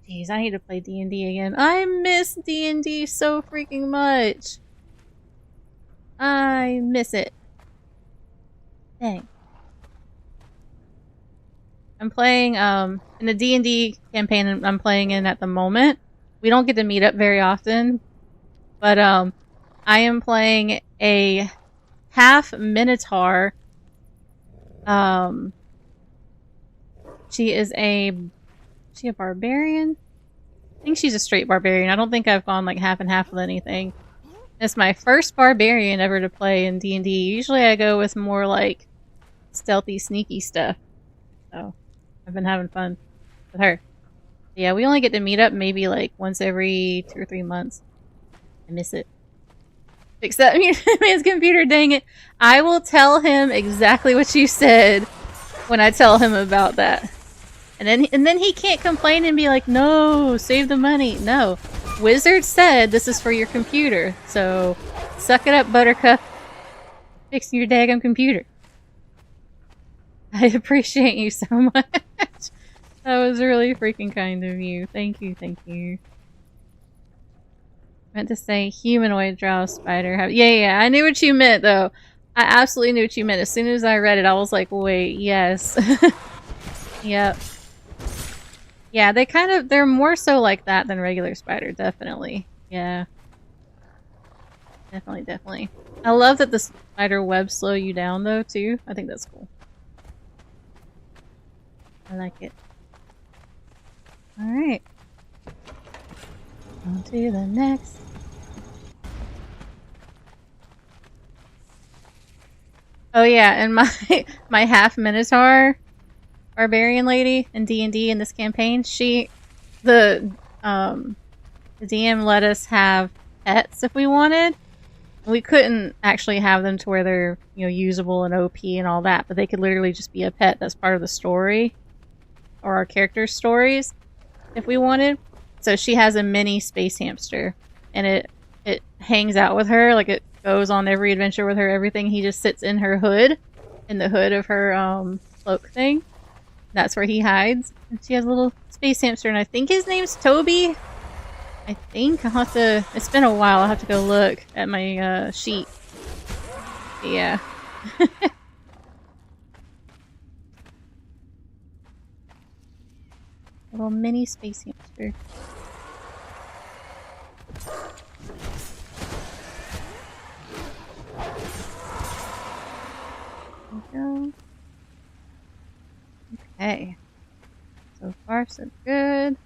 Jeez, I need to play D&D again. I miss D&D so freaking much. I miss it. Dang. I'm playing, in the D&D campaign I'm playing in at the moment. We don't get to meet up very often. But, I am playing a half Minotaur. She a barbarian? I think she's a straight barbarian. I don't think I've gone like half and half with anything. It's my first barbarian ever to play in D&D. Usually I go with more like stealthy, sneaky stuff. So I've been having fun with her. But yeah, we only get to meet up maybe like once every 2 or 3 months. I miss it. Fix that man's computer, dang it. I will tell him exactly what you said when I tell him about that. And then he can't complain and be like, no, save the money. No. Wizard said this is for your computer, so suck it up, Buttercup. Fixing your daggum computer. I appreciate you so much. That was really freaking kind of you. Thank you, thank you. I meant to say humanoid drow spider. Yeah, I knew what you meant, though. I absolutely knew what you meant. As soon as I read it, I was like, wait, yes. Yep. Yeah, they're more so like that than regular spider, definitely. Yeah. Definitely. I love that the spider webs slow you down, though, too. I think that's cool. I like it. Alright. On to the next. Oh yeah, and my half minotaur barbarian lady in D&D in this campaign, the DM let us have pets if we wanted. We couldn't actually have them to where they're, usable and OP and all that, but they could literally just be a pet that's part of the story or our characters' stories if we wanted. So she has a mini space hamster, and it hangs out with her, like it goes on every adventure with her, everything. He just sits in her hood, in the hood of her cloak thing. That's where he hides. And she has a little space hamster, and I think his name's Toby. I think I'll have to. It's been a while. I'll have to go look at my sheet. But yeah. Little mini space hamster. There we go. Okay. So far, so good.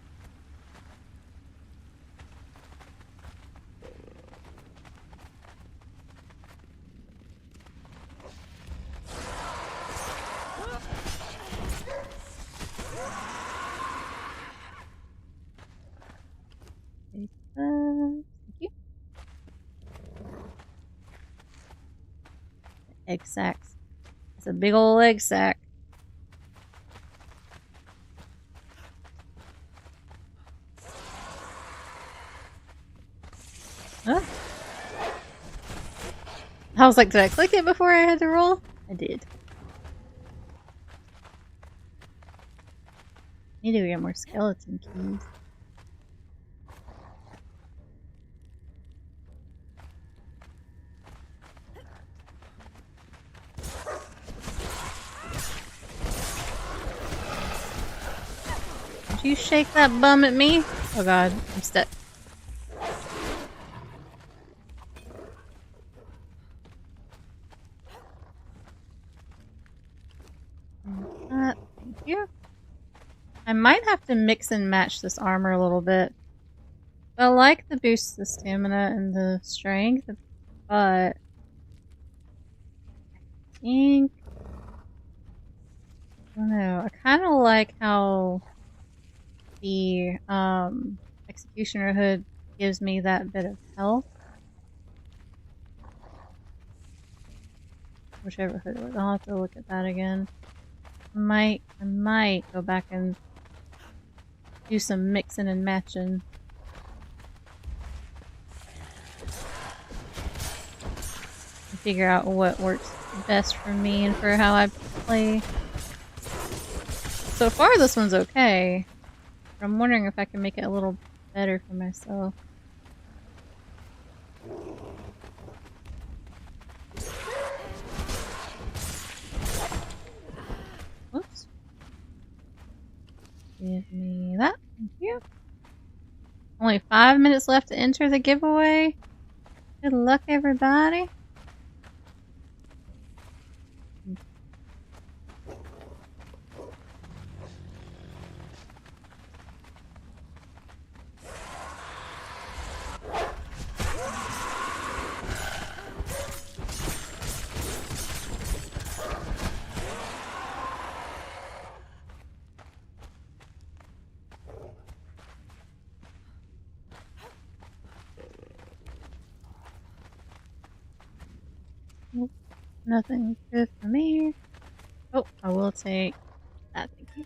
Thank you. Egg sacks. It's a big old egg sack. Huh? I was like, did I click it before I had to roll? I did. Need to get more skeleton keys. Did you shake that bum at me? Oh god, I'm stuck. Thank you. I might have to mix and match this armor a little bit. I like the boost to the stamina and the strength, but I think I don't know. I kind of like how the Executioner hood gives me that bit of health. Whichever hood it was. I'll have to look at that again. I might go back and do some mixing and matching. And figure out what works best for me and for how I play. So far this one's okay. But I'm wondering if I can make it a little better for myself. Whoops. Give me that. Thank you. Only 5 minutes left to enter the giveaway. Good luck, everybody. Nope. Nothing good for me. Oh, I will take that. Thank you.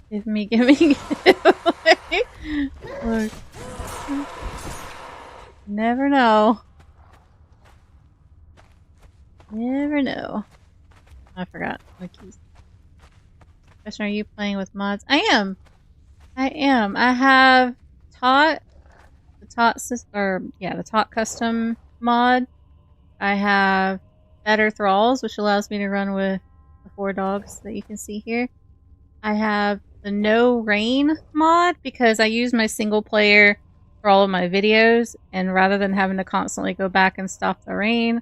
Give me. Look. Never know. Never know. I forgot my keys. Question, are you playing with mods? I am. I have Tot, the Tot custom mod. I have Better Thralls, which allows me to run with the 4 dogs that you can see here. I have the No Rain mod because I use my single player for all of my videos, and rather than having to constantly go back and stop the rain,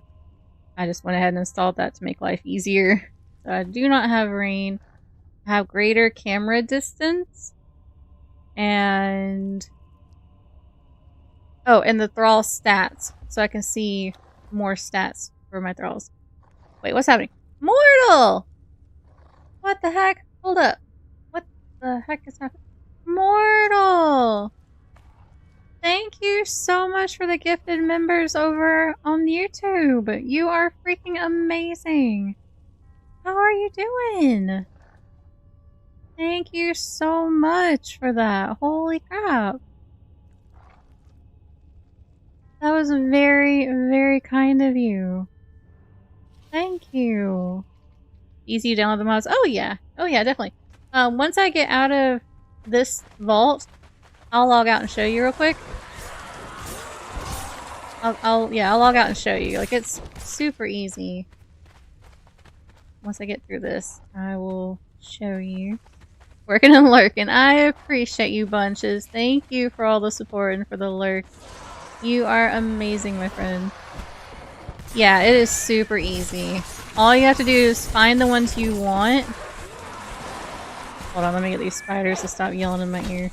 I just went ahead and installed that to make life easier. So I do not have rain. I have greater camera distance. And oh, and the thrall stats. So I can see more stats for my thralls. Wait, what's happening? Mortal! What the heck? Hold up. What the heck is happening? Mortal! Thank you so much for the gifted members over on YouTube. You are freaking amazing. How are you doing? Thank you so much for that. Holy crap. That was very, very kind of you. Thank you. Easy to download the mods. Oh yeah. Oh yeah, definitely. Once I get out of this vault, I'll log out and show you real quick. I'll log out and show you. Like, it's super easy. Once I get through this, I will show you. Working and lurking. I appreciate you bunches. Thank you for all the support and for the lurk. You are amazing, my friend. Yeah, it is super easy. All you have to do is find the ones you want. Hold on, let me get these spiders to stop yelling in my ear.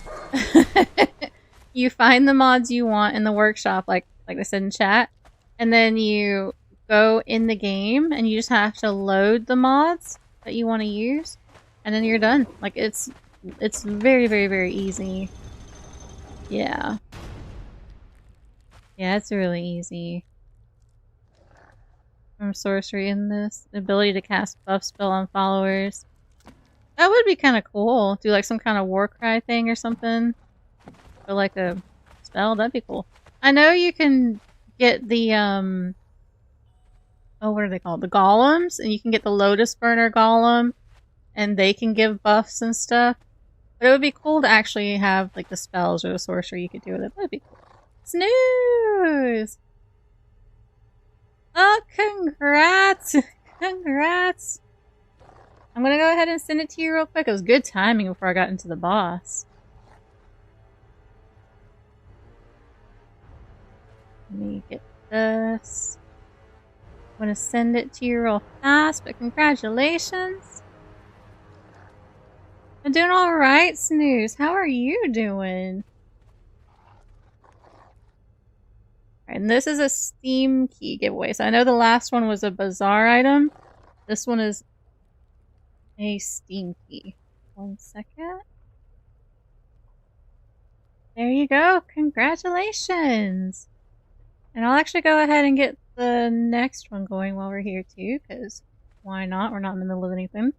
You find the mods you want in the workshop, like I said in chat, and then you go in the game and you just have to load the mods that you want to use, and then you're done. Like, it's very, very, very easy. Yeah. Yeah, it's really easy. From sorcery in this. The ability to cast buff spell on followers. That would be kind of cool. Do like some kind of war cry thing or something. Or like a spell. That'd be cool. I know you can get the, oh, what are they called? The golems. And you can get the Lotus Burner golem. And they can give buffs and stuff. But it would be cool to actually have like the spells or the sorcery you could do with it. That'd be cool. Snooze! Oh, congrats! Congrats! I'm gonna go ahead and send it to you real quick. It was good timing before I got into the boss. Let me get this. I'm gonna send it to you real fast, but congratulations! I'm doing alright, Snooze. How are you doing? Alright, and this is a Steam key giveaway. So I know the last one was a bazaar item. This one is a Steam key. 1 second. There you go. Congratulations! And I'll actually go ahead and get the next one going while we're here too, because why not? We're not in the middle of anything.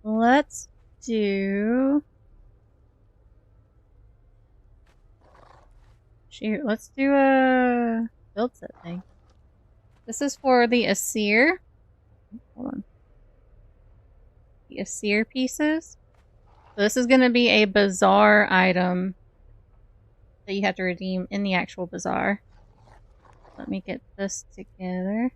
Let's do... Shoot, let's do a build set thing. This is for the Asir. Hold on. The Asir pieces. So this is going to be a bazaar item that you have to redeem in the actual bazaar. Let me get this together.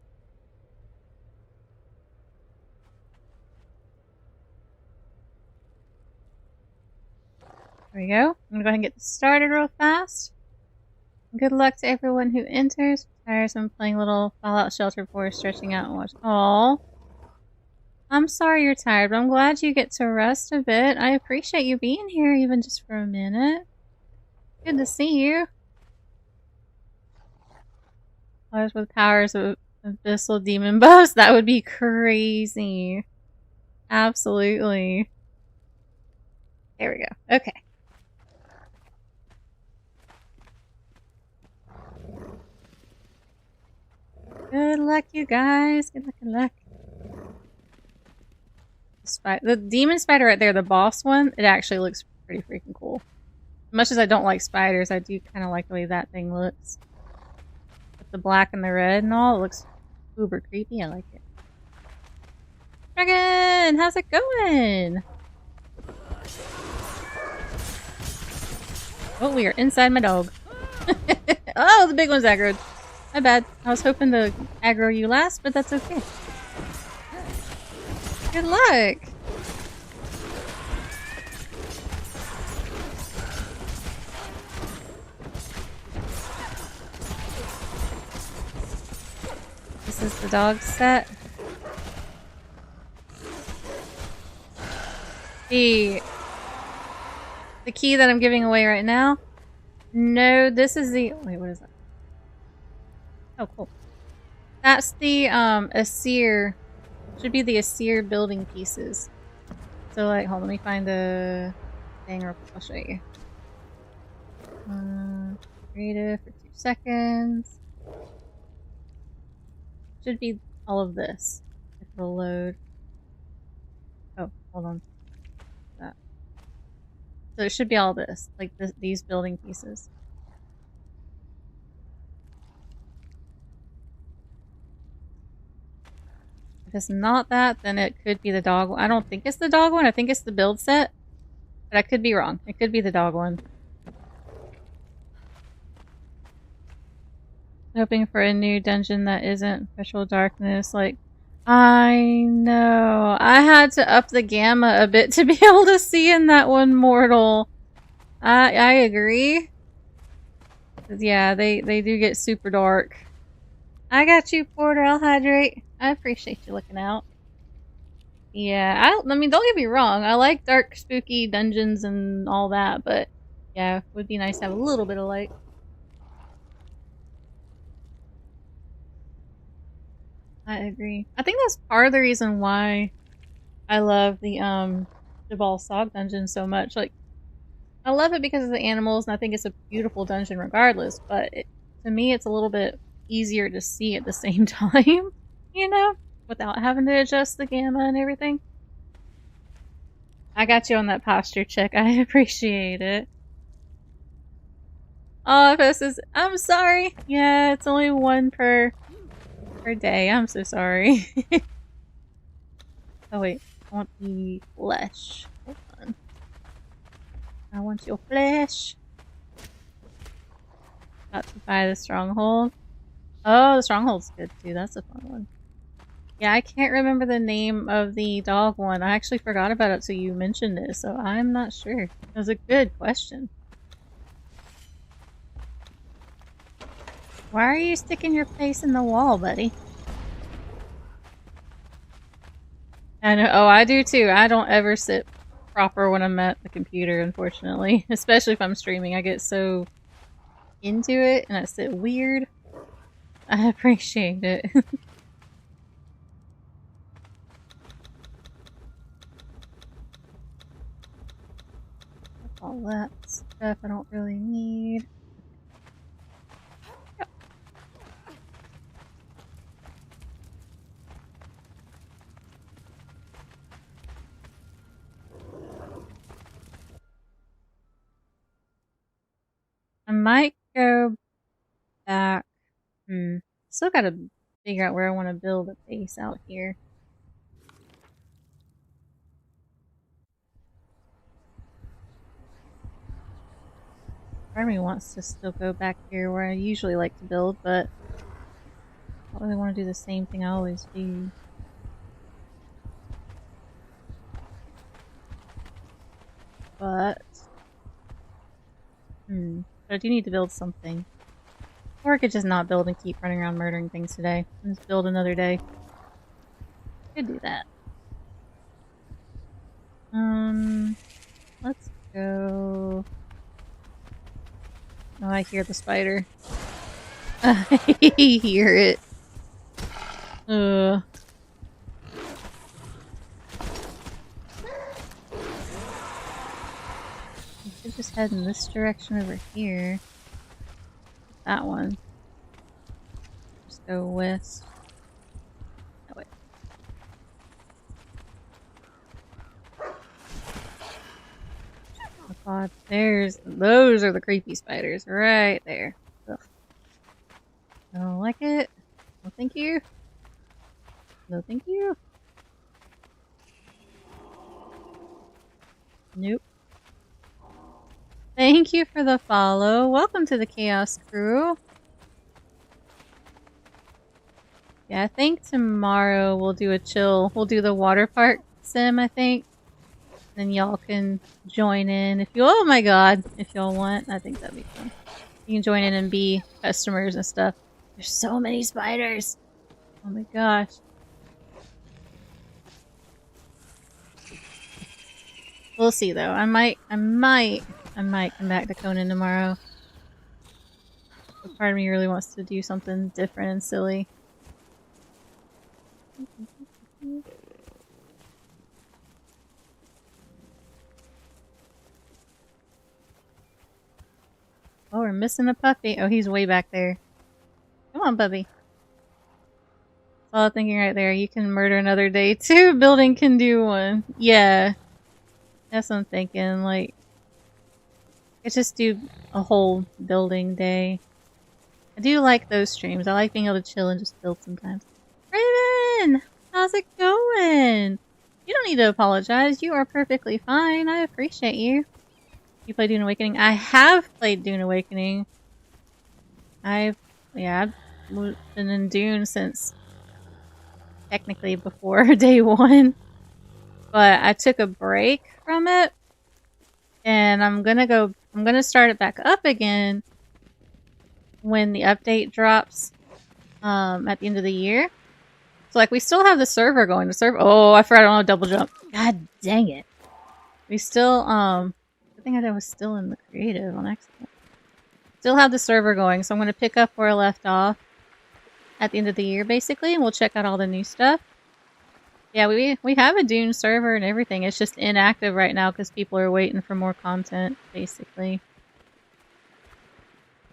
There we go. I'm going to go ahead and get this started real fast. Good luck to everyone who enters. Tired, I'm playing a little Fallout Shelter 4, stretching out and watch. Aww. I'm sorry you're tired, but I'm glad you get to rest a bit. I appreciate you being here even just for a minute. Good to see you. Players with powers of Abyssal Demon Bows. That would be crazy. Absolutely. There we go. Okay. Good luck, you guys. Good luck, good luck. The demon spider right there, the boss one, it actually looks pretty freaking cool. As much as I don't like spiders, I do kind of like the way that thing looks. With the black and the red and all, it looks uber creepy. I like it. Dragon! How's it going? Oh, we are inside my dog. Oh, the big one's aggroed. My bad. I was hoping to aggro you last, but that's okay. Good luck! This is the dog set. The key that I'm giving away right now. No, this is the... Wait, what is that? Oh, cool. That's the Asir. Should be the Asir building pieces. So, like, hold on, let me find the thing real quick. I'll show you. Creative for 2 seconds. Should be all of this. If it'll load. Oh, hold on. That. So it should be all this, like these building pieces. If it's not that, then it could be the dog one. I don't think it's the dog one. I think it's the build set. But I could be wrong. It could be the dog one. Hoping for a new dungeon that isn't Perpetual Darkness. Like, I know. I had to up the gamma a bit to be able to see in that one mortal. I agree. Yeah, they do get super dark. I got you, Porter. I'll hydrate. I appreciate you looking out. Yeah, I mean, don't get me wrong. I like dark, spooky dungeons and all that, but yeah, it would be nice to have a little bit of light. I agree. I think that's part of the reason why I love the Jabal Sog dungeon so much. Like, I love it because of the animals, and I think it's a beautiful dungeon regardless, but to me it's a little bit easier to see at the same time, you know? Without having to adjust the gamma and everything. I got you on that posture check. I appreciate it. Oh, I'm sorry. Yeah, it's only one per day. I'm so sorry. Oh wait, I want the flesh. Hold on. I want your flesh. Got to buy the stronghold. Oh, the stronghold's good too. That's a fun one. Yeah, I can't remember the name of the dog one. I actually forgot about it till you mentioned it, so I'm not sure. It was a good question. Why are you sticking your face in the wall, buddy? I know. Oh, I do too. I don't ever sit proper when I'm at the computer, unfortunately. Especially if I'm streaming. I get so into it and I sit weird. I appreciate it. All that stuff I don't really need. Yep. I might go back. Still gotta figure out where I want to build a base out here. Part of me wants to still go back here where I usually like to build, but I don't really want to do the same thing I always do. But I do need to build something. Or I could just not build and keep running around murdering things today. And just build another day. Could do that. Let's go. Oh, I hear the spider. I hear it. We should just head in this direction over here. That one. Just go west. Oh, wait. Oh god, those are the creepy spiders right there. Ugh. I don't like it. No thank you. No thank you. Nope. Thank you for the follow. Welcome to the Chaos Crew. Yeah, I think tomorrow we'll do we'll do the water park sim, I think. Then y'all can join in if you, oh my god, if y'all want. I think that'd be fun. You can join in and be customers and stuff. There's so many spiders. Oh my gosh. We'll see though. I might come back to Conan tomorrow. But part of me really wants to do something different and silly. Oh, we're missing a puppy. Oh, he's way back there. Come on, puppy. That's all I'm thinking right there. You can murder another day too. Building can do one. Yeah. That's what I'm thinking. Like, let's just do a whole building day. I do like those streams. I like being able to chill and just build sometimes. Raven! How's it going? You don't need to apologize. You are perfectly fine. I appreciate you. You play Dune Awakening? I have played Dune Awakening. I've been in Dune since technically before day one. But I took a break from it. And I'm gonna start it back up again when the update drops at the end of the year. So like we still have the server going. Oh, I forgot I don't have double jump. God dang it. We still I think I was still in the creative on accident. Still have the server going, so I'm gonna pick up where I left off at the end of the year basically, and we'll check out all the new stuff. Yeah, we have a Dune server and everything. It's just inactive right now because people are waiting for more content, basically.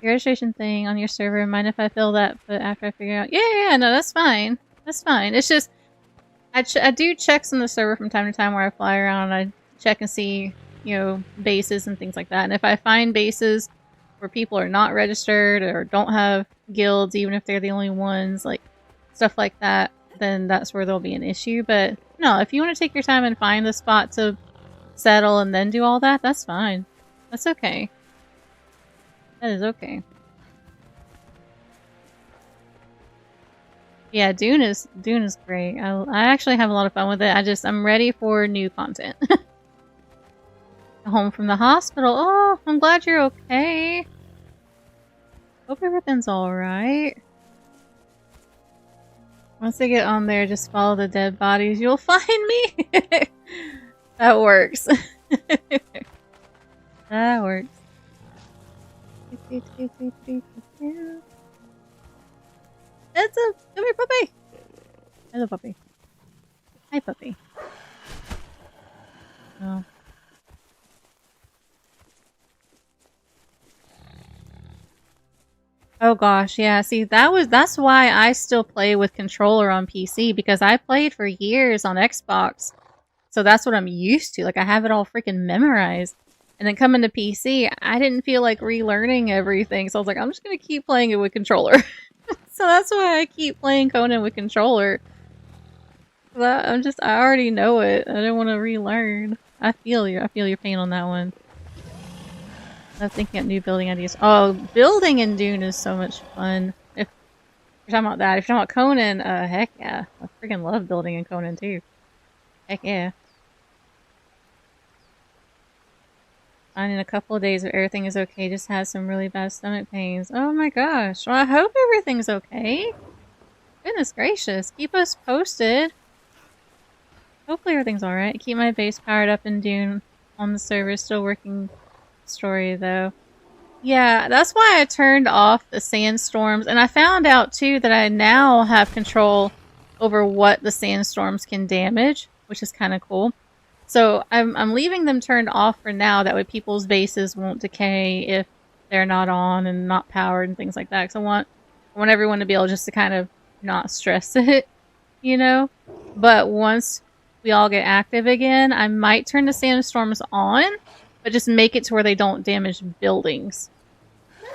Your registration thing on your server, mind if I fill that, but after I figure out... Yeah, no, that's fine. That's fine. It's just... I do checks on the server from time to time where I fly around and I check and see, you know, bases and things like that. And if I find bases where people are not registered or don't have guilds, even if they're the only ones, like, stuff like that, then that's where there'll be an issue. But no, if you want to take your time and find the spot to settle and then do all that, that's fine. That's okay. That is okay. Yeah, Dune is great. I actually have a lot of fun with it. I'm ready for new content. Home from the hospital. Oh, I'm glad you're okay. Hope everything's alright. Once I get on there, just follow the dead bodies. You'll find me! That works. That works. That's a... Come here, puppy! Hello, puppy. Hi, puppy. Oh. Oh gosh, yeah, see, that's why I still play with controller on PC, because I played for years on Xbox. So that's what I'm used to. Like, I have it all freaking memorized. And then coming to PC, I didn't feel like relearning everything, so I was like, I'm just gonna keep playing it with controller. So that's why I keep playing Conan with controller. I already know it. I don't want to relearn. I feel your pain on that one. I'm thinking of new building ideas. Oh, building in Dune is so much fun. If you're talking about that, if you're talking about Conan, heck yeah. I freaking love building in Conan too. Heck yeah. Fine in a couple of days if everything is okay. Just has some really bad stomach pains. Oh my gosh. Well, I hope everything's okay. Goodness gracious. Keep us posted. Hopefully everything's alright. Keep my base powered up in Dune on the server. Still working story though. Yeah, that's why I turned off the sandstorms. And I found out too that I now have control over what the sandstorms can damage, which is kind of cool. So I'm leaving them turned off for now. That way people's bases won't decay if they're not on and not powered and things like that. Because I want I want everyone to be able just to kind of not stress it, you know? But once we all get active again, I might turn the sandstorms on, but just make it to where they don't damage buildings.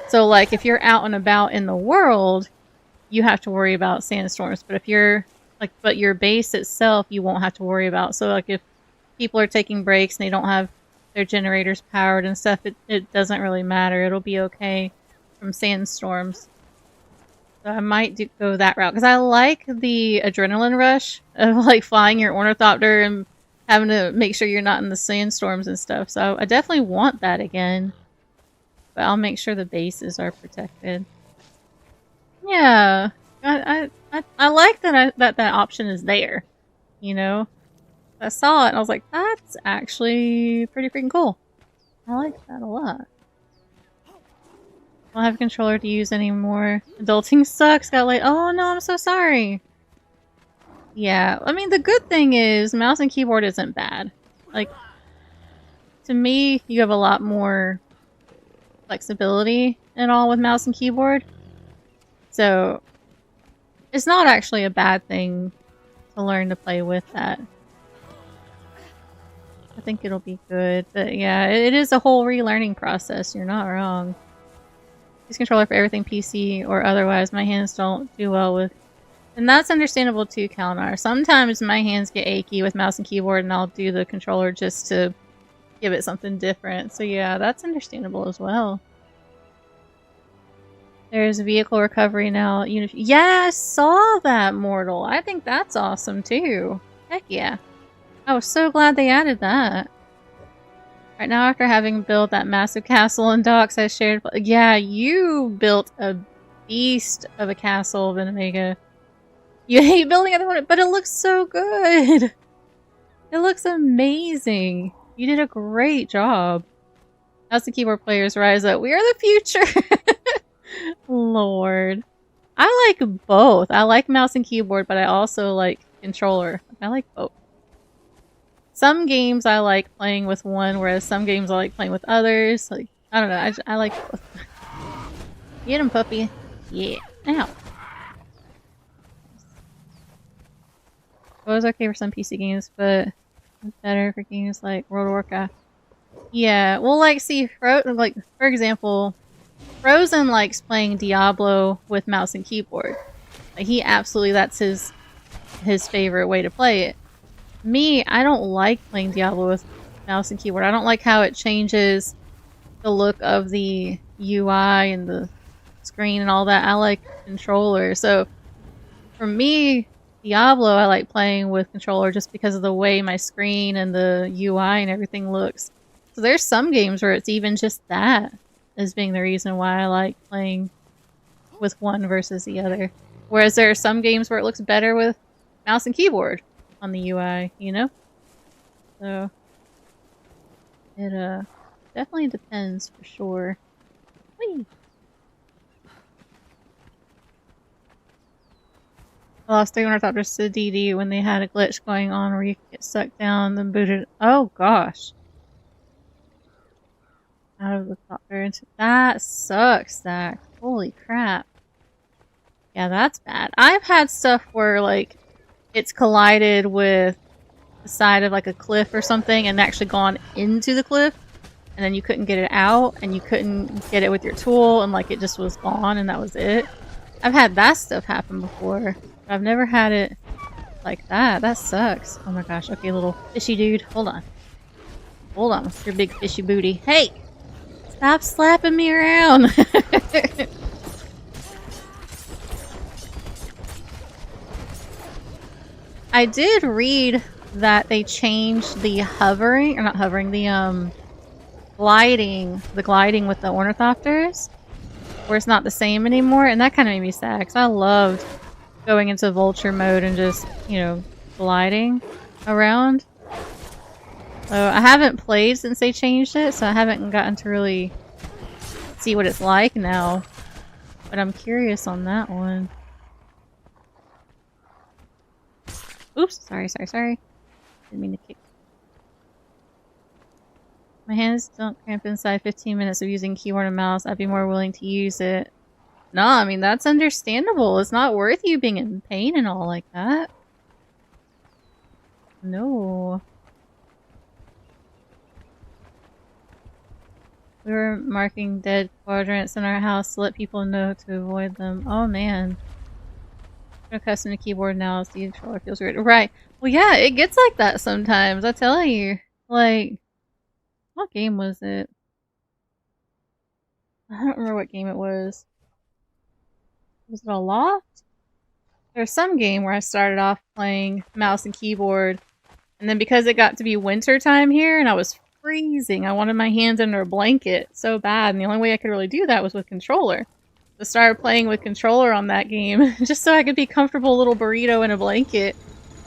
So, like, if you're out and about in the world, you have to worry about sandstorms. But if you're, like, but your base itself, you won't have to worry about. So, like, if people are taking breaks and they don't have their generators powered and stuff, it doesn't really matter. It'll be okay from sandstorms. So I might go that route because I like the adrenaline rush of like flying your ornithopter and having to make sure you're not in the sandstorms and stuff. So I definitely want that again, but I'll make sure the bases are protected. Yeah, I like that that option is there. You know, I saw it and I was like, that's actually pretty freaking cool. I like that a lot. I don't have a controller to use anymore. Adulting sucks. Got late. Oh no, I'm so sorry. Yeah, I mean the good thing is mouse and keyboard isn't bad. Like, to me, you have a lot more flexibility and all with mouse and keyboard. So, it's not actually a bad thing to learn to play with that. I think it'll be good. But yeah, it is a whole relearning process. You're not wrong. Use controller for everything PC or otherwise. My hands don't do well with... And that's understandable too, Kalnar. Sometimes my hands get achy with mouse and keyboard and I'll do the controller just to give it something different. So yeah, that's understandable as well. There's vehicle recovery now. Yeah, I saw that, Mortal. I think that's awesome too. Heck yeah. I was so glad they added that. Right now, after having built that massive castle and docks I shared... Yeah, you built a beast of a castle, Venomega. You hate building other one, but it looks so good! It looks amazing! You did a great job. As the keyboard players rise up, we are the future! Lord. I like both. I like mouse and keyboard, but I also like controller. I like both. Some games I like playing with one, whereas some games I like playing with others. Like, I don't know, I like both. Get him, puppy. Yeah. Ow. It was okay for some PC games, but it's better for games like World of Warcraft. Yeah, well, like, see, like, for example, Frozen likes playing Diablo with mouse and keyboard. Like, he absolutely, that's his favorite way to play it. Me, I don't like playing Diablo with mouse and keyboard. I don't like how it changes the look of the UI and the screen and all that. I like controller. So for me, Diablo, I like playing with controller just because of the way my screen and the UI and everything looks. So there's some games where it's even just that as being the reason why I like playing with one versus the other. Whereas there are some games where it looks better with mouse and keyboard on the UI, you know? So it definitely depends for sure. Whee! I lost 300 ornithopters to DD when they had a glitch going on where you could get sucked down then booted. Oh gosh. Out of the copter into that sucks, Zach. Holy crap. Yeah, that's bad. I've had stuff where like it's collided with the side of like a cliff or something and actually gone into the cliff and then you couldn't get it out and you couldn't get it with your tool and like it just was gone and that was it. I've had that stuff happen before. But I've never had it like that. That sucks. Oh my gosh. Okay, little fishy dude. Hold on. Hold on with your big fishy booty. Hey! Stop slapping me around! I did read that they changed the hovering, or not hovering, the gliding with the ornithopters, where it's not the same anymore, and that kind of made me sad, because I loved going into vulture mode and just, you know, gliding around. So I haven't played since they changed it, so I haven't gotten to really see what it's like now, but I'm curious on that one. Oops, sorry. Didn't mean to kick. My hands don't cramp inside 15 minutes of using keyboard and mouse. I'd be more willing to use it. No, I mean, that's understandable. It's not worth you being in pain and all like that. No. We were marking dead quadrants in our house to let people know to avoid them. Oh man. I'm accustomed to keyboard now, so the controller feels weird. Right. Well, yeah, it gets like that sometimes, I tell you. Like, what game was it? I don't remember what game it was. Was it a Loft? There's some game where I started off playing mouse and keyboard, and then because it got to be winter time here and I was freezing, I wanted my hands under a blanket so bad, and the only way I could really do that was with controller. So I started playing with controller on that game, just so I could be comfortable little burrito in a blanket,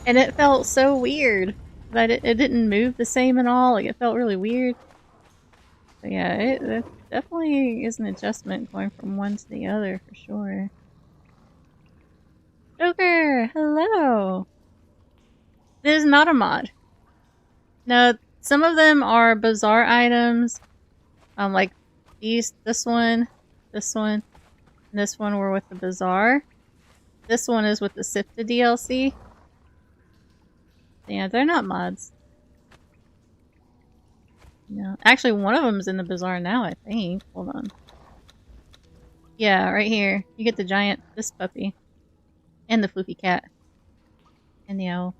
and it felt so weird. That it didn't move the same at all, like it felt really weird. But yeah, it definitely is an adjustment going from one to the other, for sure. Joker, hello! This is not a mod. No, some of them are bizarre items. Like this one, and this one were with the bizarre. This one is with the Siptah DLC. Yeah, they're not mods. No, actually, one of them's in the bizarre now, I think. Hold on. Yeah, right here. You get the giant, this puppy. And the floofy cat. And the owl.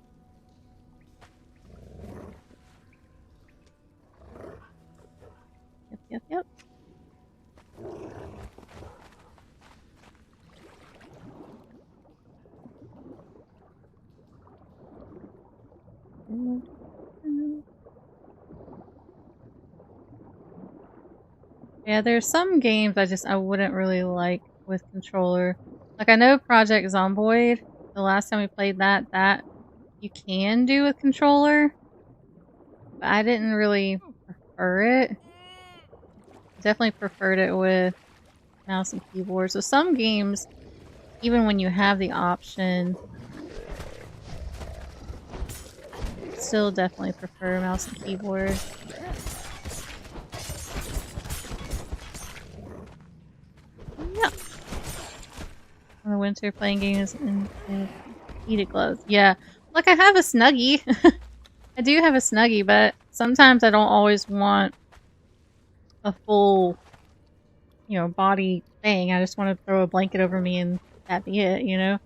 Yep. Yeah, there's some games I wouldn't really like with controller. Like, I know Project Zomboid, the last time we played that you can do with controller, but I didn't really prefer it. Definitely preferred it with mouse and keyboard. So some games, even when you have the option, still definitely prefer mouse and keyboard. Yeah. In the winter, playing games in heated gloves. Yeah. Like, I have a Snuggie. I do have a Snuggie, but sometimes I don't always want a full, body thing. I just want to throw a blanket over me and that be it,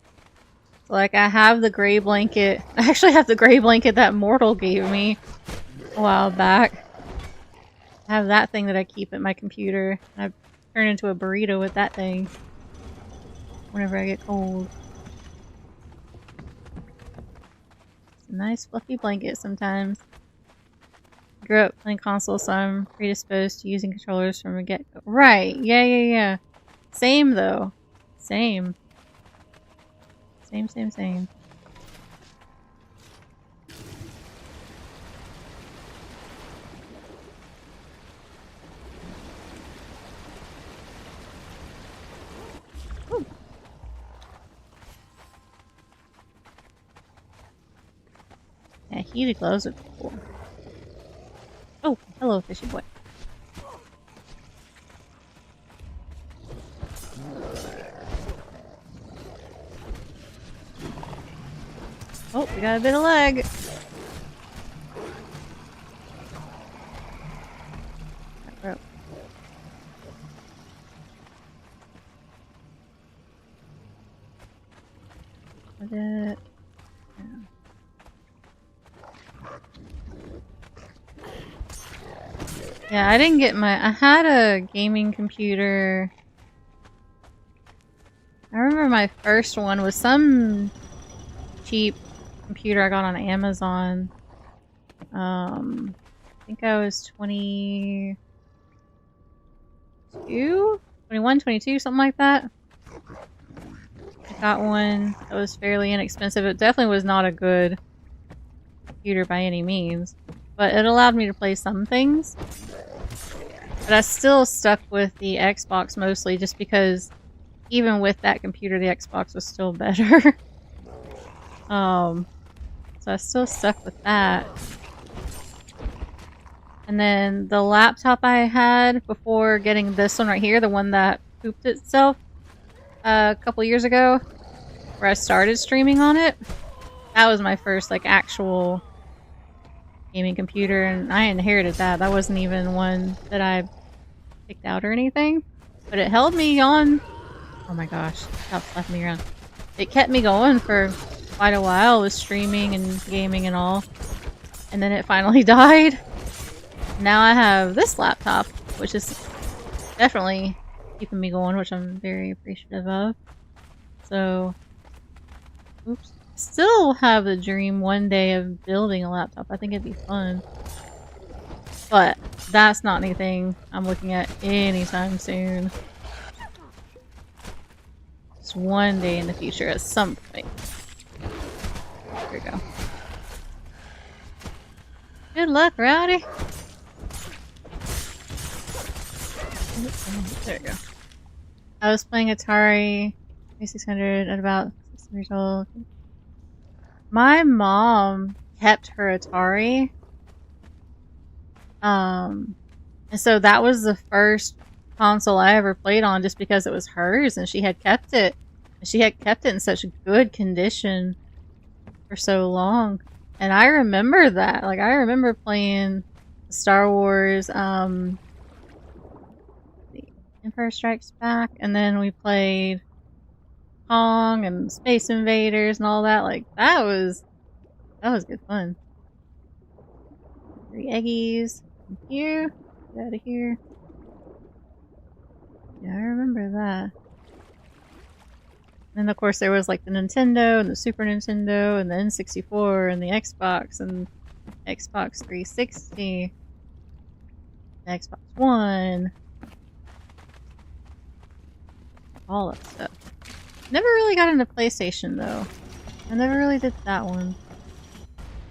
So, like, I have the gray blanket. I actually have the gray blanket that Mortal gave me a while back. I have that thing that I keep at my computer. I turn into a burrito with that thing whenever I get cold. It's a nice fluffy blanket sometimes. Grew up playing consoles, so I'm predisposed to using controllers from a get-go. Right, yeah. Same, though. Same. Same. Ooh. Yeah, heated gloves are cool. Oh, hello, fishy boy. Oh, we got a bit of lag. Yeah, I didn't get I had a gaming computer. I remember my first one was some cheap computer I got on Amazon. I think I was 22? 21, 22, something like that. I got one that was fairly inexpensive. It definitely was not a good computer by any means, but it allowed me to play some things. But I still stuck with the Xbox mostly just because even with that computer, the Xbox was still better. So I still stuck with that. And then the laptop I had before getting this one right here, the one that pooped itself, a couple years ago, where I started streaming on it. That was my first like actual gaming computer, and I inherited that. That wasn't even one that I picked out or anything, but it held me on. Oh my gosh, stop slapping me around. It kept me going for quite a while with streaming and gaming and all, and then it finally died. Now I have this laptop, which is definitely keeping me going, which I'm very appreciative of. So, oops. Still have the dream one day of building a laptop. I think it'd be fun. But that's not anything I'm looking at anytime soon. Just one day in the future at some point. There we go. Good luck, Rowdy! There we go. I was playing Atari 2600 at about 6 years old. My mom kept her Atari. And so that was the first console I ever played on just because it was hers and she had kept it. And she had kept it in such good condition for so long. And I remember that. Like, I remember playing Star Wars, The Empire Strikes Back, and then we played Kong and Space Invaders and all that. Like, that was good fun. 3 eggies. Here. Get out of here. Yeah, I remember that. And of course there was like the Nintendo and the Super Nintendo and the N64 and the Xbox and Xbox 360. Xbox One. All that stuff. Never really got into PlayStation though. I never really did that one.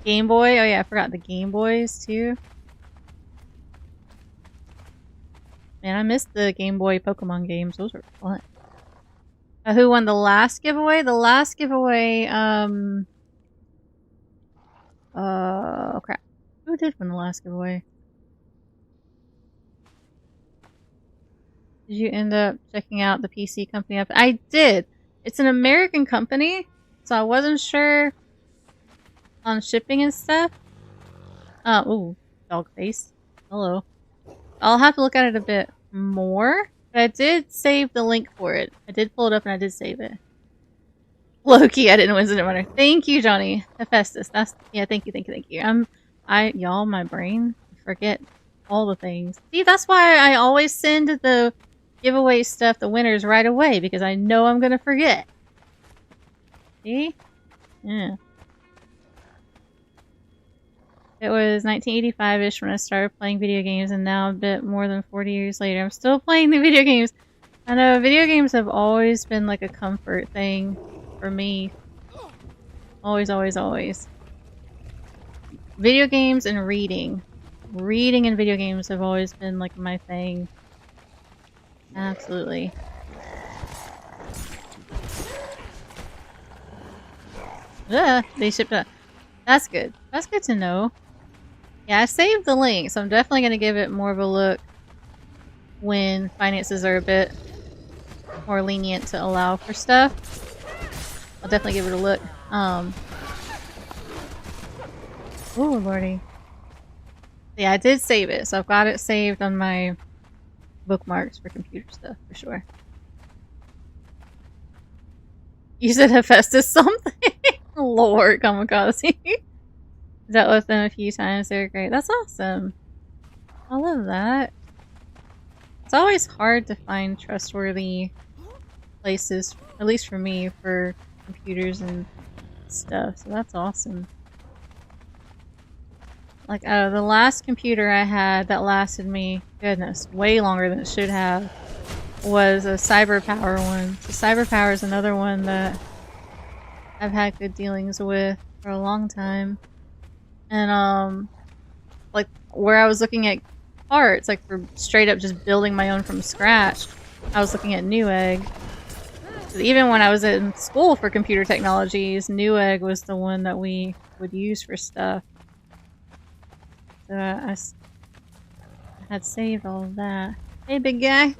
Game Boy? Oh yeah, I forgot the Game Boys too. Man, I missed the Game Boy Pokemon games. Those were fun. Who won the last giveaway? The last giveaway, oh crap. Who did win the last giveaway? Did you end up checking out the PC company up? I did! It's an American company, so I wasn't sure on shipping and stuff. Ooh, dog face. Hello. I'll have to look at it a bit more, but I did save the link for it. I did pull it up and I did save it. Loki, I didn't win, so it didn't matter. Thank you, Johnny. Hephaestus. That's, yeah, thank you. Y'all, my brain, forget all the things. See, that's why I always send the giveaway stuff, the winners, right away, because I know I'm gonna forget. See? Yeah. It was 1985-ish when I started playing video games, and now a bit more than 40 years later, I'm still playing the video games. I know, video games have always been like a comfort thing for me. Always, always, always. Video games and reading. Reading and video games have always been like my thing. Absolutely. Yeah, they shipped up. That's good. That's good to know. Yeah, I saved the link, so I'm definitely going to give it more of a look when finances are a bit more lenient to allow for stuff. I'll definitely give it a look. Ooh, lordy. Yeah, I did save it, so I've got it saved on my bookmarks for computer stuff, for sure. You said Hephaestus something? Lord, Kamikaze. Dealt with them a few times. They're great. That's awesome. I love that. It's always hard to find trustworthy places, at least for me, for computers and stuff. So that's awesome. Like, the last computer I had that lasted me, goodness, way longer than it should have, was a CyberPower one. So CyberPower is another one that I've had good dealings with for a long time. And, like, where I was looking at parts, like, for straight up just building my own from scratch, I was looking at Newegg. 'Cause even when I was in school for computer technologies, Newegg was the one that we would use for stuff. So I had saved all of that. Hey, big guy.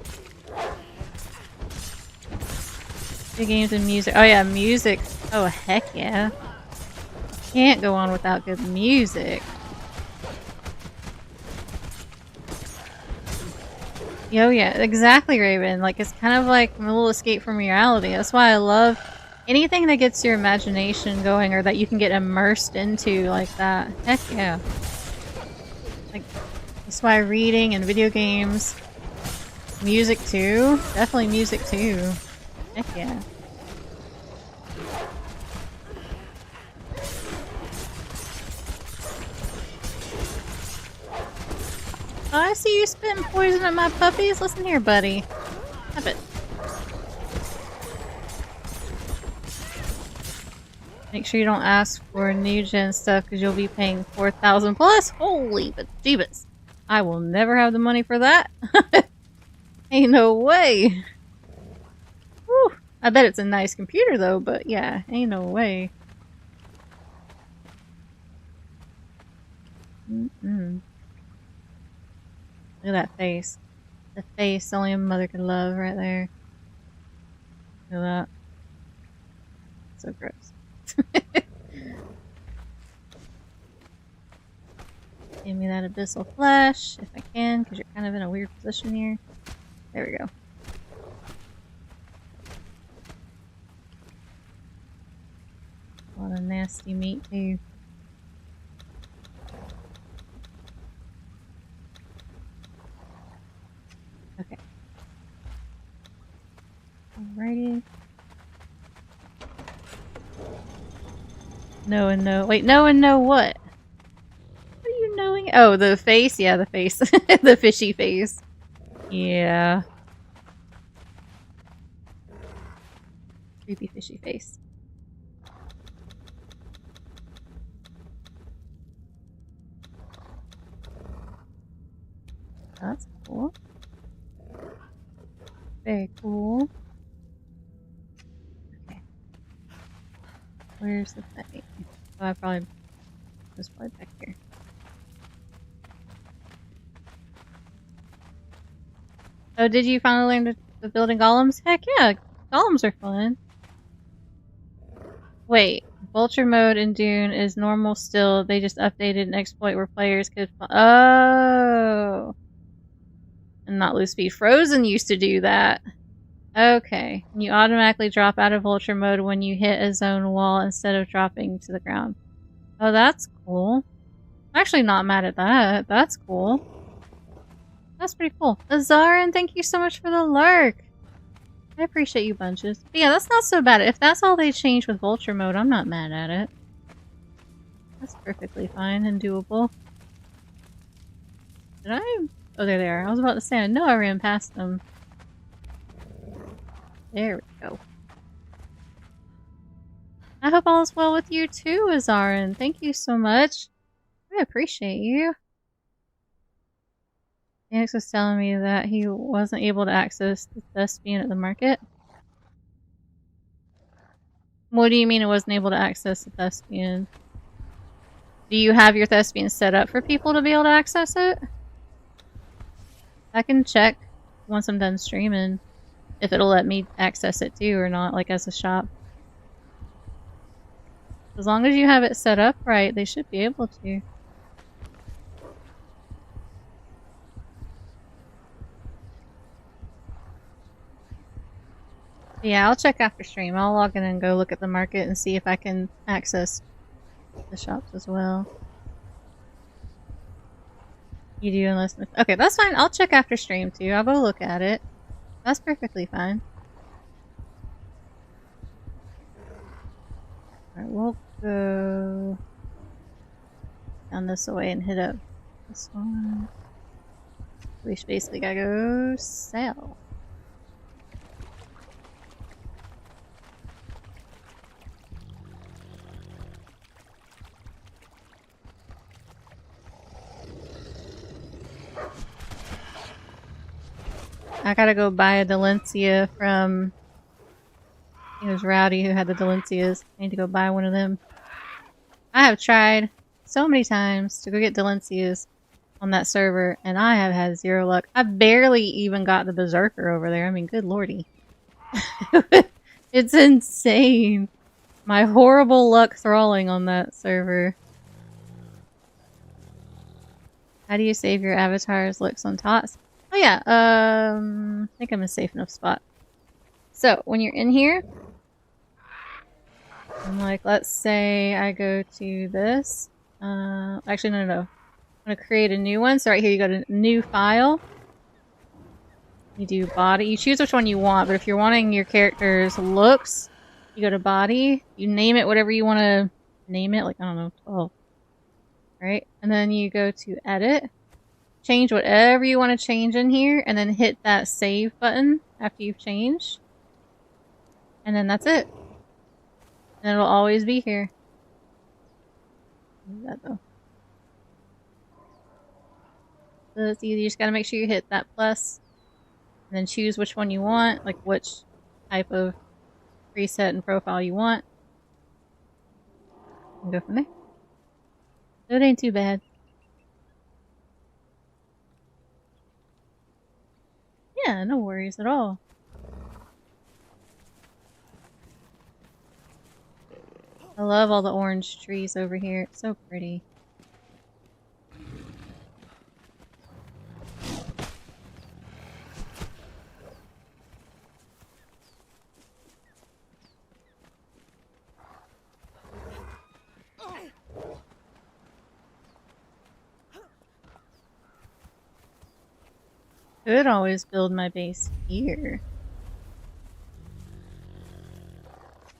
Video games and music. Oh yeah, music. Oh heck yeah. Can't go on without good music. Yo, yeah, exactly, Raven. Like, it's kind of like a little escape from reality. That's why I love anything that gets your imagination going or that you can get immersed into like that. Heck yeah. Like, that's why reading and video games, music too. Definitely music too. Heck yeah. Oh, I see you spitting poison at my puppies. Listen here, buddy. Stop it. Make sure you don't ask for new gen stuff because you'll be paying 4,000 plus. Holy but jeebus. I will never have the money for that. Ain't no way. Whew. I bet it's a nice computer though, but yeah, ain't no way. Mm-mm. Look at that face. The face only a mother could love right there. Look at that. So gross. Give me that abyssal flesh if I can, because you're kind of in a weird position here. There we go. A lot of nasty meat too. Okay. Alrighty. No and no. Wait, no and no what? What are you knowing? Oh, the face? Yeah, the face. The fishy face. Yeah. Creepy fishy face. That's cool. Very cool. Okay. Where's the thing? Oh, I probably was probably back here. Oh, did you finally learn the building golems? Heck yeah, golems are fun. Wait, vulture mode in Dune is normal still. They just updated an exploit where players could. Oh. And not lose speed. Frozen used to do that. Okay. You automatically drop out of vulture mode when you hit a zone wall instead of dropping to the ground. Oh, that's cool. I'm actually not mad at that. That's cool. That's pretty cool. Azarin, thank you so much for the lurk. I appreciate you bunches. But yeah, that's not so bad. If that's all they changed with vulture mode, I'm not mad at it. That's perfectly fine and doable. Did I? Oh, there they are. I was about to say, I know I ran past them. There we go. I hope all is well with you too, Azarin. Thank you so much. I appreciate you. Phoenix was telling me that he wasn't able to access the thespian at the market. What do you mean it wasn't able to access the thespian? Do you have your thespian set up for people to be able to access it? I can check once I'm done streaming if it'll let me access it too or not, like as a shop. As long as you have it set up right, they should be able to. Yeah, I'll check after stream. I'll log in and go look at the market and see if I can access the shops as well. You do unless... Okay, that's fine. I'll check after stream too. I'll go look at it. That's perfectly fine. Alright, we'll go down this way and hit up this one. We basically gotta go sell. I gotta go buy a Delencia from... It was Rowdy who had the Delencias. I need to go buy one of them. I have tried so many times to go get Delencias on that server, and I have had zero luck. I barely even got the Berserker over there. I mean, good lordy. It's insane. My horrible luck thralling on that server. How do you save your avatar's looks on tots? Oh yeah, I think I'm in a safe enough spot. So, when you're in here, I'm like, let's say I go to this. Actually, no. I'm gonna create a new one. So right here, you go to new file. You do body. You choose which one you want, but if you're wanting your character's looks, you go to body. You name it whatever you want to name it. Like, I don't know, 12. Right? And then you go to edit. Change whatever you want to change in here, and then hit that save button after you've changed. And then that's it. And it'll always be here. What is that though? So it's easy. You just gotta make sure you hit that plus, and then choose which one you want, like which type of preset and profile you want. And go from there. So it ain't too bad. Yeah, no worries at all. I love all the orange trees over here. It's so pretty. Could always build my base here.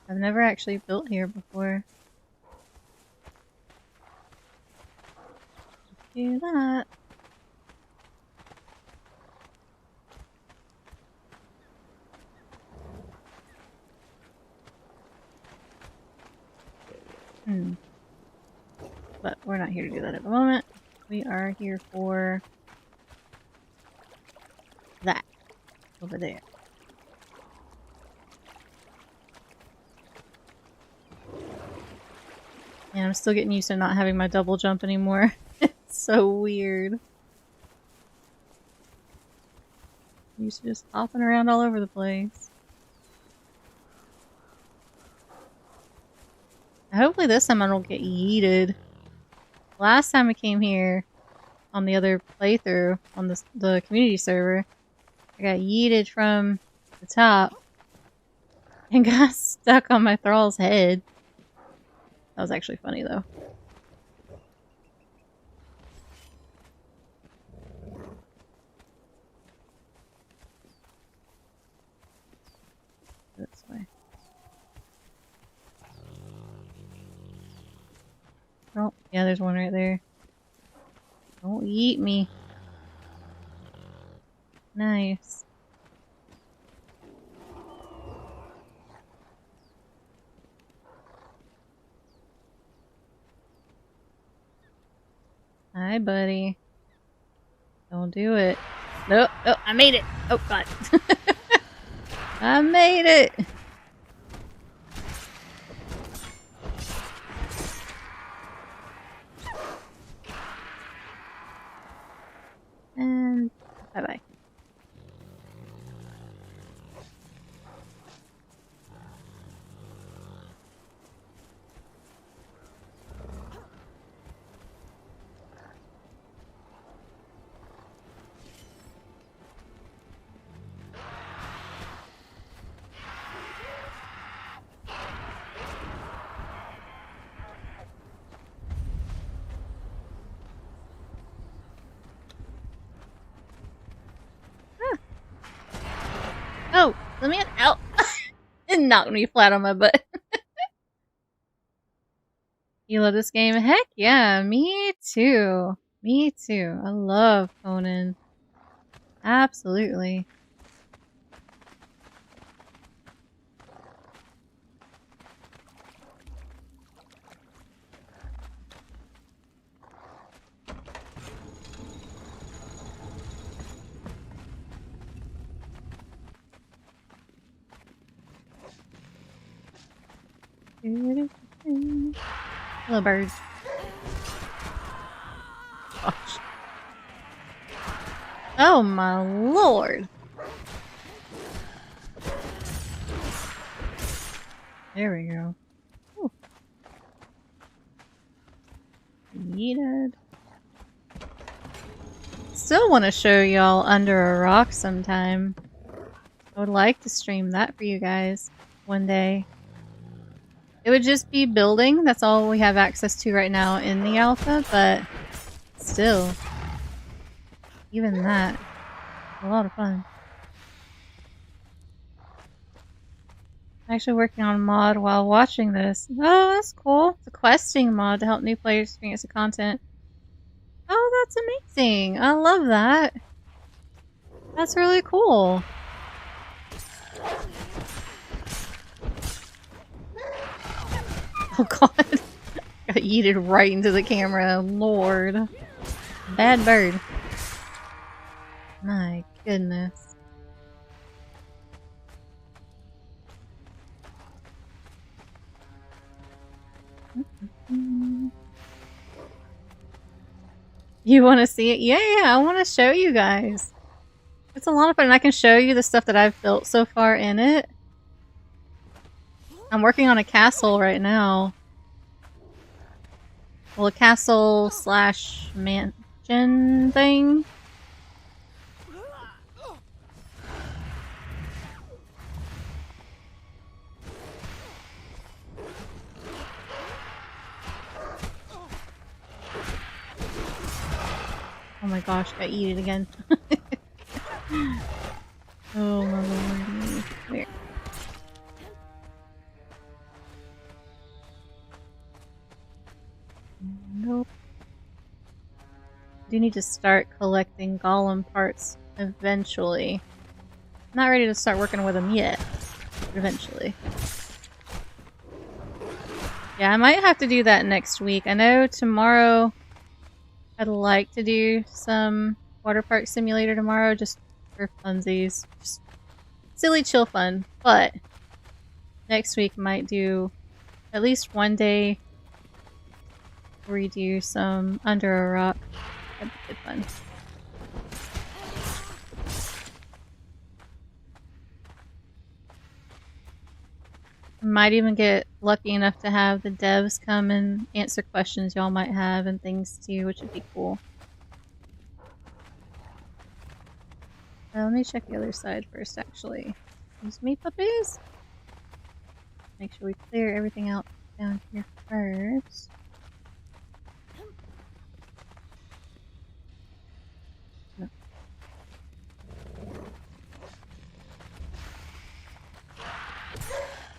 I've never actually built here before. Do that. But we're not here to do that at the moment. We are here for that over there. And I'm still getting used to not having my double jump anymore. It's so weird. I'm used to just hopping around all over the place. Hopefully this time I don't get yeeted. Last time I came here on the other playthrough on the community server, I got yeeted from the top and got stuck on my thrall's head. That was actually funny though. This way. Oh, yeah, there's one right there. Don't yeet me. Nice. Hi, buddy. Don't do it. No, oh, I made it. Oh, God. I made it. And bye-bye. Oh, let me out. It knocked me flat on my butt. You love this game? Heck yeah, me too. Me too. I love Conan. Absolutely. Hello, birds. Gosh. Oh my lord. There we go. Ooh. Yeeted. Still want to show y'all Under a Rock sometime. I would like to stream that for you guys one day. It would just be building. That's all we have access to right now in the alpha, but still, even that, a lot of fun. I'm actually working on a mod while watching this. Oh, that's cool. It's a questing mod to help new players experience the content. Oh, that's amazing. I love that. That's really cool. Oh god. Got yeeted right into the camera. Lord. Bad bird. My goodness. You want to see it? Yeah, I want to show you guys. It's a lot of fun, and I can show you the stuff that I've built so far in it. I'm working on a castle right now. Well, a castle slash mansion thing. Oh my gosh, got eaten again. Oh my lord. Where? Nope. I do need to start collecting golem parts eventually. I'm not ready to start working with them yet, but eventually. Yeah, I might have to do that next week. I know tomorrow I'd like to do some water park simulator tomorrow just for funsies. Just silly chill fun. But next week might do at least one day where we do some Under a Rock. That'd be good fun. Might even get lucky enough to have the devs come and answer questions y'all might have and things too, which would be cool. Let me check the other side first, actually. Excuse me, puppies. Make sure we clear everything out down here first. No.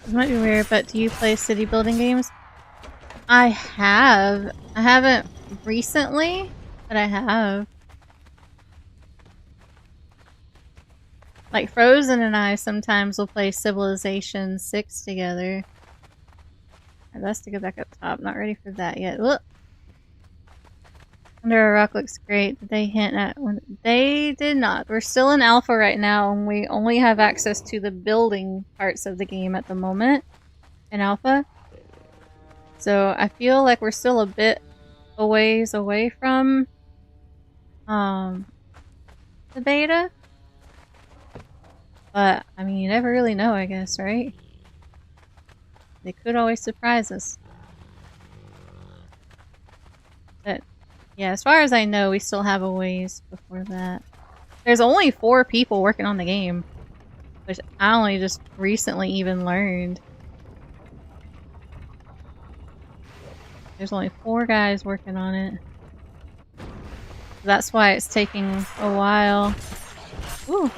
This might be weird, but do you play city building games? I have. I haven't recently, but I have. Like Frozen and I sometimes will play Civilization 6 together. Alright, that's to go back up top. Not ready for that yet. Look! Under a Rock looks great. Did they hint at when they did not. We're still in alpha right now and we only have access to the building parts of the game at the moment in alpha. So I feel like we're still a bit a ways away from the beta. But I mean, you never really know, I guess, right? They could always surprise us. But yeah, as far as I know, we still have a ways before that. There's only 4 people working on the game, which I only just recently even learned. There's only 4 guys working on it. That's why it's taking a while. Ooh.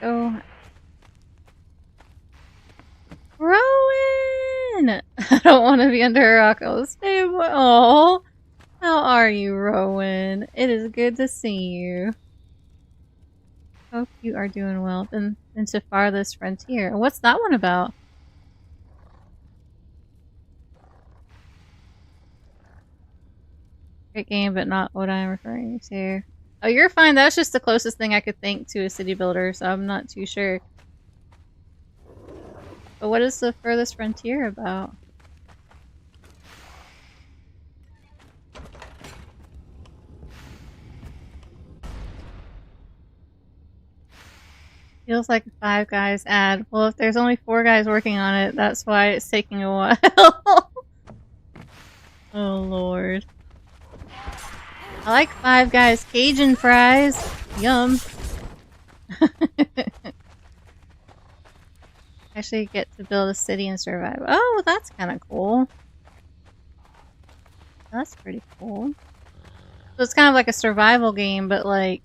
Go. Rowan! I don't want to be under a rock. I'll stay away. Oh, how are you, Rowan? It is good to see you. Hope you are doing well. Been into Farthest Frontier. What's that one about? Great game, but not what I'm referring to. Oh, you're fine. That's just the closest thing I could think to a city builder, so I'm not too sure. But what is the Furthest Frontier about? Feels like a Five Guys ad. Well, if there's only 4 guys working on it, that's why it's taking a while. Oh, Lord. I like Five Guys Cajun fries. Yum. Actually get to build a city and survive. Oh, that's kind of cool. That's pretty cool. So it's kind of like a survival game, but like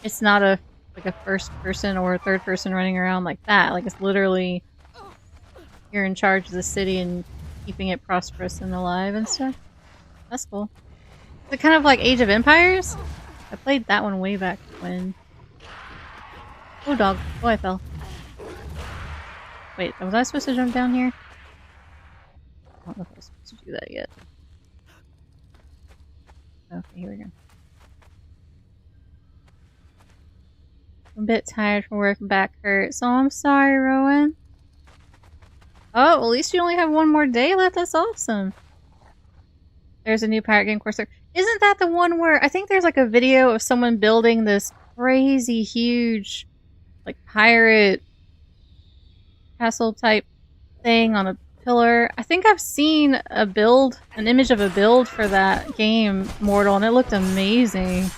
it's not a first person or a third person running around like that. Like it's literally you're in charge of the city and keeping it prosperous and alive and stuff. That's cool. Is it kind of like Age of Empires? I played that one way back when. Oh, dog. Oh, I fell. Wait, was I supposed to jump down here? I don't know if I was supposed to do that yet. Okay, here we go. I'm a bit tired from work and back hurts. So I'm sorry, Rowan. Oh, well, at least you only have 1 more day left. That's awesome. There's a new pirate game course there. Isn't that the one where I think there's like a video of someone building this crazy huge like pirate castle type thing on a pillar? I think I've seen a build, an image of a build for that game, Mortal, and it looked amazing. It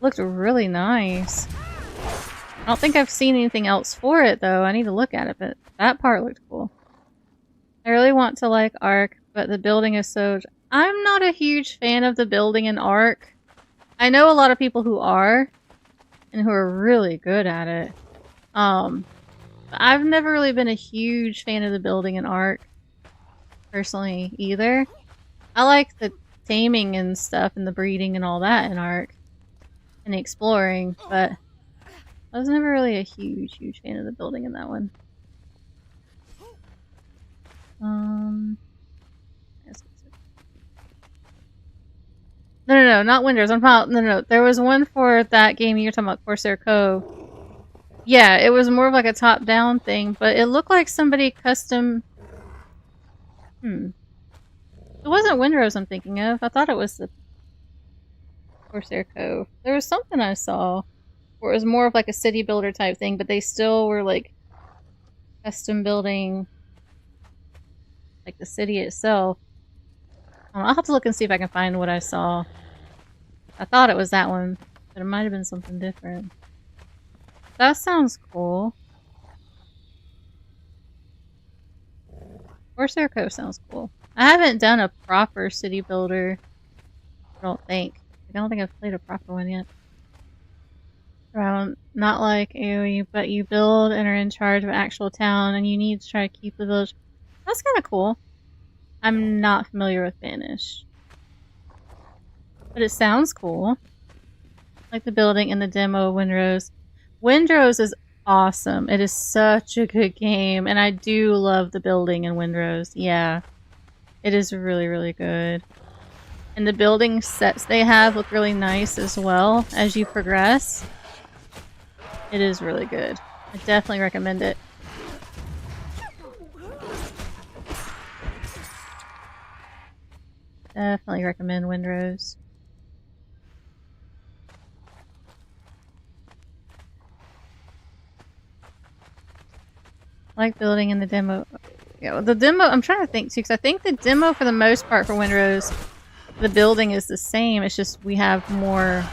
looked really nice. I don't think I've seen anything else for it though. I need to look at it, but that part looked cool. I really want to like Ark, but the building is so... I'm not a huge fan of the building in Ark. I know a lot of people who are, and who are really good at it. I've never really been a huge fan of the building in Ark, personally, either. I like the taming and stuff, and the breeding and all that in Ark, and the exploring, but I was never really a huge fan of the building in that one. No, not Windows. I'm not. No. There was one for that game you're talking about, Corsair Cove. Yeah, it was more of like a top-down thing, but it looked like somebody custom... It wasn't Windrose I'm thinking of. I thought it was the Corsair Cove. There was something I saw where it was more of like a city builder type thing, but they still were like custom building like the city itself. I'll have to look and see if I can find what I saw. I thought it was that one, but it might have been something different. That sounds cool. Corsair Cove sounds cool. I haven't done a proper city builder, I don't think. I don't think I've played a proper one yet. Not like AoE, but you build and are in charge of an actual town, and you need to try to keep the village. That's kind of cool. I'm not familiar with Vanish. But it sounds cool. Like the building in the demo of Windrose. Windrose is awesome. It is such a good game, and I do love the building in Windrose. Yeah. It is really good. And the building sets they have look really nice as well as you progress. It is really good. I definitely recommend it. Definitely recommend Windrose. I like building in the demo. Yeah, well, the demo, I'm trying to think too, because I think the demo for the most part for Windrose, the building is the same. It's just we have more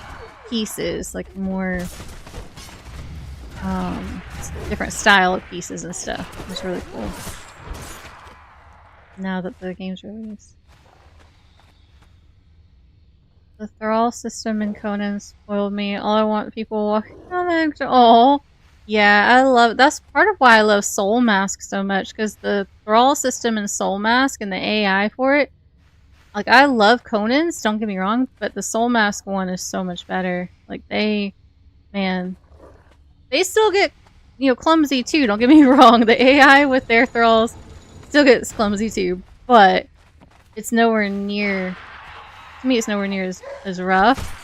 pieces, like more different style of pieces and stuff. It's really cool. Now that the game's released. The thrall system in Conan spoiled me. All I want people walking on the... Oh, yeah, I love... That's part of why I love Soul Mask so much, because the thrall system in Soul Mask and the AI for it... Like, I love Conan's, don't get me wrong, but the Soul Mask one is so much better. Like, they... Man. They still get, you know, clumsy too, don't get me wrong. The AI with their thralls still gets clumsy too, but it's nowhere near... To me, it's nowhere near as rough.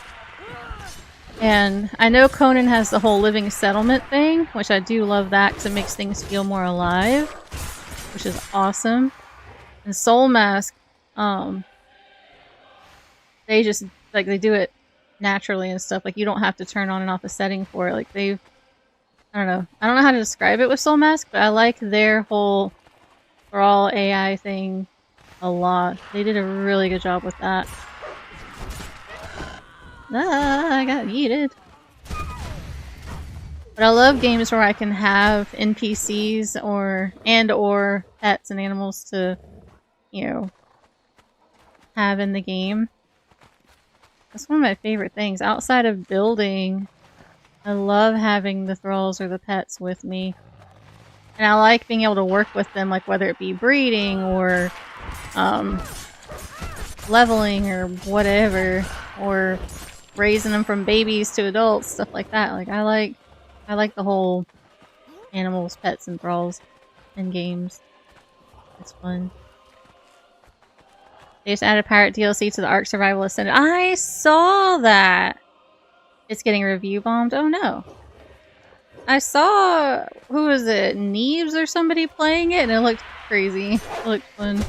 And I know Conan has the whole living settlement thing, which I do love that because it makes things feel more alive, which is awesome. And Soul Mask, they just, like, they do it naturally and stuff. Like, you don't have to turn on and off a setting for it. Like, they've... I don't know. I don't know how to describe it with Soul Mask, but I like their whole Thrall AI thing a lot. They did a really good job with that. Ah, I got yeeted. But I love games where I can have NPCs or pets and animals to, you know, have in the game. That's one of my favorite things. Outside of building, I love having the thralls or the pets with me. And I like being able to work with them, like whether it be breeding or leveling or whatever, or raising them from babies to adults, stuff like that. Like, I like the whole animals, pets, and thralls in games. It's fun. They just added pirate DLC to the Ark Survival Ascended. I saw that! It's getting review bombed. Oh no. I saw, who was it, Neves or somebody playing it, and it looked crazy. It looked fun.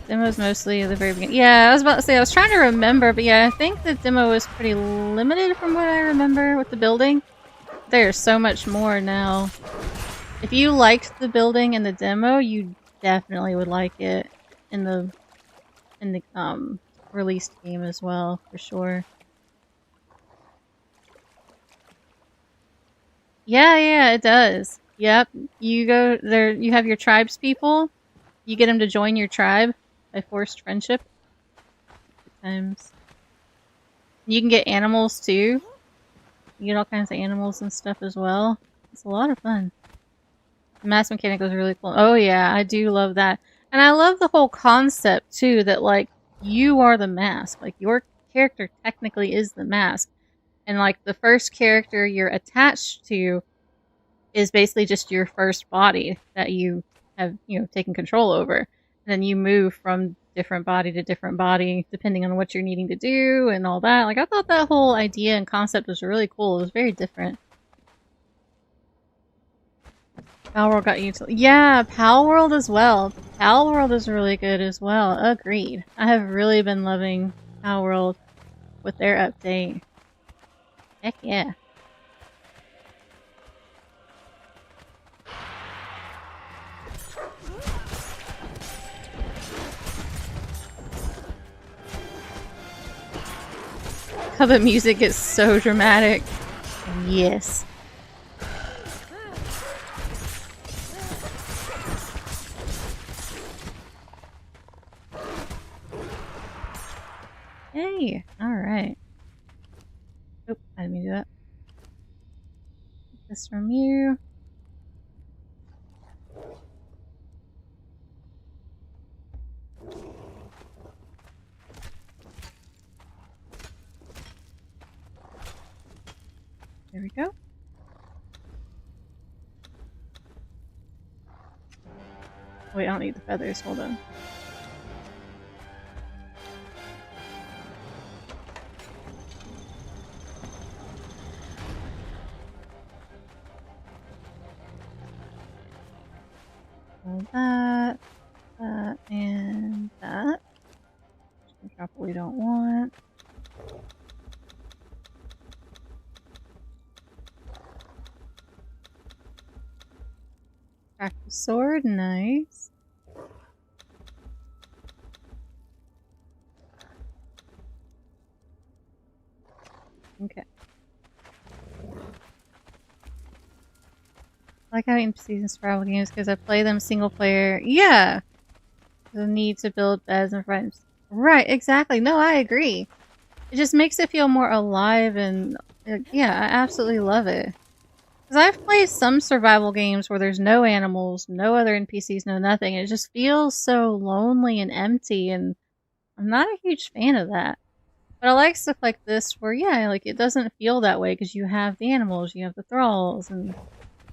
Demo's mostly at the very beginning. Yeah, I was about to say, I was trying to remember, but yeah, I think the demo was pretty limited from what I remember with the building. There's so much more now. If you liked the building in the demo, you definitely would like it in the released game as well, for sure. Yeah, it does. Yep. You go there, you have your tribes people. You get them to join your tribe by forced friendship. Good times. You can get animals too. You get all kinds of animals and stuff as well. It's a lot of fun. The mask mechanic was really cool. Oh yeah, I do love that. And I love the whole concept too, that like, you are the mask. Like, your character technically is the mask. And like, the first character you're attached to is basically just your first body that you have, you know, taken control over. And then you move from different body to different body depending on what you're needing to do and all that. Like, I thought that whole idea and concept was really cool. It was very different. Palworld got you to... Yeah, Palworld as well. Palworld is really good as well. Agreed. I have really been loving Palworld with their update. Heck yeah. How the music gets so dramatic. Yes. Hey, alright. Oop, I didn't mean to do that. Get this from you. There we go. Wait, I don't need the feathers. Hold on. That, and that. Just drop what we don't want. Crack the sword, nice. Okay. I like having season survival games because I play them single player. Yeah! The need to build beds and friends. Right, exactly. No, I agree. It just makes it feel more alive and... yeah, I absolutely love it. Because I've played some survival games where there's no animals, no other NPCs, no nothing. It just feels so lonely and empty, and I'm not a huge fan of that. But I like stuff like this where, yeah, like, it doesn't feel that way because you have the animals, you have the thralls, and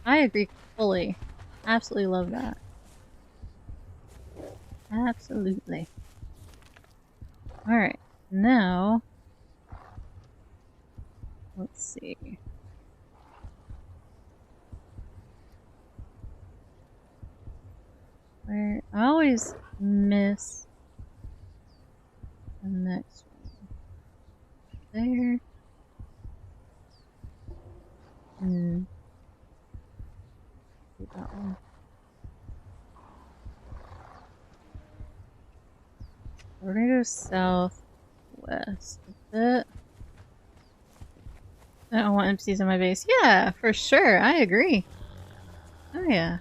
I agree fully. Absolutely love that. Absolutely. Alright, now... let's see. Where I always miss The next one. There. Do that one. We're gonna go southwest a bit. I don't want NPCs in my base. Yeah, for sure. I agree. Oh yeah.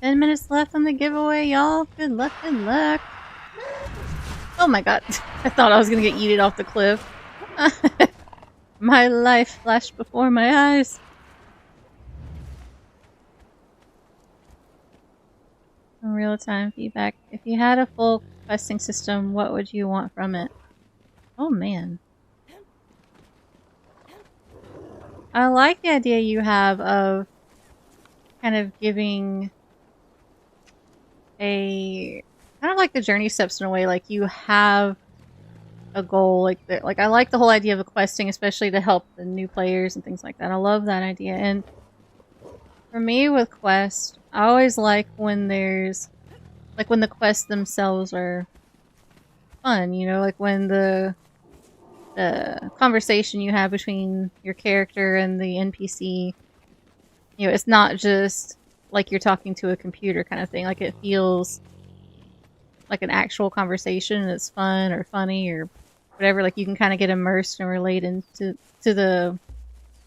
10 minutes left on the giveaway, y'all. Good luck, good luck. Oh my god. I thought I was gonna get yeeted off the cliff. My life flashed before my eyes. Some real-time feedback. If you had a full questing system, what would you want from it? Oh man. I like the idea you have of kind of giving a kind of like the journey steps in a way, like you have a goal, like I like the whole idea of a questing, especially to help the new players and things like that. I love that idea. And for me with quest, I always like when there's like when the quests themselves are fun, you know, like when the conversation you have between your character and the NPC, you know, it's not just like you're talking to a computer kind of thing. Like it feels like an actual conversation and it's fun or funny or whatever. Like you can kind of get immersed and relate into the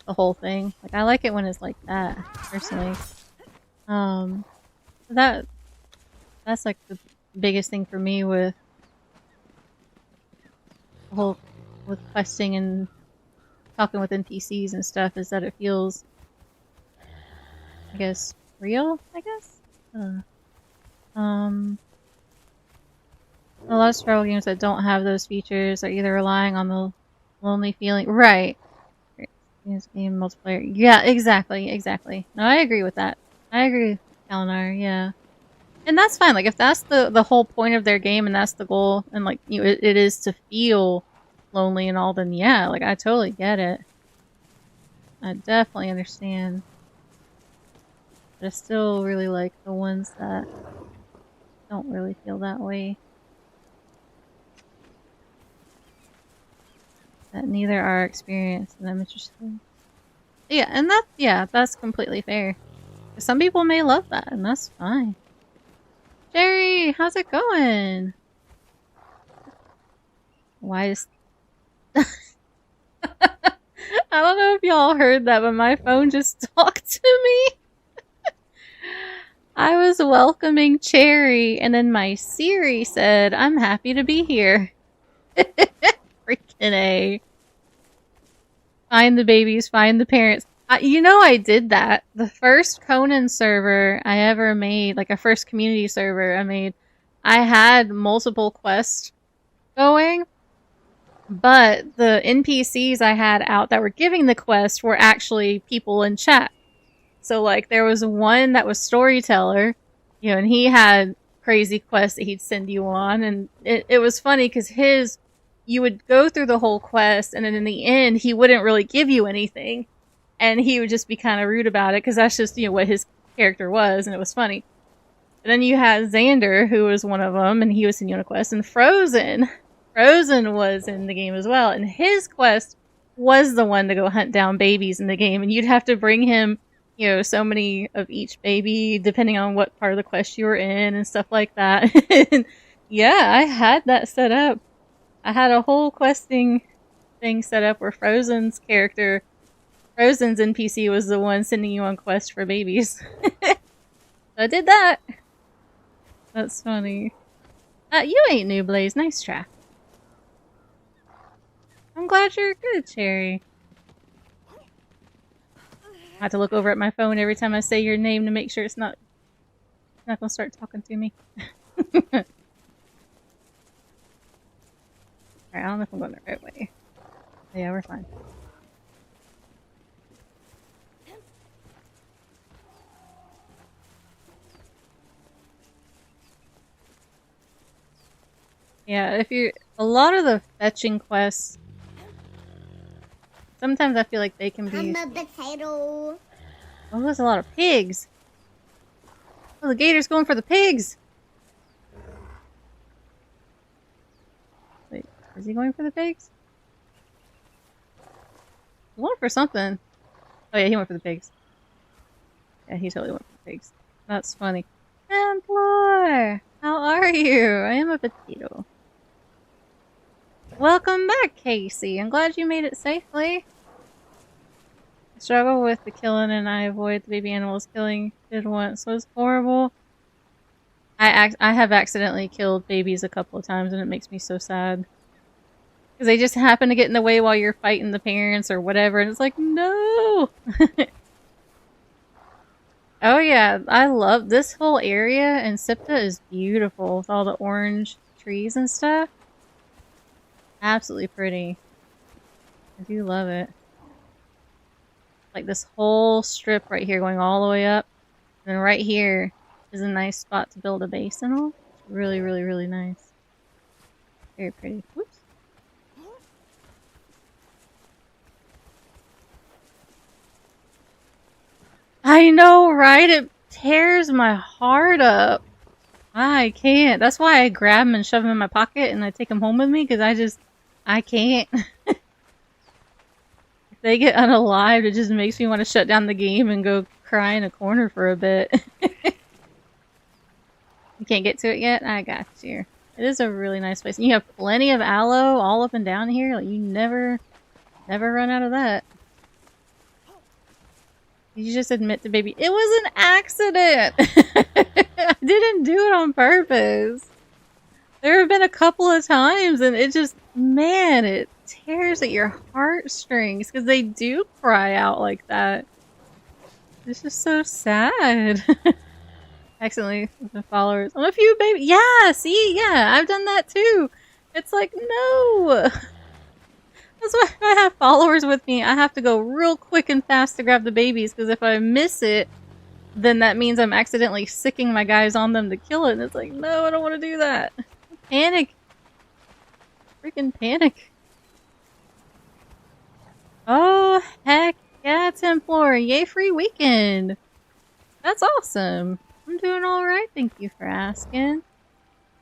whole thing. Like I like it when it's like that, personally. That's like the biggest thing for me with the whole with questing and talking with NPCs and stuff is that it feels, I guess, real, I guess? A lot of survival games that don't have those features are either relying on the lonely feeling. Right. Game multiplayer. Yeah, exactly. No, I agree with that. I agree, Kalinar, yeah. And that's fine. Like, if that's the whole point of their game and that's the goal, and, like, you know, it is to feel lonely and all, then yeah, like, I totally get it. I definitely understand. But I still really like the ones that don't really feel that way. That neither are experienced and I'm interested. Yeah, and that's completely fair. Some people may love that, and that's fine. Jerry, how's it going? Why is... I don't know if y'all heard that, but my phone just talked to me. I was welcoming Cherry, and then my Siri said, I'm happy to be here. Freaking A. Find the babies, find the parents. You know I did that. The first Conan server I ever made, like a first community server I made, I had multiple quests going, but the NPCs I had out that were giving the quest were actually people in chat. So, like, there was one that was storyteller, you know, and he had crazy quests that he'd send you on, and it was funny because you would go through the whole quest, and then in the end, he wouldn't really give you anything. And he would just be kind of rude about it, because that's just, you know, what his character was, and it was funny. And then you had Xander, who was one of them, and he was in Quest, and Frozen was in the game as well, and his quest was the one to go hunt down babies in the game, and you'd have to bring him, you know, so many of each baby, depending on what part of the quest you were in, and stuff like that. And yeah, I had that set up. I had a whole questing thing set up where Frozen's NPC was the one sending you on quest for babies. So I did that. That's funny. You ain't new, Blaze. Nice try. I'm glad you're good, Cherry. I have to look over at my phone every time I say your name to make sure it's not gonna start talking to me. Alright, I don't know if I'm going the right way. Yeah, we're fine. Yeah, a lot of the fetching quests, sometimes I feel like they can be... I'm a potato. Oh, there's a lot of pigs. Oh, the gator's going for the pigs. Is he going for the pigs? He went for something. Oh yeah, he went for the pigs. Yeah, he totally went for the pigs. That's funny. Templar! How are you? I am a potato. Welcome back, Casey. I'm glad you made it safely. I struggle with the killing and I avoid the baby animals. Killing did once was horrible. I have accidentally killed babies a couple of times and it makes me so sad. Because they just happen to get in the way while you're fighting the parents or whatever, and it's like, no! Oh yeah, I love this whole area, and Siptah is beautiful with all the orange trees and stuff. Absolutely pretty. I do love it. Like this whole strip right here going all the way up. And then right here is a nice spot to build a base and all. It's really, really, really nice. Very pretty. Whoops. I know, right? It tears my heart up. I can't. That's why I grab them and shove them in my pocket and I take them home with me, because I can't. If they get unalived, it just makes me want to shut down the game and go cry in a corner for a bit. You can't get to it yet? I got you. It is a really nice place. And you have plenty of aloe all up and down here. Like, you never run out of that. You just admit to baby, it was an accident! I didn't do it on purpose. There have been a couple of times and it just, man, it tears at your heartstrings because they do cry out like that. It's just so sad. Accidentally the followers on a few baby. Yeah, see, yeah, I've done that too. It's like, no. That's why if I have followers with me, I have to go real quick and fast to grab the babies, because if I miss it, then that means I'm accidentally sicking my guys on them to kill it, and it's like, no, I don't want to do that. Panic. Freaking panic. Oh, heck yeah, Templar. Yay, free weekend. That's awesome. I'm doing alright, thank you for asking.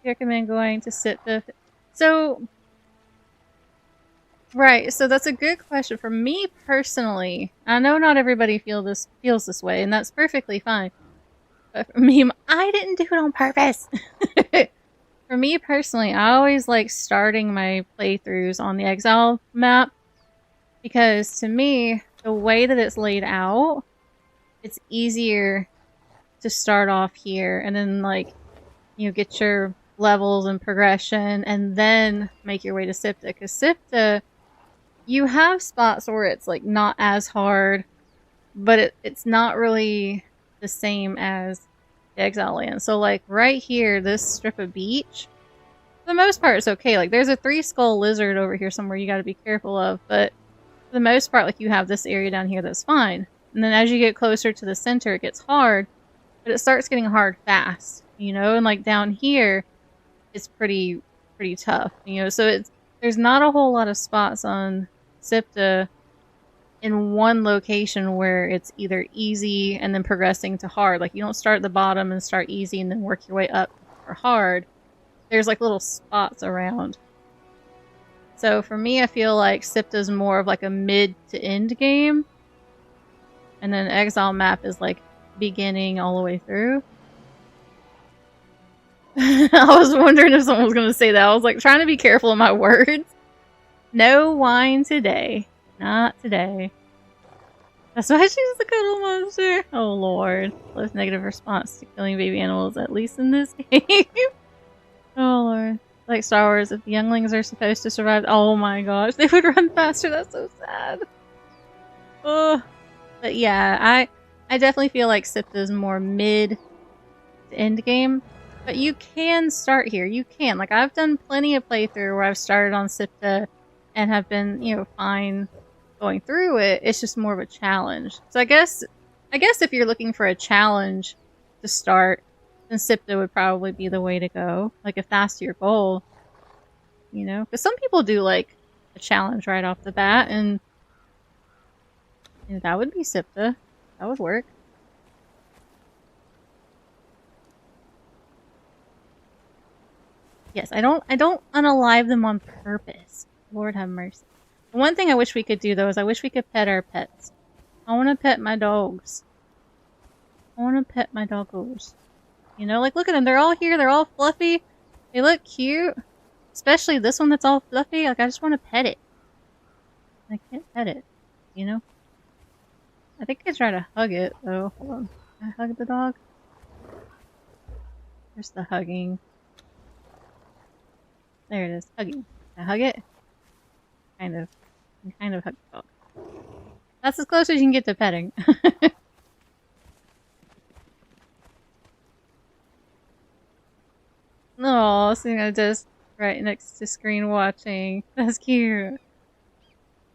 I recommend going to Siptah. So, right, so that's a good question. For me personally, I know not everybody feels this way, and that's perfectly fine. But for me, I didn't do it on purpose. For me personally, I always like starting my playthroughs on the Exile map, because to me, the way that it's laid out, it's easier to start off here and then, like, you know, get your levels and progression and then make your way to Siptah. Because Siptah, you have spots where it's like not as hard, but it's not really the same as the Exile Land. So like right here, this strip of beach, for the most part it's okay. Like there's a 3-skull lizard over here somewhere you got to be careful of, but for the most part, like, you have this area down here that's fine. And then as you get closer to the center, it gets hard, but it starts getting hard fast, you know? And like down here, it's pretty tough, you know? So there's not a whole lot of spots on Siptah in one location where it's either easy and then progressing to hard. Like, you don't start at the bottom and start easy and then work your way up for hard. There's like little spots around. So for me, I feel like Siptah's more of like a mid to end game. And then Exile map is like beginning all the way through. I was wondering if someone was going to say that. I was like trying to be careful of my words. No wine today. Not today. That's why she's the cuddle monster. Oh lord. Less negative response to killing baby animals, at least in this game. Oh lord. Like Star Wars, if the younglings are supposed to survive, oh my gosh, they would run faster. That's so sad. Oh. But yeah, I definitely feel like Siptah is more mid to end game. But you can start here. You can. Like, I've done plenty of playthrough where I've started on Siptah and have been, you know, fine going through it. It's just more of a challenge. So I guess if you're looking for a challenge to start, then Siptah would probably be the way to go. Like, if that's your goal, you know? Because some people do, like, a challenge right off the bat, and that would be Siptah. That would work. Yes, I don't unalive them on purpose. Lord have mercy. The one thing I wish we could do though is I wish we could pet our pets. I want to pet my dogs. I want to pet my doggos. You know, like look at them. They're all here. They're all fluffy. They look cute. Especially this one that's all fluffy. Like I just want to pet it. I can't pet it. You know? I think I try to hug it though. Hold on. Can I hug the dog? There's the hugging. There it is. Hugging. Can I hug it? Kind of. I can kind of hug the dog. That's as close as you can get to petting. Oh, sitting on a desk right next to screen watching. That's cute.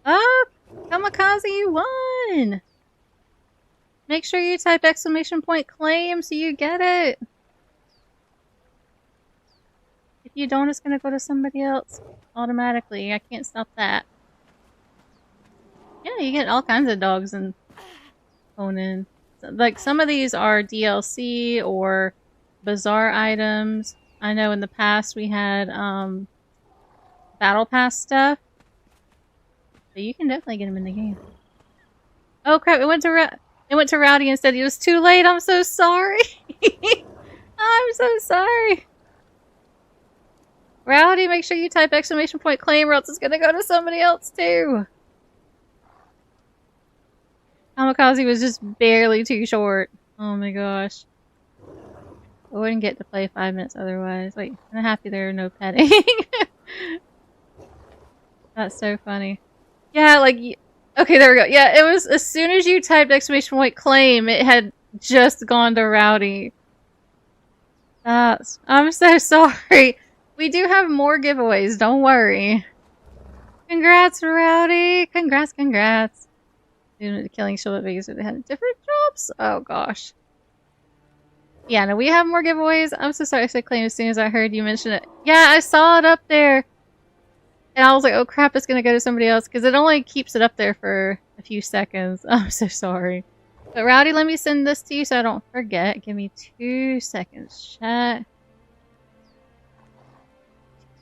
Oh, Kamikaze, you won! Make sure you type exclamation point claim so you get it. If you don't, it's gonna go to somebody else automatically. I can't stop that. Yeah, you get all kinds of dogs in Conan. Like, some of these are DLC or bazaar items. I know in the past we had battle pass stuff. But you can definitely get them in the game. Oh crap, it went to Rowdy instead. It was too late. I'm so sorry. I'm so sorry. Rowdy, make sure you type exclamation point claim or else it's gonna go to somebody else too. Kamikaze was just barely too short. Oh my gosh. I wouldn't get to play 5 minutes otherwise. Wait, I'm happy there are no petting. That's so funny. Yeah, like, okay, there we go. Yeah, it was as soon as you typed exclamation point claim, it had just gone to Rowdy. I'm so sorry. We do have more giveaways, don't worry. Congrats, Rowdy. Congrats, congrats. The killing Shilbit Vegas they had different jobs? Oh gosh. Yeah, no, we have more giveaways. I'm so sorry I said claim as soon as I heard you mention it. Yeah, I saw it up there. And I was like, oh crap, it's gonna go to somebody else. Because it only keeps it up there for a few seconds. I'm so sorry. But Rowdy, let me send this to you so I don't forget. Give me 2 seconds. Chat. 2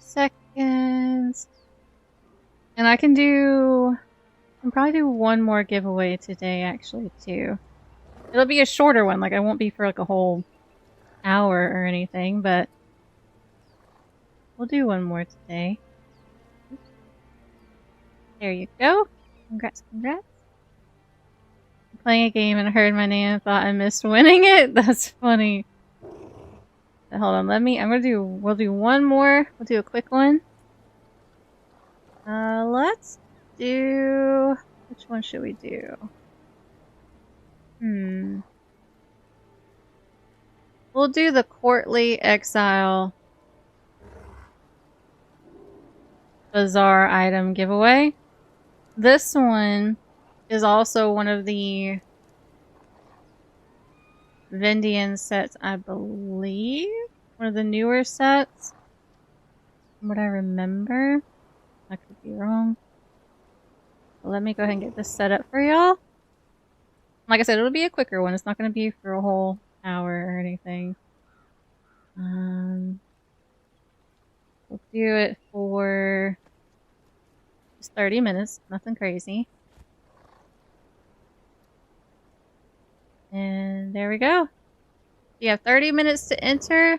seconds. And I can probably do one more giveaway today, actually, too. It'll be a shorter one. Like, I won't be for like a whole hour or anything, but we'll do one more today. There you go. Congrats, congrats. I'm playing a game and heard my name and thought I missed winning it. That's funny. But hold on, we'll do one more. We'll do a quick one. Let's do, which one should we do? We'll do the Courtly Exile Bazaar item giveaway. This one is also one of the Vendian sets, I believe. One of the newer sets. From what I remember. I could be wrong. But let me go ahead and get this set up for y'all. Like I said, it'll be a quicker one. It's not going to be for a whole hour or anything. We'll do it for just 30 minutes. Nothing crazy. And there we go. You have 30 minutes to enter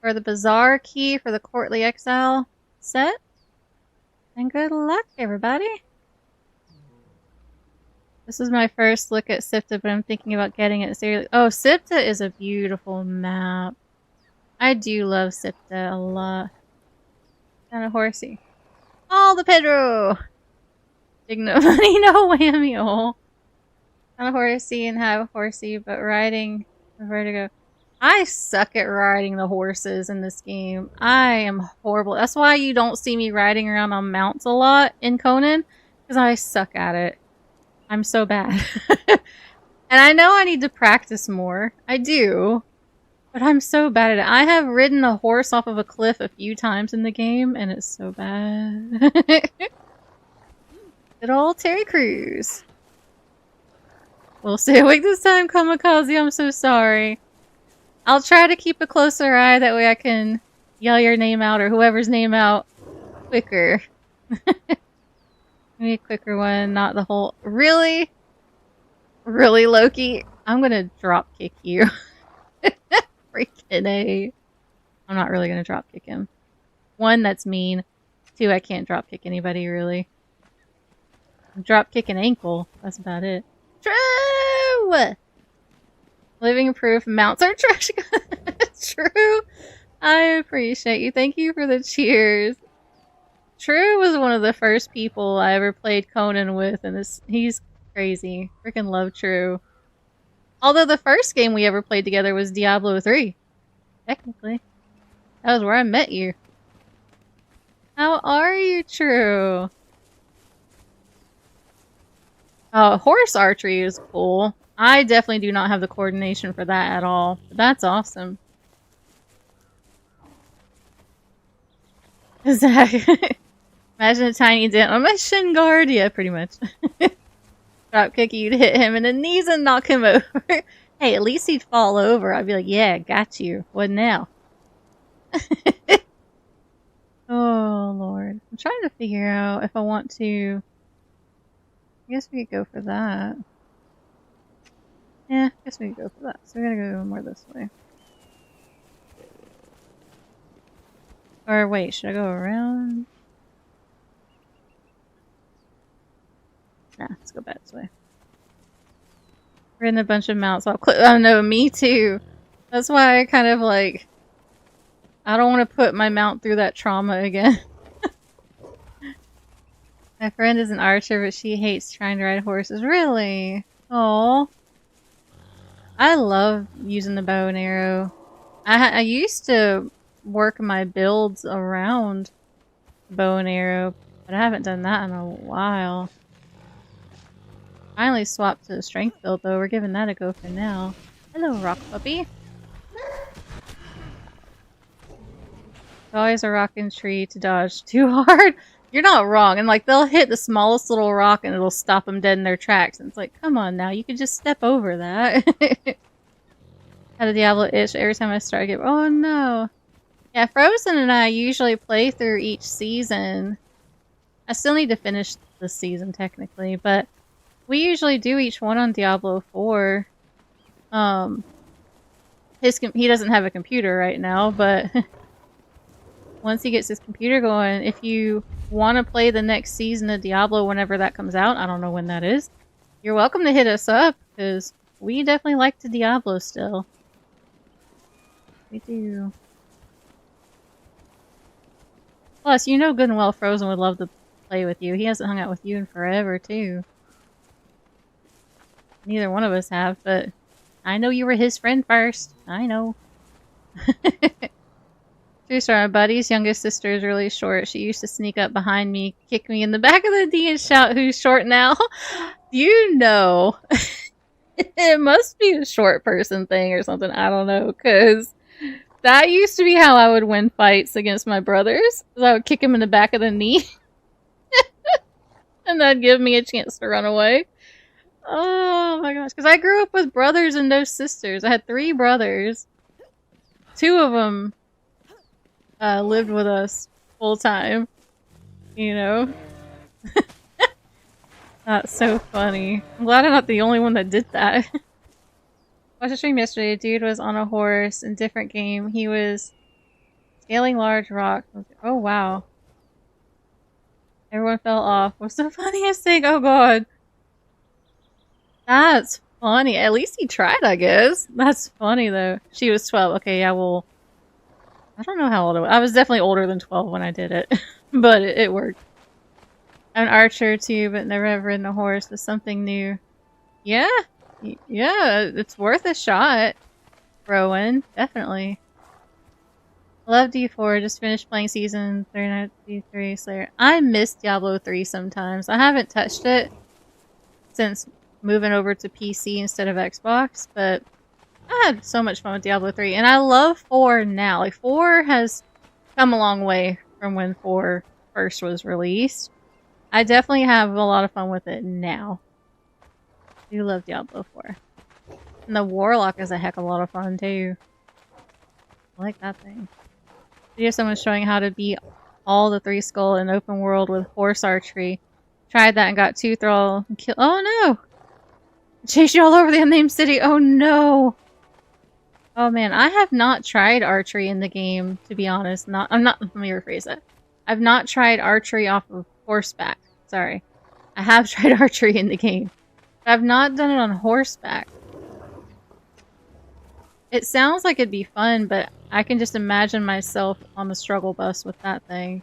for the Bazaar key for the Courtly Exile set. And good luck, everybody. This is my first look at Siptah, but I'm thinking about getting it seriously. Oh, Siptah is a beautiful map. I do love Siptah a lot. Kind of horsey. Oh, the Pedro! Big no money, no whammy. Oh. Kind of horsey and have horsey, but riding Vertigo. I suck at riding the horses in this game. I am horrible. That's why you don't see me riding around on mounts a lot in Conan, because I suck at it. I'm so bad. And I know I need to practice more. I do. But I'm so bad at it. I have ridden a horse off of a cliff a few times in the game, and it's so bad. Good old Terry Crews. We'll stay awake this time, Kamikaze. I'm so sorry. I'll try to keep a closer eye. That way I can yell your name out or whoever's name out quicker. Maybe a quicker one, not the whole. Really? Really, Loki? I'm gonna drop kick you. Freaking A. I'm not really gonna drop kick him. One, that's mean. Two, I can't drop kick anybody, really. Drop kick an ankle. That's about it. True! Living proof mounts are trash. True. I appreciate you. Thank you for the cheers. True was one of the first people I ever played Conan with, and he's crazy. Freaking love True. Although the first game we ever played together was Diablo 3. Technically. That was where I met you. How are you, True? Oh, horse archery is cool. I definitely do not have the coordination for that at all. But that's awesome. Zach. Imagine a tiny dent on my shin guard. Yeah, pretty much. Drop kick, you'd hit him in the knees and knock him over. Hey, at least he'd fall over. I'd be like, yeah, got you. What now? Oh, Lord. I'm trying to figure out if I want to... I guess we could go for that. Yeah, I guess we could go for that. So we're gonna go more this way. Or wait, should I go around? Nah, let's go back this way. We're in a bunch of mounts. Oh no, me too. That's why I kind of like... I don't want to put my mount through that trauma again. My friend is an archer, but she hates trying to ride horses. Really? Oh. I love using the bow and arrow. I used to work my builds around bow and arrow, but I haven't done that in a while. Finally swapped to the strength build though. We're giving that a go for now. Hello, rock puppy. Always a rockin' tree to dodge too hard. You're not wrong. And like they'll hit the smallest little rock and it'll stop them dead in their tracks. And it's like, come on now, you could just step over that. Had a Diablo itch every time I start. Oh no. Yeah, Frozen and I usually play through each season. I still need to finish the season technically, but we usually do each one on Diablo 4. He doesn't have a computer right now, but once he gets his computer going, if you want to play the next season of Diablo whenever that comes out, I don't know when that is, you're welcome to hit us up, because we definitely like to Diablo still. We do. Plus, you know good and well Frozen would love to play with you. He hasn't hung out with you in forever, too. Neither one of us have, but I know you were his friend first. I know. True story, my buddy's youngest sister is really short. She used to sneak up behind me, kick me in the back of the knee, and shout, "Who's short now?" You know. It must be a short person thing or something. I don't know, because that used to be how I would win fights against my brothers. I would kick him in the back of the knee. And that'd give me a chance to run away. Oh my gosh. Because I grew up with brothers and no sisters. I had 3 brothers. 2 of them lived with us full time. You know? That's so funny. I'm glad I'm not the only one that did that. Watched a stream yesterday. A dude was on a horse in a different game. He was scaling large rocks. Oh wow. Everyone fell off. What's the funniest thing? Oh god. That's funny. At least he tried, I guess. That's funny though. She was 12. Okay, yeah, well, I don't know how old I was. I was definitely older than 12 when I did it. But it worked. I'm an archer too, but never ever ridden a horse. It's something new. Yeah. Yeah, it's worth a shot. Rowan, definitely. I love D4, just finished playing season 39 D3 Slayer. I miss Diablo 3 sometimes. I haven't touched it since moving over to PC instead of Xbox, but I had so much fun with Diablo 3. And I love 4 now. Like, 4 has come a long way from when 4 first was released. I definitely have a lot of fun with it now. I do love Diablo 4. And the Warlock is a heck of a lot of fun, too. I like that thing. Video someone showing how to beat all the 3 skull in open world with horse archery. Tried that and got 2 thrall and killed. Oh no! Chase you all over the unnamed city. Oh no! Oh man, I have not tried archery in the game, to be honest. Let me rephrase that. I've not tried archery off of horseback. Sorry. I have tried archery in the game. But I've not done it on horseback. It sounds like it'd be fun, but I can just imagine myself on the struggle bus with that thing.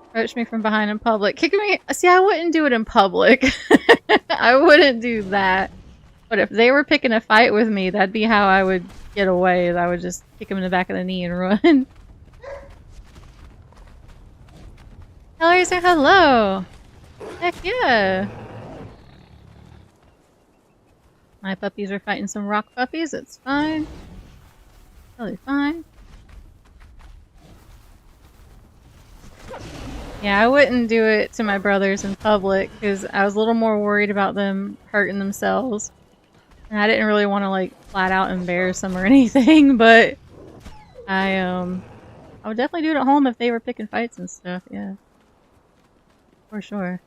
Approach me from behind in public. Kicking me. See, I wouldn't do it in public. I wouldn't do that. But if they were picking a fight with me, that'd be how I would get away. I would just kick him in the back of the knee and run. Hillary say hello. Heck yeah. My puppies are fighting some rock puppies. It's fine. Totally fine. Yeah, I wouldn't do it to my brothers in public because I was a little more worried about them hurting themselves. And I didn't really want to like flat out embarrass them or anything, but I would definitely do it at home if they were picking fights and stuff, yeah. For sure.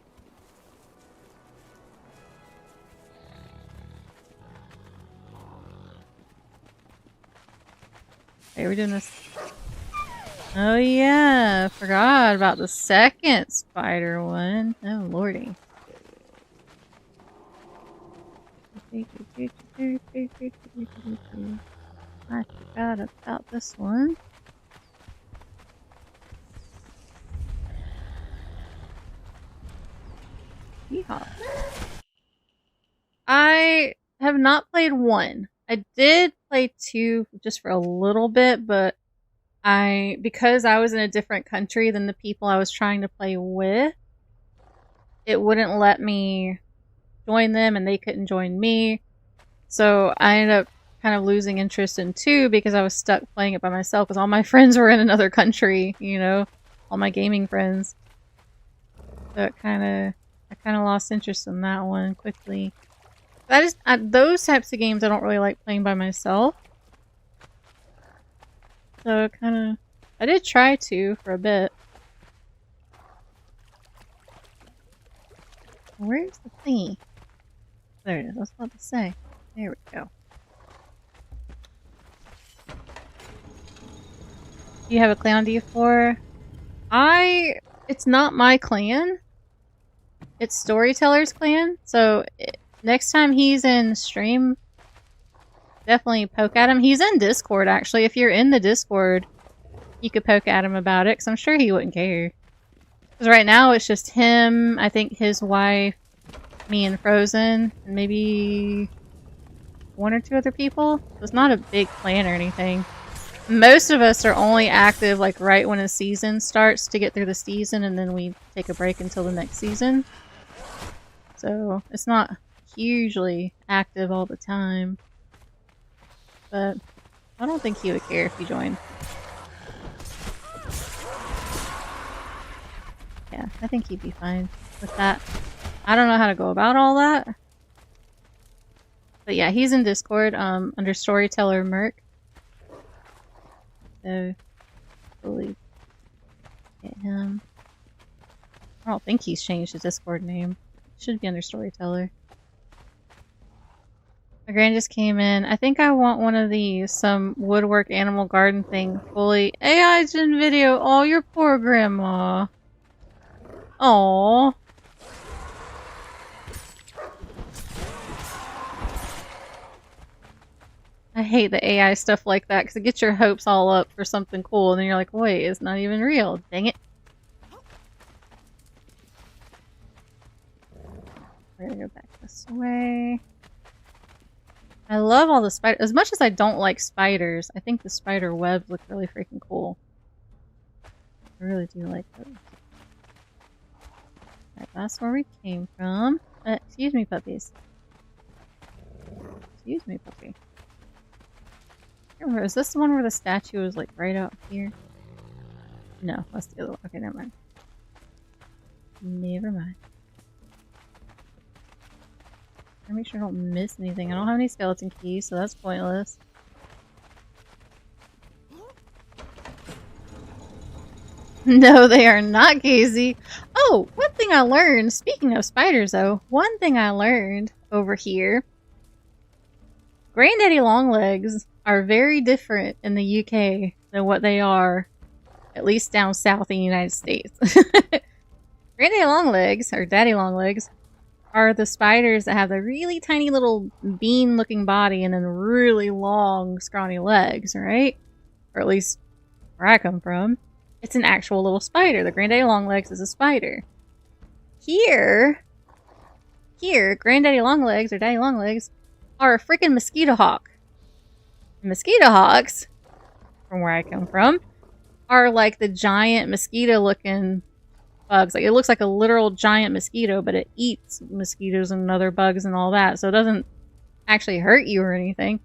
Okay, we're doing this. Oh yeah, forgot about the second spider one. Oh lordy. I forgot about this one. Yeehaw. I have not played 1. I did play 2 just for a little bit, but because I was in a different country than the people I was trying to play with, it wouldn't let me join them and they couldn't join me. So I ended up kind of losing interest in 2 because I was stuck playing it by myself because all my friends were in another country, you know, all my gaming friends. So I kind of lost interest in that one quickly. Those types of games I don't really like playing by myself. So I did try to for a bit. Where's the thingy? There it is, I was about to say. There we go. Do you have a clan on D4? It's not my clan. It's Storyteller's clan. So next time he's in stream, definitely poke at him. He's in Discord, actually. If you're in the Discord, you could poke at him about it, because I'm sure he wouldn't care. Because right now, it's just him, I think his wife, me and Frozen, and maybe 1 or 2 other people. So it's not a big clan or anything. Most of us are only active, like, right when a season starts to get through the season, and then we take a break until the next season. So, it's not hugely active all the time. But I don't think he would care if you joined. Yeah, I think he'd be fine with that. I don't know how to go about all that. But yeah, he's in Discord, under Storyteller Merc. So, hopefully get him. I don't think he's changed his Discord name. Should be under Storyteller. My grand just came in. I think I want one of these. Some woodwork animal garden thing. Fully AI gen video. Oh, your poor grandma. Aww. I hate the AI stuff like that because it gets your hopes all up for something cool and then you're like, wait, it's not even real. Dang it. We're gonna go back this way. I love all the spiders. As much as I don't like spiders, I think the spider webs look really freaking cool. I really do like those. Alright, that's where we came from. Excuse me, puppies. Excuse me, puppy. Is this the one where the statue is like right out here? No, that's the other one. Okay, never mind. Never mind. I make sure I don't miss anything. I don't have any skeleton keys, so that's pointless. No, they are not, Casey. Oh, one thing I learned, speaking of spiders though, one thing I learned over here, Granddaddy Longlegs are very different in the UK than what they are, at least down south in the United States. Granddaddy Longlegs, or Daddy Longlegs, are the spiders that have the really tiny little bean-looking body and then really long, scrawny legs, right? Or at least where I come from. It's an actual little spider. The Granddaddy Longlegs is a spider. Here, Granddaddy Longlegs, or Daddy Longlegs, are a freaking mosquito hawk. Mosquito hawks, from where I come from, are like the giant mosquito-looking bugs. Like, it looks like a literal giant mosquito, but it eats mosquitoes and other bugs and all that, so it doesn't actually hurt you or anything.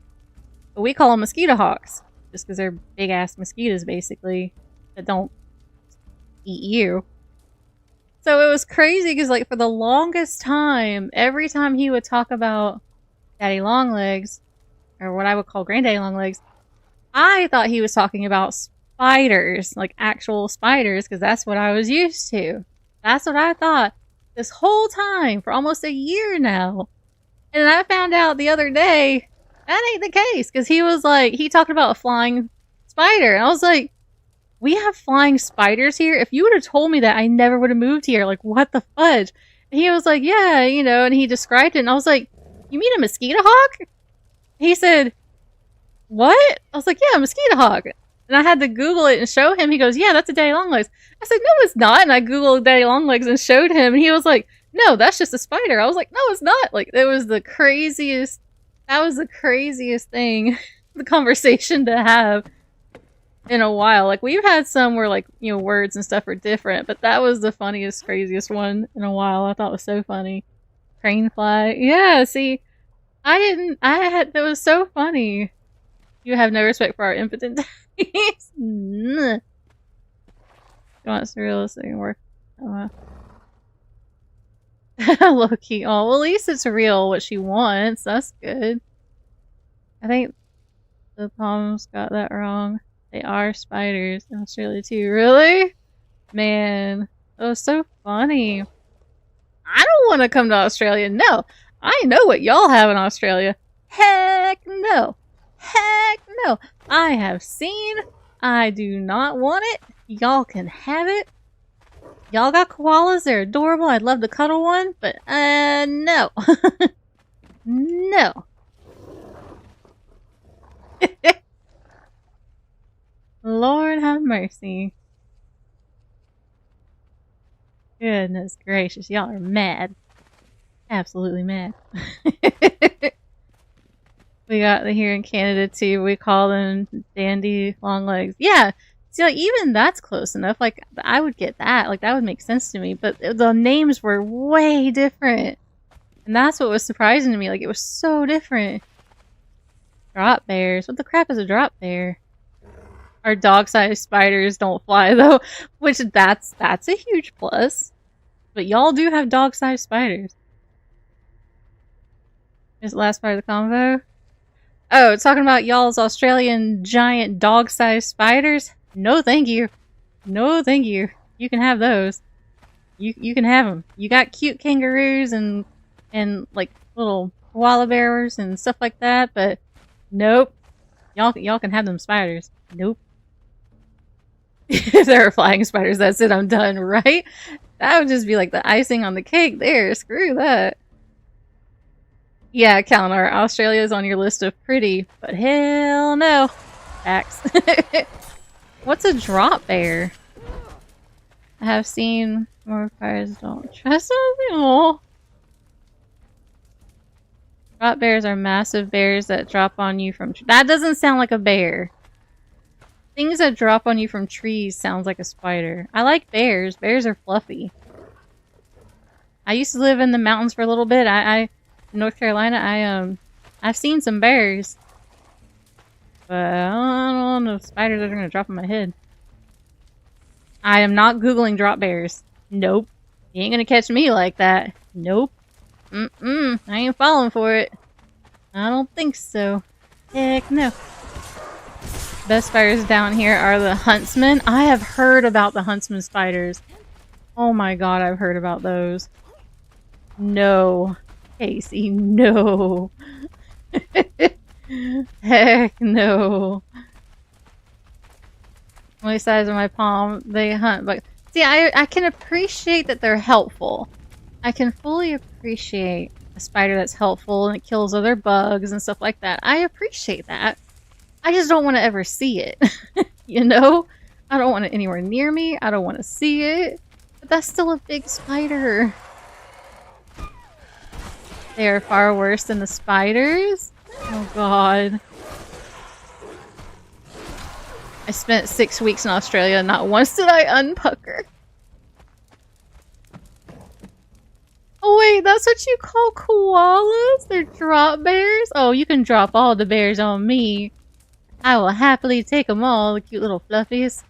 But we call them mosquito hawks, just because they're big-ass mosquitoes, basically, that don't eat you. So it was crazy, because, like, for the longest time, every time he would talk about Daddy Longlegs, or what I would call Granddaddy Longlegs, I thought he was talking about spiders, like actual spiders, because that's what I was used to. That's what I thought this whole time, for almost a year now. And then I found out the other day, that ain't the case, because he was like, he talked about a flying spider, and I was like, we have flying spiders here? If you would have told me that, I never would have moved here. Like, what the fudge? And he was like, yeah, you know, and he described it, and I was like, you mean a mosquito hawk? He said, what? I was like, yeah, a mosquito hawk. And I had to Google it and show him. He goes, yeah, that's a Daddy Longlegs. I said, no, it's not. And I Googled Daddy Longlegs and showed him. And he was like, no, that's just a spider. I was like, no, it's not. Like, it was the craziest, that was the craziest thing, the conversation to have in a while. Like, we've had some where, like, you know, words and stuff are different. But that was the funniest, craziest one in a while. I thought it was so funny. Crane fly. Yeah, see, that was so funny. You have no respect for our impotent daddies. You want us to realistic and work. Low key. Oh, well, at least it's real what she wants. That's good. I think the Palms got that wrong. They are spiders in Australia too. Really? Man, that was so funny. I don't want to come to Australia. No. I know what y'all have in Australia. Heck no. Heck no. I have seen. I do not want it. Y'all can have it. Y'all got koalas. They're adorable. I'd love to cuddle one. But, no. No. Lord have mercy. Goodness gracious. Y'all are mad. Absolutely mad. We got the here in Canada too. We call them dandy longlegs. Yeah. See, like, even that's close enough. Like, I would get that. Like, that would make sense to me. But the names were way different. And that's what was surprising to me. Like, it was so different. Drop bears. What the crap is a drop bear? Our dog-sized spiders don't fly, though. Which, that's a huge plus. But y'all do have dog-sized spiders. Is the last part of the convo? Oh, it's talking about y'all's Australian giant dog-sized spiders? No, thank you. No, thank you. You can have those. You can have them. You got cute kangaroos and like little koala bears and stuff like that, but nope. Y'all can have them spiders. Nope. If there are flying spiders, that's it. I'm done. Right? That would just be like the icing on the cake. There. Screw that. Yeah, Kalinar, Australia's on your list of pretty, but hell no. Facts. What's a drop bear? I have seen more fires don't trust them. Drop bears are massive bears that drop on you from that doesn't sound like a bear. Things that drop on you from trees sounds like a spider. I like bears. Bears are fluffy. I used to live in the mountains for a little bit. In North Carolina, I've seen some bears. But I don't know if spiders are gonna drop on my head. I am not Googling drop bears. Nope. You ain't gonna catch me like that. Nope. I ain't falling for it. I don't think so. Heck no. Best spiders down here are the huntsmen. I have heard about the huntsman spiders. Oh my god, I've heard about those. No. Casey, no. Heck no. Only size of my palm, they hunt. But see, I can appreciate that they're helpful. I can fully appreciate a spider that's helpful and it kills other bugs and stuff like that. I appreciate that. I just don't want to ever see it. You know? I don't want it anywhere near me. I don't want to see it. But that's still a big spider. They are far worse than the spiders. Oh god. I spent 6 weeks in Australia and not once did I unpucker. Oh wait, that's what you call koalas? They're drop bears? Oh, you can drop all the bears on me. I will happily take them all, the cute little fluffies.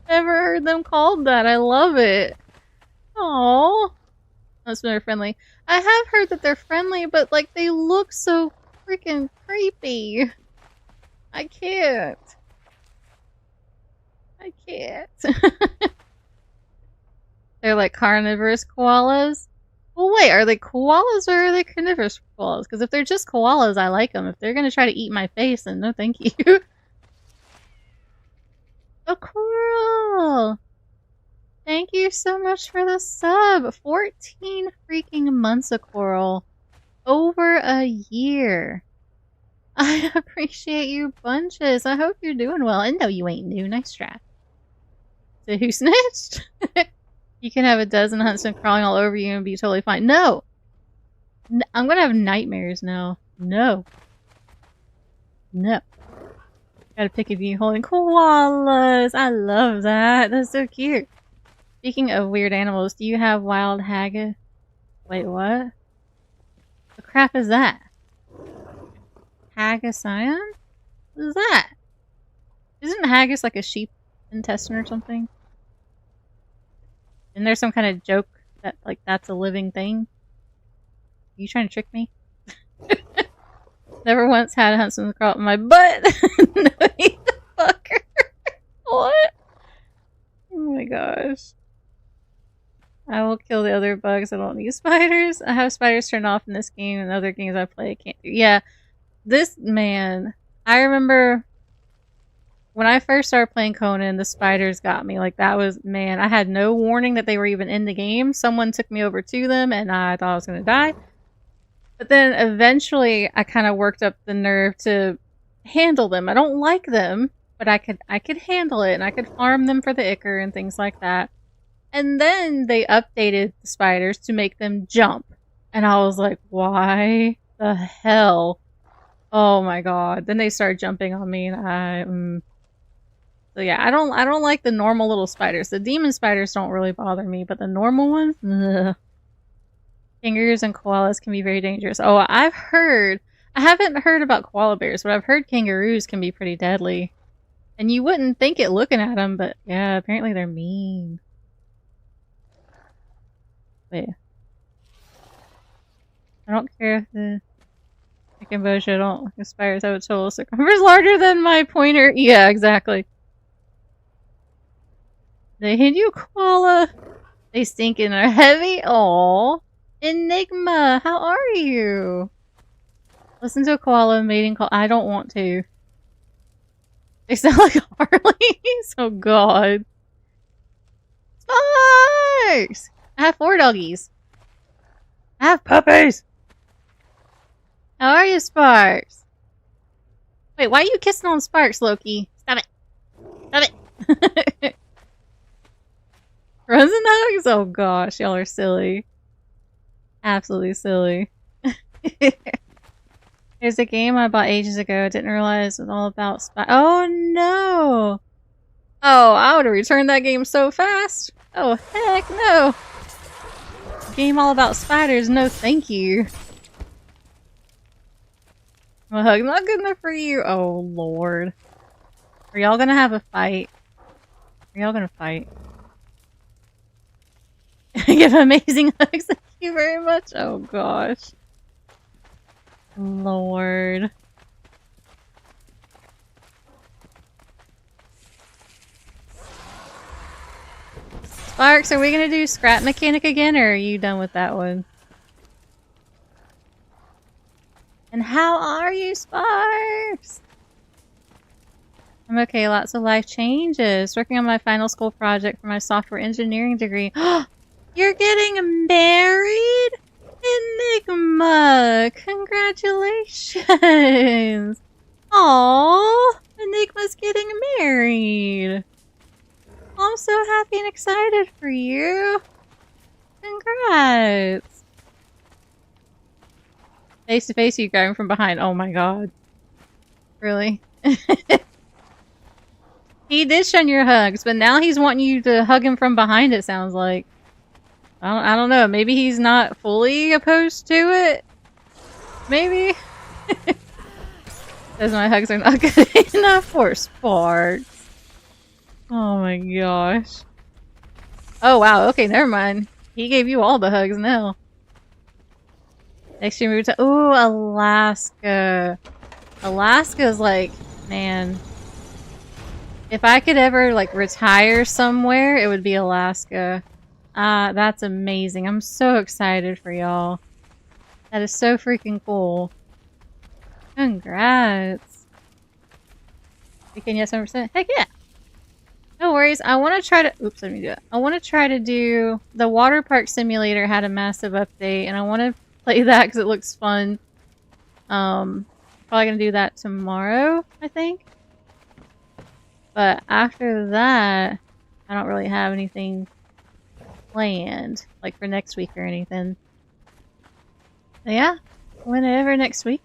Never heard them called that. I love it. Aww. That's very friendly. I have heard that they're friendly, but like they look so freaking creepy. I can't. I can't. They're like carnivorous koalas. Well, wait, are they koalas or are they carnivorous koalas? Because if they're just koalas, I like them. If they're going to try to eat my face, then no thank you. A coral! Thank you so much for the sub. 14 freaking months of coral. Over a year. I appreciate you bunches. I hope you're doing well. And no, you ain't new. Nice try. So who snitched? You can have a dozen huntsmen crawling all over you and be totally fine. No! I'm gonna have nightmares now. No. No. Gotta pick a view holding koalas. I love that. That's so cute. Speaking of weird animals, do you have wild haggis? Wait, what? The crap is that? Haggis What is that? Isn't haggis like a sheep intestine or something? Isn't there some kind of joke that like that's a living thing? Are you trying to trick me? Never once had a huntsman crawl up my butt. No, you fucker. What? Oh my gosh. I will kill the other bugs. I don't need spiders. I have spiders turned off in this game and other games I play I can't do. Yeah. This, man. I remember when I first started playing Conan, the spiders got me. Like, that was, man, I had no warning that they were even in the game. Someone took me over to them and I thought I was going to die. But then eventually I kind of worked up the nerve to handle them. I don't like them, but I could handle it and I could farm them for the ichor and things like that. And then they updated the spiders to make them jump. And I was like, why the hell? Oh my god. Then they started jumping on me and So yeah, I don't like the normal little spiders. The demon spiders don't really bother me, but the normal ones, ugh. Kangaroos and koalas can be very dangerous. Oh, I haven't heard about koala bears, but I've heard kangaroos can be pretty deadly. And you wouldn't think it looking at them, but yeah, apparently they're mean. Wait. I don't care if the chicken bush, I don't like the spiders have a total circumference larger than my pointer. Yeah, exactly. They hit you, koala. They stink and are heavy. Aww. Enigma, how are you? Listen to a koala mating call. I don't want to. They sound like Harleys. Oh god. Sparks! I have 4 doggies. I have puppies. How are you, Sparks? Wait, why are you kissing on Sparks, Loki? Stop it. Stop it. Runs and hugs? Oh gosh, y'all are silly. Absolutely silly. There's a game I bought ages ago. I didn't realize it was all about Oh no! Oh, I would have returned that game so fast. Oh heck no! Game all about spiders? No, thank you. A hug not good enough for you. Oh lord, are y'all gonna have a fight? Are y'all gonna fight? Give amazing hugs. Thank you very much. Oh gosh. Lord. Sparks, are we gonna do scrap mechanic again, or are you done with that one? And how are you, Sparks? I'm okay, lots of life changes. Working on my final school project for my software engineering degree. You're getting married? Enigma! Congratulations! Aww! Enigma's getting married! I'm so happy and excited for you! Congrats! Face to face, you grab him from behind. Oh my god. Really? He did shun your hugs, but now he's wanting you to hug him from behind, it sounds like. I don't know. Maybe he's not fully opposed to it? Maybe? Says my hugs are not good enough for Sparks. Oh my gosh. Oh wow, okay, never mind. He gave you all the hugs now. Next year move to— ooh, Alaska. Alaska's like, man. If I could ever like retire somewhere, it would be Alaska. That's amazing. I'm so excited for y'all. That is so freaking cool. Congrats. Weekend, yes, 100%. Heck yeah. No worries. I want to try to— oops, let me do it. I want to try to do— the water park simulator had a massive update, and I want to play that because it looks fun. Probably gonna do that tomorrow, I think. But after that, I don't really have anything planned, like for next week or anything. But yeah, whenever next week.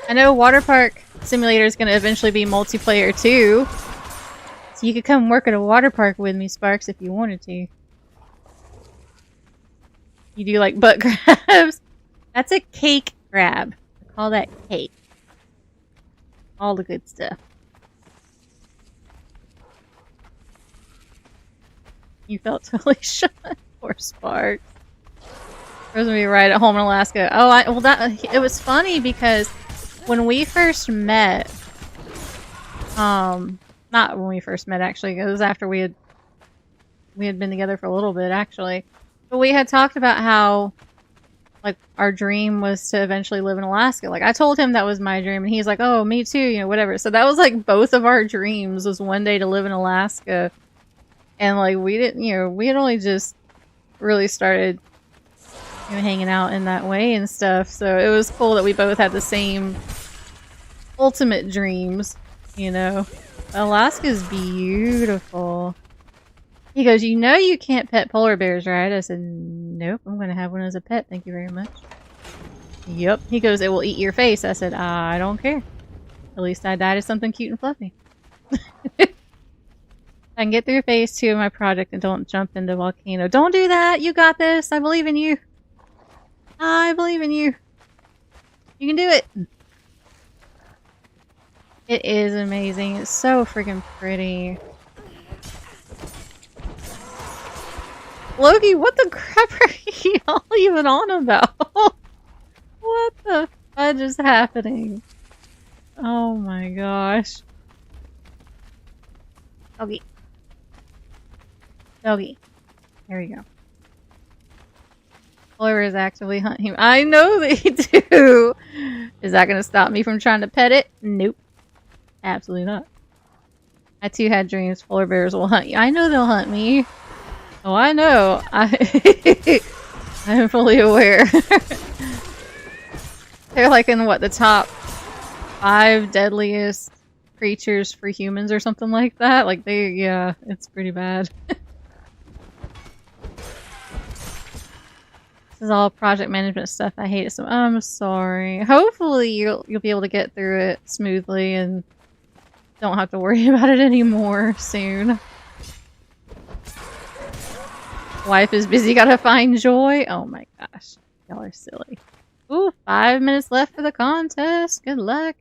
I know Water Park Simulator is going to eventually be multiplayer too. So you could come work at a water park with me, Sparks, if you wanted to. You do like butt grabs? That's a cake grab. I call that cake. All the good stuff. You felt totally shut. Poor Sparks. It was gonna be right at home in Alaska. Oh, well, it was funny because when we first met, not when we first met actually, it was after we had been together for a little bit actually, but we had talked about how like our dream was to eventually live in Alaska. Like I told him that was my dream, and he's like, "Oh, me too," you know, whatever. So that was like both of our dreams was one day to live in Alaska. And like we didn't, you know, we had only just really started, you know, hanging out in that way and stuff. So it was cool that we both had the same ultimate dreams, you know. Alaska's beautiful. He goes, "You know you can't pet polar bears, right?" I said, "Nope, I'm gonna have one as a pet, thank you very much." Yep. He goes, "It will eat your face." I said, "I don't care. At least I died of something cute and fluffy." I can get through phase 2 of my project and don't jump into volcano. Don't do that! You got this! I believe in you! I believe in you! You can do it! It is amazing. It's so freaking pretty. Loki, what the crap are y'all even on about? What the fudge is happening? Oh my gosh. Loki. Doggy. There we go. Polar is actively hunting him. I know they do! Is that gonna stop me from trying to pet it? Nope. Absolutely not. I too had dreams polar bears will hunt you. I know they'll hunt me. Oh, I know. I am fully aware. They're like in what, the top 5 deadliest creatures for humans or something like that? Like they, yeah, it's pretty bad. This is all project management stuff. I hate it so. I'm sorry. Hopefully you'll be able to get through it smoothly and don't have to worry about it anymore soon. Wife is busy, gotta find joy. Oh my gosh. Y'all are silly. Ooh, 5 minutes left for the contest. Good luck.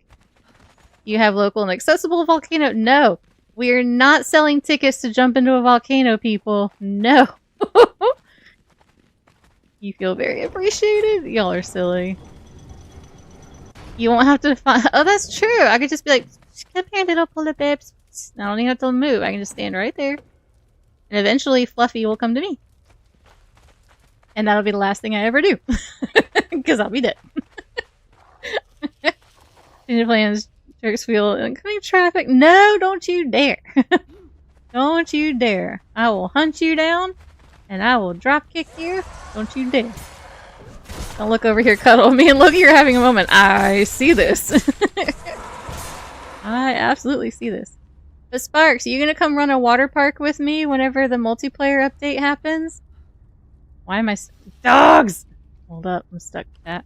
You have local and accessible volcano. No. We are not selling tickets to jump into a volcano, people. No. You feel very appreciated? Y'all are silly. You won't have to find— oh, that's true! I could just be like, "Come here, little polar babes." I don't even have to move. I can just stand right there. And eventually Fluffy will come to me. And that'll be the last thing I ever do. Because I'll be dead. Change plans, jerks wheel, incoming traffic. No, don't you dare. Don't you dare. I will hunt you down. And I will drop kick you. Don't you dare. Don't look over here, cuddle me, and look, you're having a moment. I see this. I absolutely see this. But Sparks, are you gonna come run a water park with me whenever the multiplayer update happens? Why am I dogs? Hold up, I'm stuck, cat.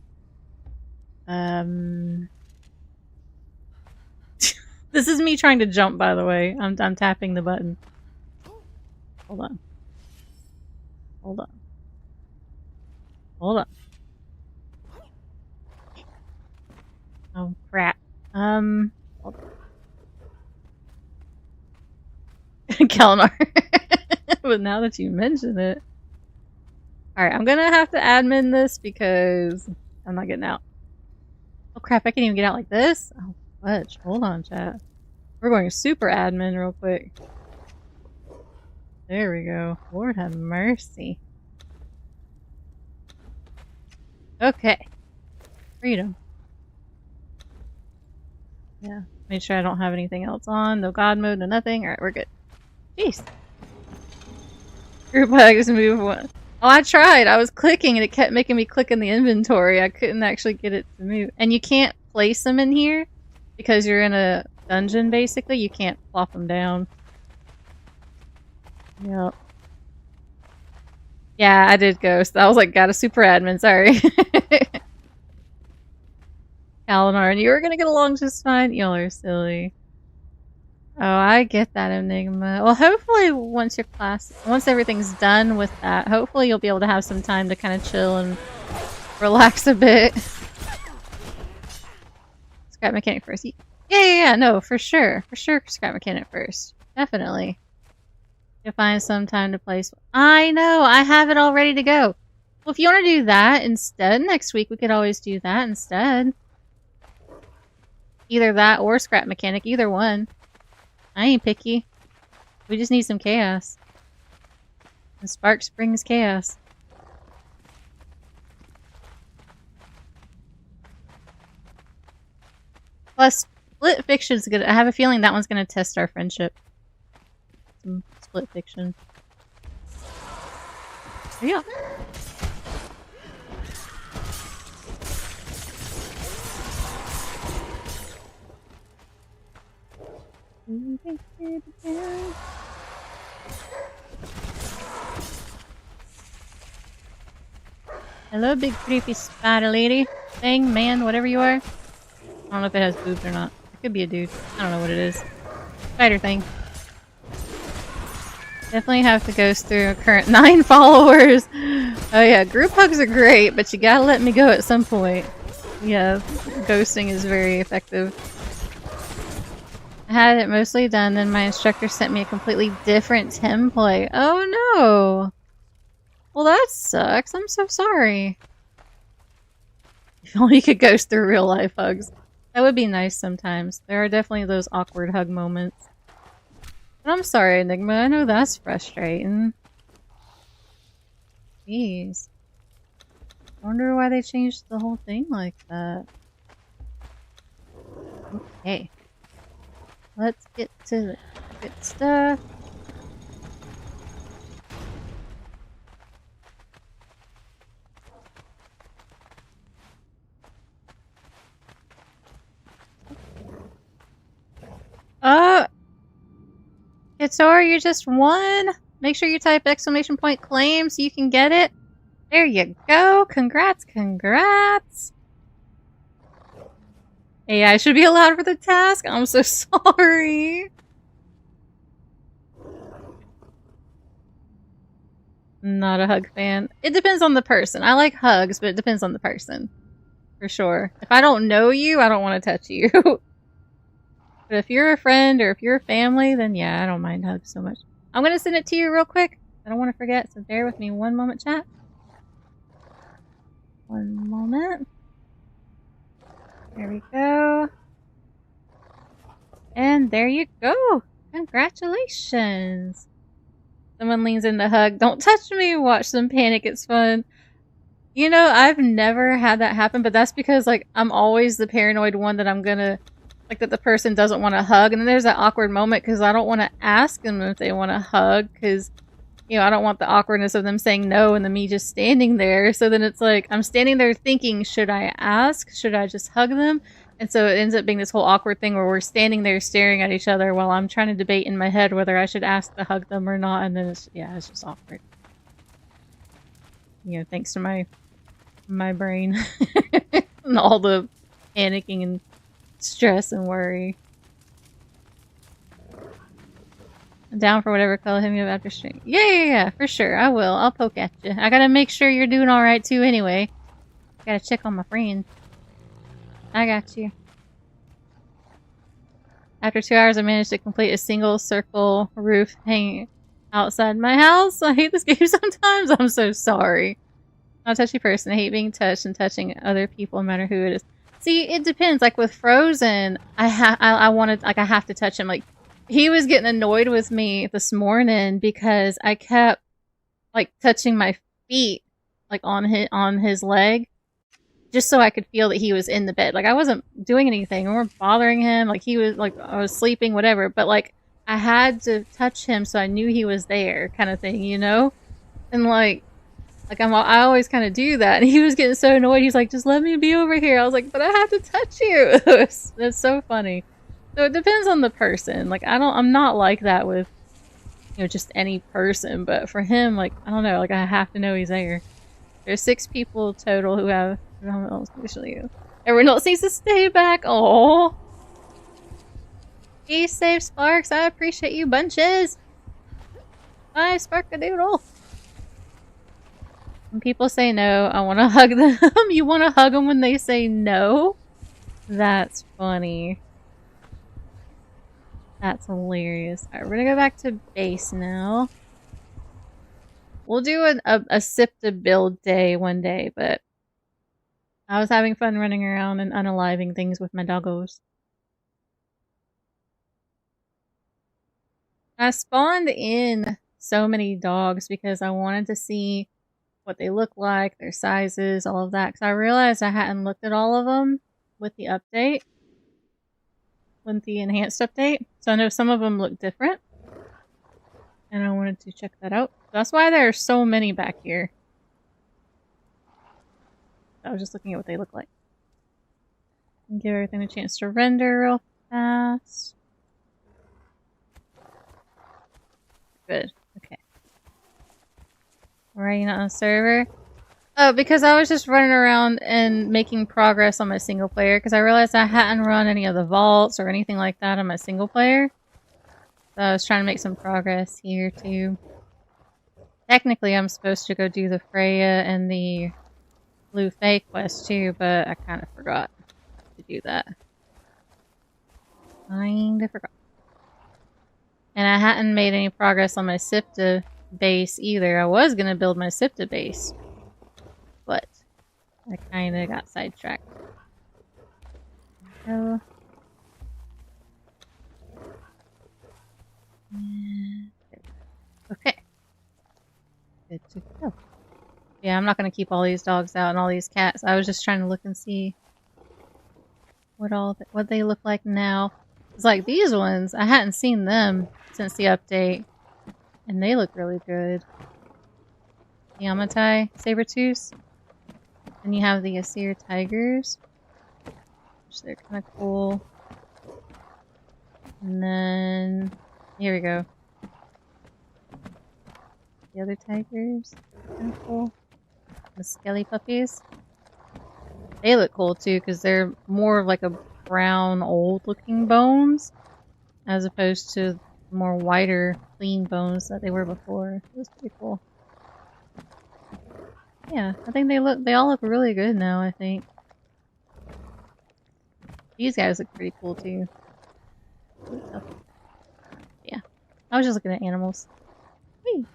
This is me trying to jump, by the way. I'm tapping the button. Hold on. Hold on. Hold on. Oh crap. Kalinar. But now that you mention it. Alright, I'm gonna have to admin this because I'm not getting out. Oh crap, I can't even get out like this? Oh fudge. Hold on, chat. We're going super admin real quick. There we go. Lord have mercy. Okay. Freedom. Yeah. Make sure I don't have anything else on. No god mode, no nothing. Alright, we're good. Jeez. Group hugs move one. Oh, I tried. I was clicking and it kept making me click in the inventory. I couldn't actually get it to move. And you can't place them in here because you're in a dungeon, basically. You can't plop them down. Yep. Yeah, I did ghost. I was like, got a super admin, sorry. Kalinar, and you were gonna get along just fine. Y'all are silly. Oh, I get that, Enigma. Well, hopefully once everything's done with that, hopefully you'll be able to have some time to kind of chill and relax a bit. Scrap mechanic first. Yeah, no, for sure. For sure, scrap mechanic first. Definitely. You'll find some time to place. I know, I have it all ready to go. Well, if you want to do that instead, next week we could always do that instead. Either that or scrap mechanic, either one. I ain't picky. We just need some chaos. And Sparks brings chaos. Plus, Split Fiction's good. I have a feeling that one's gonna test our friendship. Some Split Fiction. Yeah. Hello, big creepy spider lady. Thing, man, whatever you are. I don't know if it has boobs or not. It could be a dude. I don't know what it is. Spider thing. Definitely have to go through current 9 followers. Oh yeah, group hugs are great, but you gotta let me go at some point. Yeah, ghosting is very effective. I had it mostly done, then my instructor sent me a completely different template. Oh no! Well, that sucks. I'm so sorry. If only you could ghost through real life hugs. That would be nice sometimes. There are definitely those awkward hug moments. But I'm sorry, Enigma. I know that's frustrating. Jeez. I wonder why they changed the whole thing like that. Okay. Let's get to the good stuff. Kitsora, you just won! Make sure you type exclamation point claim so you can get it. There you go! Congrats, congrats! Hey, I should be allowed for the task? I'm so sorry! Not a hug fan. It depends on the person. I like hugs, but it depends on the person. For sure. If I don't know you, I don't want to touch you. But if you're a friend or if you're a family, then yeah, I don't mind hugs so much. I'm gonna send it to you real quick. I don't want to forget, so bear with me one moment, chat. One moment. There we go. And there you go! Congratulations! Someone leans in to hug. Don't touch me. Watch them panic. It's fun. You know, I've never had that happen, but that's because, like, I'm always the paranoid one that I'm gonna, like, that the person doesn't want to hug. And then there's that awkward moment because I don't want to ask them if they want to hug because, you know, I don't want the awkwardness of them saying no and then me just standing there. So then it's like, I'm standing there thinking, should I ask? Should I just hug them? And so it ends up being this whole awkward thing where we're standing there staring at each other while I'm trying to debate in my head whether I should ask to hug them or not. And then it's just awkward. You know, thanks to my brain and all the panicking and stress and worry. I'm down for whatever color hit me up after stream. Yeah, for sure. I will. I'll poke at you. I gotta make sure you're doing alright too anyway. Gotta check on my friend. I got you. After 2 hours, I managed to complete a single circle roof hanging outside my house. I hate this game sometimes. I'm so sorry. I'm a touchy person. I hate being touched and touching other people, no matter who it is. See, it depends. Like with Frozen, I wanted, like, I have to touch him. Like, he was getting annoyed with me this morning because I kept, like, touching my feet, like, on his leg, just so I could feel that he was in the bed. Like, I wasn't doing anything or bothering him. Like, he was, like, I was sleeping, whatever. But, like, I had to touch him so I knew he was there, kind of thing, you know? And, like I always kind of do that, and he was getting so annoyed. He's like, "Just let me be over here." I was like, "But I have to touch you." It's so funny. So it depends on the person. Like I'm not like that with, you know, just any person. But for him, like I don't know, like I have to know he's there. There's 6 people total who have. Everyone else needs to stay back. Oh, be safe, Sparks. I appreciate you bunches. Bye, Sparkadoodle. When people say no, I want to hug them. You want to hug them when they say no? That's funny. That's hilarious. Alright, we're gonna go back to base now. We'll do a Siptah build day one day, but I was having fun running around and unaliving things with my doggos. I spawned in so many dogs because I wanted to see what they look like, their sizes, all of that. Because I realized I hadn't looked at all of them with the update, with the enhanced update. So I know some of them look different, and I wanted to check that out. That's why there are so many back here. I was just looking at what they look like. Give everything a chance to render real fast. Good. Okay. Why are you not on the server? Oh, because I was just running around and making progress on my single player, because I realized I hadn't run any of the vaults or anything like that on my single player. So I was trying to make some progress here too. Technically, I'm supposed to go do the Freya and the Blue Fae quest too, but I kind of forgot to do that. Kinda forgot. And I hadn't made any progress on my Siptah base either. I was gonna build my Siptah base, but I kinda got sidetracked. So, okay. Good to go. Yeah, I'm not gonna keep all these dogs out and all these cats. I was just trying to look and see what they look like now. It's like these ones, I hadn't seen them since the update, and they look really good. Yamatai Sabertooths. And you have the Asir Tigers, which they're kind of cool. And then, here we go. The other tigers, kind of cool. The Skelly Puppies. They look cool too, because they're more of like a brown, old-looking bones, as opposed to more whiter, clean bones that they were before. It was pretty cool. Yeah, I think they all look really good now, I think. These guys look pretty cool too. Yeah. I was just looking at animals. Whee!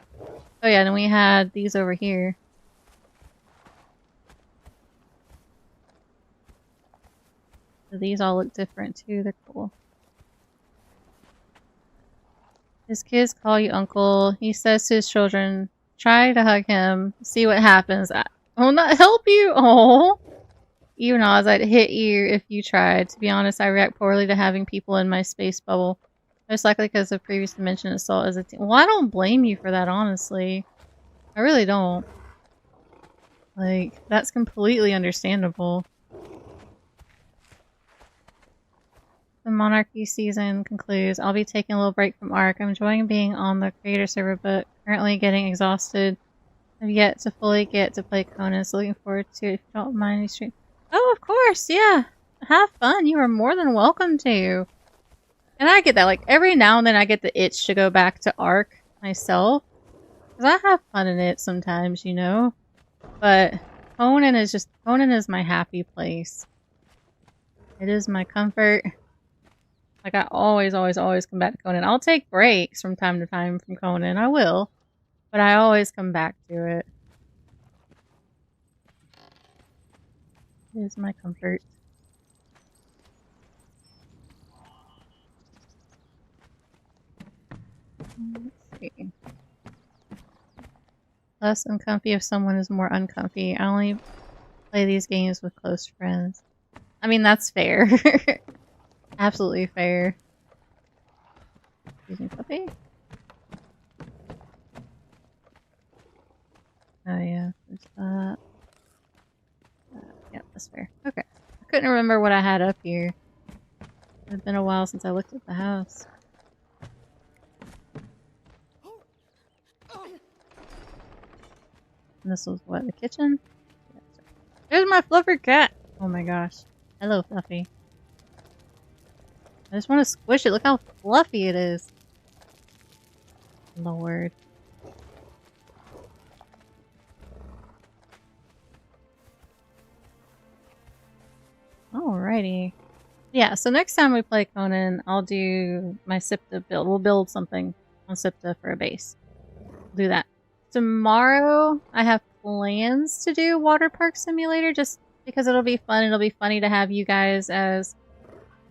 Oh yeah, then we had these over here. So these all look different too, they're cool. His kids call you uncle. He says to his children, try to hug him, see what happens. I will not help you. Oh. Even Oz, I'd hit you if you tried. To be honest, I react poorly to having people in my space bubble. Most likely because of previous mentioned assault as a teen. Well, I don't blame you for that, honestly. I really don't. Like, that's completely understandable. The Monarchy season concludes. I'll be taking a little break from ARC. I'm enjoying being on the creator server, but currently getting exhausted. I've yet to fully get to play Conan, so looking forward to it. If you don't mind me stream. Oh, of course, yeah. Have fun. You are more than welcome to. And I get that. Like, every now and then I get the itch to go back to ARC myself. Because I have fun in it sometimes, you know? But Conan is my happy place. It is my comfort. Like, I always come back to Conan. I'll take breaks from time to time from Conan. I will. But I always come back to it. It is my comfort. Let's see. Less uncomfy if someone is more uncomfy. I only play these games with close friends. I mean, that's fair. Absolutely fair. Using puppy? Oh yeah, there's that. Yeah, that's fair. Okay. I couldn't remember what I had up here. It's been a while since I looked at the house. And this was what, the kitchen? Yeah, there's my fluffer cat! Oh my gosh. Hello, Fluffy. I just want to squish it. Look how fluffy it is. Lord. Alrighty. Yeah, so next time we play Conan, I'll do my Siptah build. We'll build something on Siptah for a base. We'll do that. Tomorrow, I have plans to do Water Park Simulator, just because it'll be fun. It'll be funny to have you guys as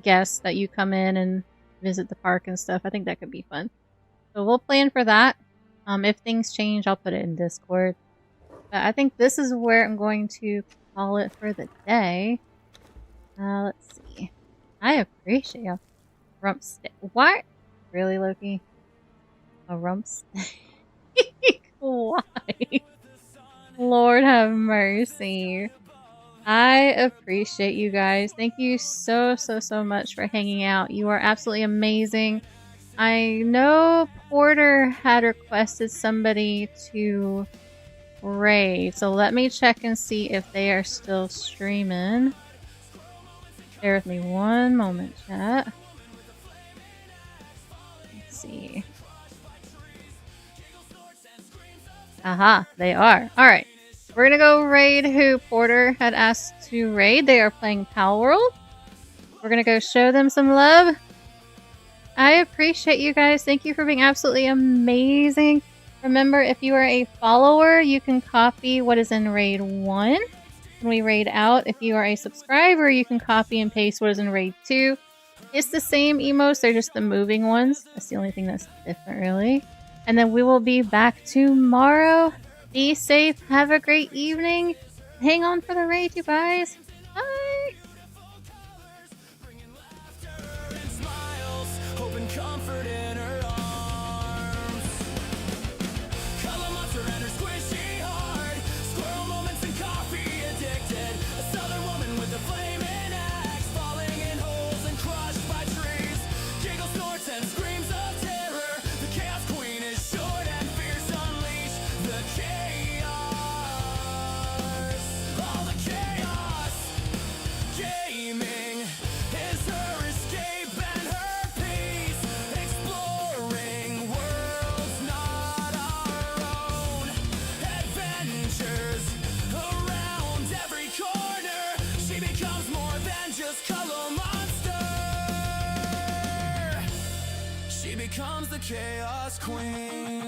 guests that you come in and visit the park and stuff. I think that could be fun. So we'll plan for that. If things change, I'll put it in Discord. But I think this is where I'm going to call it for the day. Let's see. I appreciate you. Rump stick. What? Really, Loki? A rump stick? Why? Lord have mercy. I appreciate you guys. Thank you so much for hanging out. You are absolutely amazing. I know Porter had requested somebody to raid, so let me check and see if they are still streaming. Bear with me one moment, chat. Let's see. Aha, they are. Alright. We're gonna go raid who Porter had asked to raid. They are playing Pal World. We're gonna go show them some love. I appreciate you guys. Thank you for being absolutely amazing. Remember, if you are a follower, you can copy what is in raid 1. When we raid out, if you are a subscriber, you can copy and paste what is in raid 2. It's the same emotes, they're just the moving ones. That's the only thing that's different, really. And then we will be back tomorrow. Be safe, have a great evening. Hang on for the raid, you guys. Bye! Becomes the Chaos Queen.